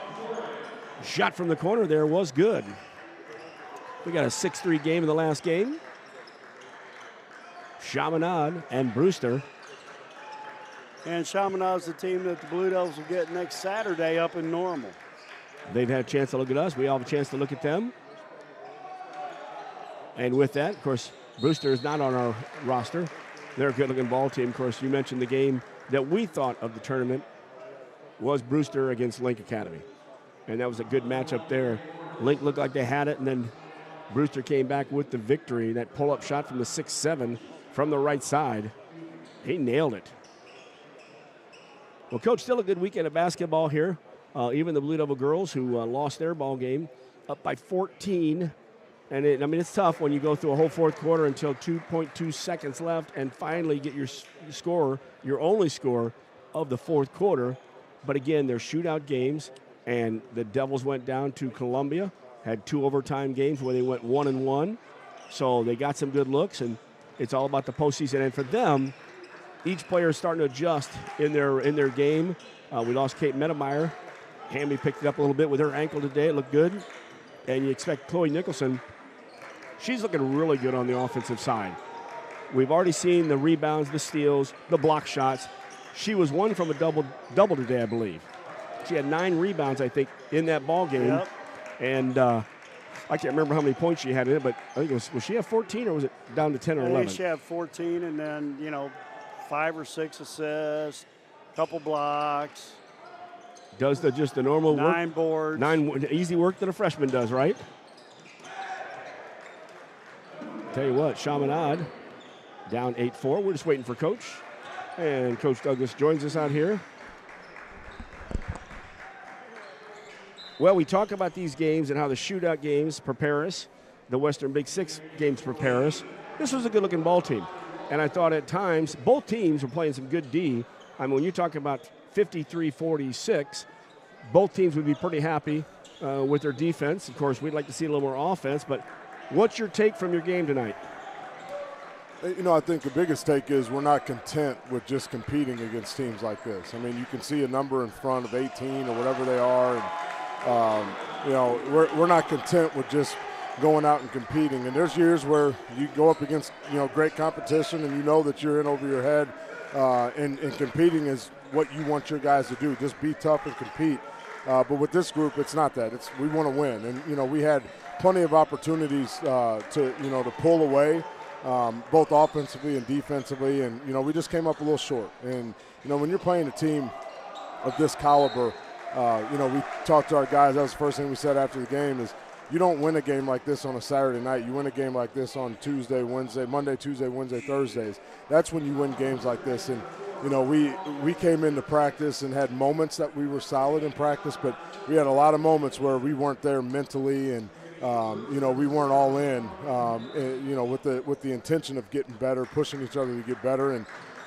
Shot from the corner there was good. We got a 6-3 game in the last game. Chaminade and Brewster. And Chaminade's the team that the Blue Devils will get next Saturday up in Normal. They've had a chance to look at us. We all have a chance to look at them. And with that, of course, Brewster is not on our roster. They're a good-looking ball team. Of course, you mentioned the game that we thought of the tournament was Brewster against Link Academy. And that was a good matchup there. Link looked like they had it, and then Brewster came back with the victory. That pull-up shot from the 6-7 from the right side. He nailed it. Well, Coach, still a good weekend of basketball here. Even the Blue Devil girls who lost their ball game up by 14. And it's tough when you go through a whole fourth quarter until 2.2 seconds left and finally get your score, your only score of the fourth quarter. But again, they're shootout games, and the Devils went down to Columbia, had 2 overtime games where they went 1-1. So they got some good looks, and it's all about the postseason. And for them, each player is starting to adjust in their game. We lost Kate Medemeyer. Hamby picked it up a little bit with her ankle today. It looked good. And you expect Chloe Nicholson, she's looking really good on the offensive side. We've already seen the rebounds, the steals, the block shots. She was 1 from a double today, I believe. She had 9 rebounds, I think, in that ball game. Yep. And I can't remember how many points she had in it, but I think was she have 14 or was it down to 10 or 11? I think she had 14 and then, 5 or 6 assists, couple blocks. Does just the normal 9 work. boards. 9 easy work that a freshman does, right? Tell you what, Chaminade down 8-4. We're just waiting for Coach. And Coach Douglas joins us out here. Well, we talk about these games and how the shootout games prepare us. The Western Big Six games prepare us. This was a good-looking ball team. And I thought at times both teams were playing some good D. I mean, when you talk about 53-46, both teams would be pretty happy with their defense. Of course, we'd like to see a little more offense. But what's your take from your game tonight? I think the biggest take is we're not content with just competing against teams like this. I mean, you can see a number in front of 18 or whatever they are. And, we're not content with just going out and competing. And there's years where you go up against, great competition and you know that you're in over your head. And competing is what you want your guys to do. Just be tough and compete. But with this group, it's not that. We want to win. And, we had plenty of opportunities to pull away, both offensively and defensively. And, we just came up a little short. And, when you're playing a team of this caliber, we talked to our guys. That was the first thing we said after the game is you don't win a game like this on a Saturday night. You win a game like this on Monday, Tuesday, Wednesday, Thursdays. That's when you win games like this. And, we came into practice and had moments that we were solid in practice, but we had a lot of moments where we weren't there mentally and, we weren't all in, with the intention of getting better, pushing each other to get better. And,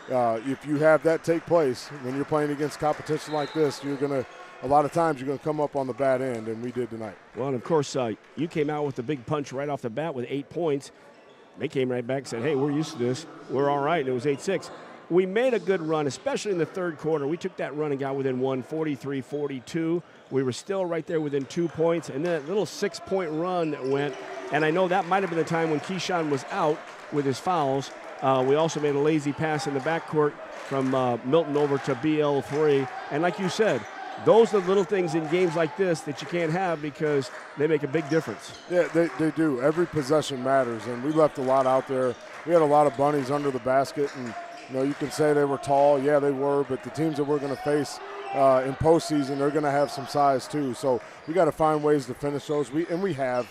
if you have that take place when you're playing against competition like this, a lot of times you're going to come up on the bad end, and we did tonight. Well, and of course, you came out with a big punch right off the bat with 8 points. They came right back and said, hey, we're used to this. We're all right, and it was 8-6. We made a good run, especially in the third quarter. We took that run and got within 43-42. We were still right there within 2 points, and then that little 6-point run that went, and I know that might have been the time when Keyshawn was out with his fouls. We also made a lazy pass in the backcourt from Milton over to BL3. And like you said, those are the little things in games like this that you can't have because they make a big difference. Yeah, they do. Every possession matters, and we left a lot out there. We had a lot of bunnies under the basket, and you can say they were tall. Yeah, they were, but the teams that we're going to face in postseason, they're going to have some size too. So we got to find ways to finish those. We have,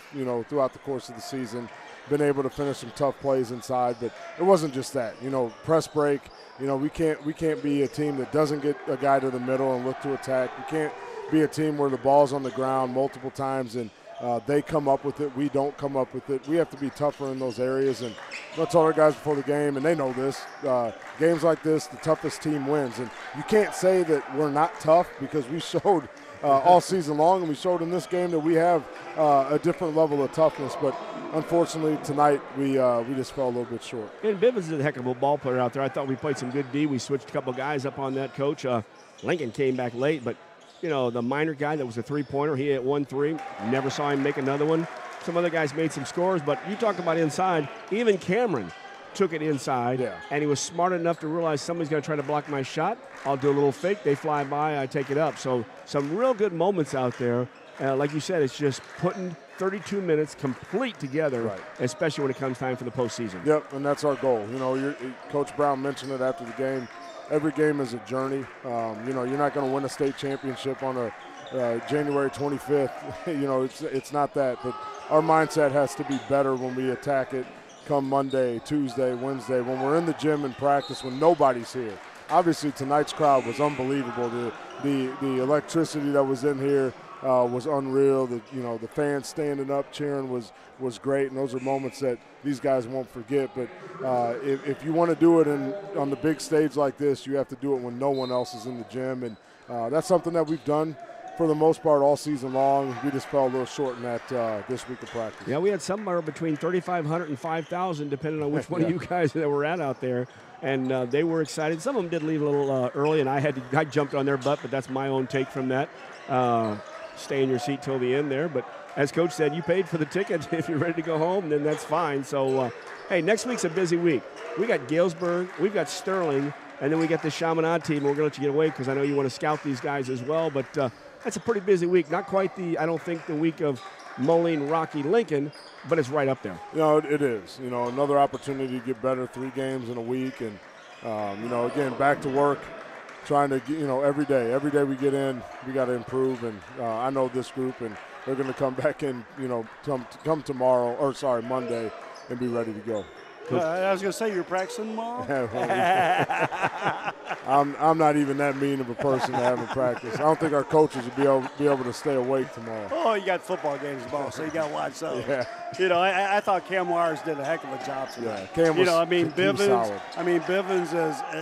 throughout the course of the season, been able to finish some tough plays inside. But it wasn't just that. Press break. We can't be a team that doesn't get a guy to the middle and look to attack. We can't be a team where the ball's on the ground multiple times and they come up with it. We don't come up with it. We have to be tougher in those areas. And I told our guys before the game, and they know this, games like this, the toughest team wins. And you can't say that we're not tough because we showed all season long, and we showed in this game that we have a different level of toughness. But unfortunately, tonight we just fell a little bit short. And Bivens is a heck of a ball player out there. I thought we played some good D. We switched a couple guys up on that, Coach. Lincoln came back late, but the minor guy that was a three-pointer, he hit 1-3. Never saw him make another one. Some other guys made some scores, but you talk about inside. Even Cameron took it inside, and he was smart enough to realize somebody's going to try to block my shot. I'll do a little fake. They fly by. I take it up. So some real good moments out there. Like you said, it's just putting 32 minutes complete together, especially when it comes time for the postseason. Yep, and that's our goal. Coach Brown mentioned it after the game. Every game is a journey. You're not going to win a state championship on a January 25th. It's not that. But our mindset has to be better when we attack it come Monday, Tuesday, Wednesday, when we're in the gym and practice when nobody's here. Obviously, tonight's crowd was unbelievable. The electricity that was in here was unreal. The fans standing up, cheering was great, and those are moments that these guys won't forget. But if you want to do it on the big stage like this, you have to do it when no one else is in the gym, and that's something that we've done for the most part all season long. We just fell a little short in that this week of practice. Yeah, we had somewhere between 3,500 and 5,000, depending on which one of you guys that were out there. And they were excited. Some of them did leave a little early, and I jumped on their butt, but that's my own take from that. Stay in your seat till the end there. But as Coach said, you paid for the ticket. If you're ready to go home, then that's fine. So, hey, next week's a busy week. We got Galesburg, we've got Sterling, and then we got the Chaminade team. We're going to let you get away because I know you want to scout these guys as well. But that's a pretty busy week. Not quite I don't think, the week of Moline, Rocky, Lincoln, but it's right up there. It is. Another opportunity to get better, 3 games in a week. And, again, back to work, trying to, every day we get in, we got to improve. And I know this group, and they're going to come back in, come tomorrow, Monday, and be ready to go. I was going to say, you're practicing tomorrow? I'm not even that mean of a person to haven't practiced. I don't think our coaches would be able to stay awake tomorrow. Oh, you got football games tomorrow, so you got to watch those. Yeah. I thought Cam Wires did a heck of a job tonight. Yeah, Cam was Bivens. solid. Bivens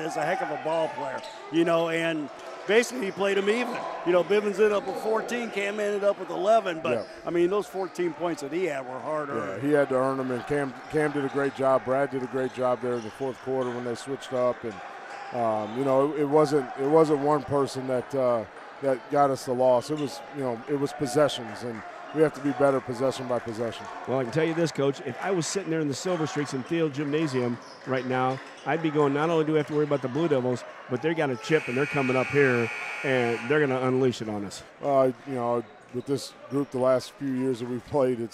is a heck of a ball player. And basically he played him even. Bivens ended up with 14, Cam ended up with 11. But, those 14 points that he had were hard earned. Yeah, he had to earn them, and Cam did a great job. Brad did a great job there in the fourth quarter when they switched up. And, it wasn't one person that got us the loss. It was possessions, and we have to be better possession by possession. Well, I can tell you this, Coach. If I was sitting there in the Silver Streaks in Thiel Gymnasium right now, I'd be going, not only do we have to worry about the Blue Devils, but they got a chip, and they're coming up here, and they're going to unleash it on us. With this group the last few years that we've played,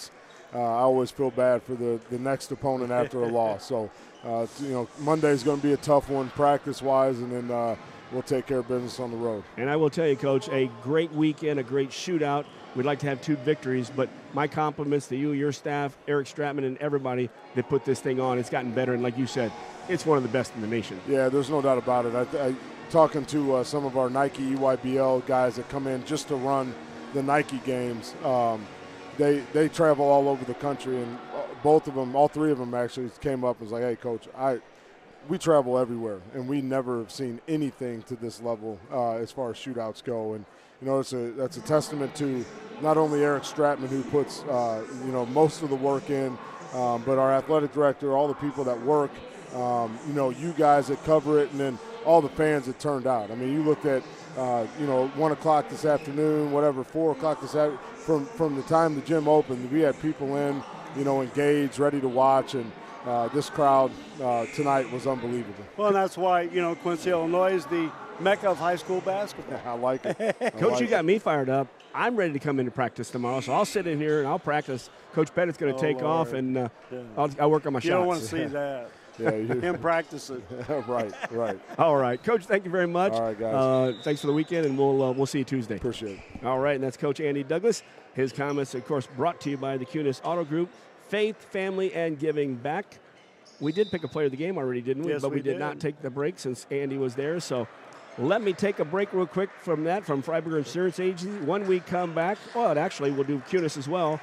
I always feel bad for the next opponent after a loss. So, Monday's going to be a tough one practice-wise, and then we'll take care of business on the road. And I will tell you, Coach, a great weekend, a great shootout. We'd like to have 2 victories, but my compliments to you, your staff, Eric Stratman, and everybody that put this thing on. It's gotten better, and like you said, it's one of the best in the nation. Yeah, there's no doubt about it. Talking to some of our Nike EYBL guys that come in just to run the Nike games, they travel all over the country, and all 3 of them actually came up and was like, hey, Coach, we travel everywhere, and we never have seen anything to this level as far as shootouts go. And that's a testament to not only Eric Stratman, who puts most of the work in, but our athletic director, all the people that work, you guys that cover it, and then all the fans that turned out. I mean, you looked at 1 o'clock this afternoon, 4 o'clock this afternoon, from the time the gym opened, we had people in, engaged, ready to watch, and this crowd tonight was unbelievable. Well, and that's why, Quincy, Illinois is the mecca of high school basketball. I like it. Coach, you got me fired up. I'm ready to come into practice tomorrow, so I'll sit in here and I'll practice. Coach Pettit's going to take off, and I'll work on my shots. You don't want to see that. Yeah, him practice it. Right. All right, Coach. Thank you very much. All right, guys. Thanks for the weekend, and we'll see you Tuesday. Appreciate it. All right, and that's Coach Andy Douglas. His comments, of course, brought to you by the QHS Auto Group. Faith, family, and giving back. We did pick a player of the game already, didn't we? Yes, but we did not take the break since Andy was there. So let me take a break real quick from Freiburger Insurance Agency. When we come back, actually, we'll do QHS as well.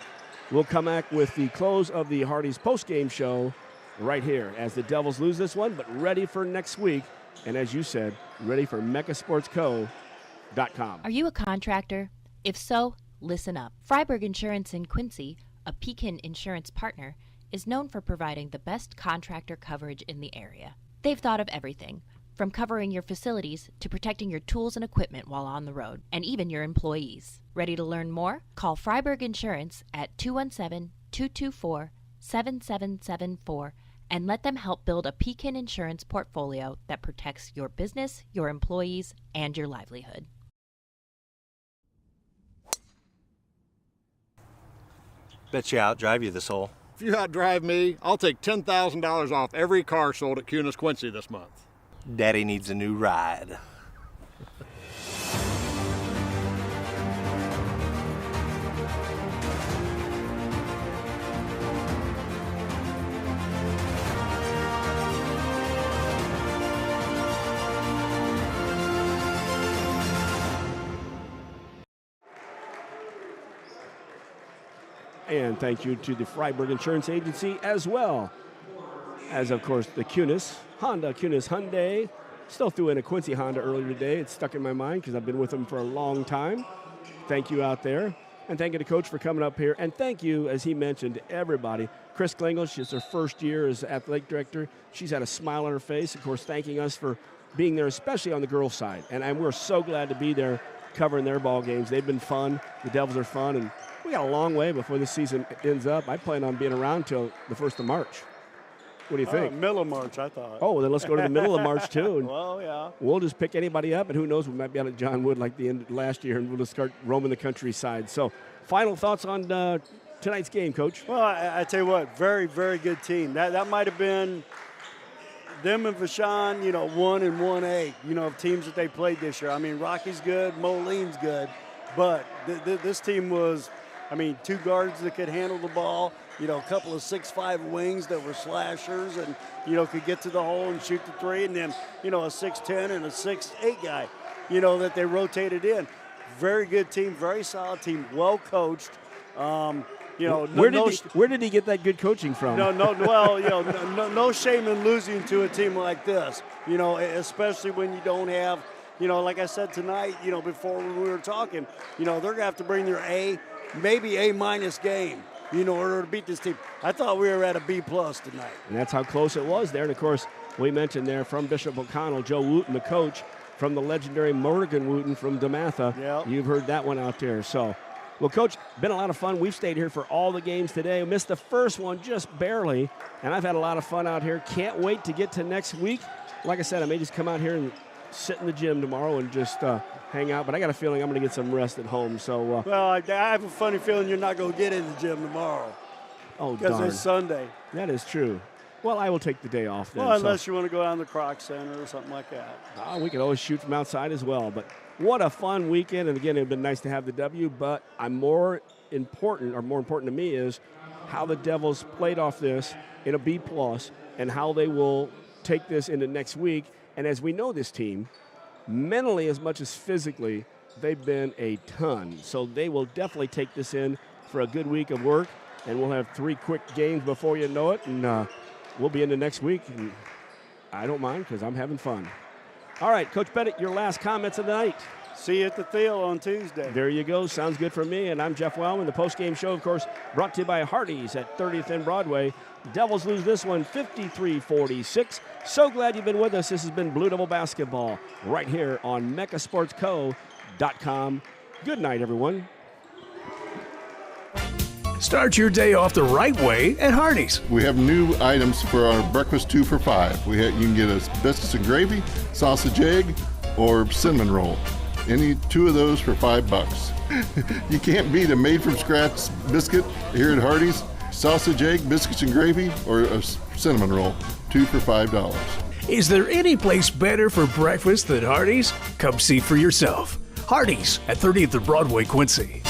We'll come back with the close of the Hardee's postgame show right here as the Devils lose this one, but ready for next week. And as you said, ready for MeccaSportsCo.com. Are you a contractor? If so, listen up. Freiburg Insurance in Quincy, a Pekin Insurance partner, is known for providing the best contractor coverage in the area. They've thought of everything, from covering your facilities to protecting your tools and equipment while on the road, and even your employees. Ready to learn more? Call Freiburg Insurance at 217-224-7774 and let them help build a Pekin Insurance portfolio that protects your business, your employees, and your livelihood. Bet you outdrive you this hole. If you outdrive me, I'll take $10,000 off every car sold at QHS Quincy this month. Daddy needs a new ride. And thank you to the Freiburg Insurance Agency as well as, of course, the QHS Hyundai. Still threw in a Quincy Honda earlier today. It's stuck in my mind because I've been with them for a long time. Thank you out there. And thank you to Coach for coming up here. And thank you, as he mentioned, to everybody. Chris Klingel, she's her first year as athletic director. She's had a smile on her face, of course, thanking us for being there, especially on the girls' side. And we're so glad to be there covering their ball games. They've been fun. The Devils are fun. And we got a long way before the season ends up. I plan on being around till the 1st of March. What do you think? Middle of March, I thought. Oh, then let's go to the middle of March, too. And well, yeah. We'll just pick anybody up, and who knows, we might be out at John Wood like the end of last year, and we'll just start roaming the countryside. So, final thoughts on tonight's game, Coach? Well, I tell you what, very, very good team. That might have been them and Vashon, 1 and 1A, of teams that they played this year. I mean, Rocky's good, Moline's good, but this team was, two guards that could handle the ball, a couple of 6'5" wings that were slashers and, could get to the hole and shoot the three, and then, a 6'10" and a 6'8" guy, that they rotated in. Very good team, very solid team, well coached. Where did he get that good coaching from? No shame in losing to a team like this, especially when you don't have, like I said tonight, before we were talking, they're going to have to bring their maybe A- game, in order to beat this team. I thought we were at a B+ tonight. And that's how close it was there. And, of course, we mentioned there from Bishop O'Connell, Joe Wooten, the coach, from the legendary Morgan Wooten from DeMatha. Yep. You've heard that one out there. So, well, Coach, been a lot of fun. We've stayed here for all the games today. We missed the first one just barely, and I've had a lot of fun out here. Can't wait to get to next week. Like I said, I may just come out here and sit in the gym tomorrow and just hang out, but I got a feeling I'm going to get some rest at home. So, well, I have a funny feeling you're not going to get in the gym tomorrow. Oh, darn. Because it's Sunday. That is true. Well, I will take the day off then. Well, unless you want to go down to the Croc Center or something like that. We could always shoot from outside as well. But what a fun weekend. And, again, it would have been nice to have the W. But more important to me is how the Devils played off this in a B+ and how they will take this into next week. And as we know this team, mentally as much as physically, they've been a ton. So they will definitely take this in for a good week of work. And we'll have 3 quick games before you know it. And we'll be into next week. And I don't mind because I'm having fun. All right, Coach Bennett, your last comments of the night. See you at the Thiel on Tuesday. There you go. Sounds good for me. And I'm Jeff Wellman. The postgame show, of course, brought to you by Hardee's at 30th and Broadway. The Devils lose this one 53-46. So glad you've been with us. This has been Blue Devil Basketball right here on MechaSportsCo.com. Good night, everyone. Start your day off the right way at Hardee's. We have new items for our breakfast 2 for $5. You can get a biscuits and gravy, sausage egg, or cinnamon roll. Any 2 of those for $5. You can't beat a made-from-scratch biscuit here at Hardee's. Sausage egg, biscuits and gravy, or a cinnamon roll. 2 for $5. Is there any place better for breakfast than Hardee's? Come see for yourself. Hardee's at 30th and Broadway, Quincy.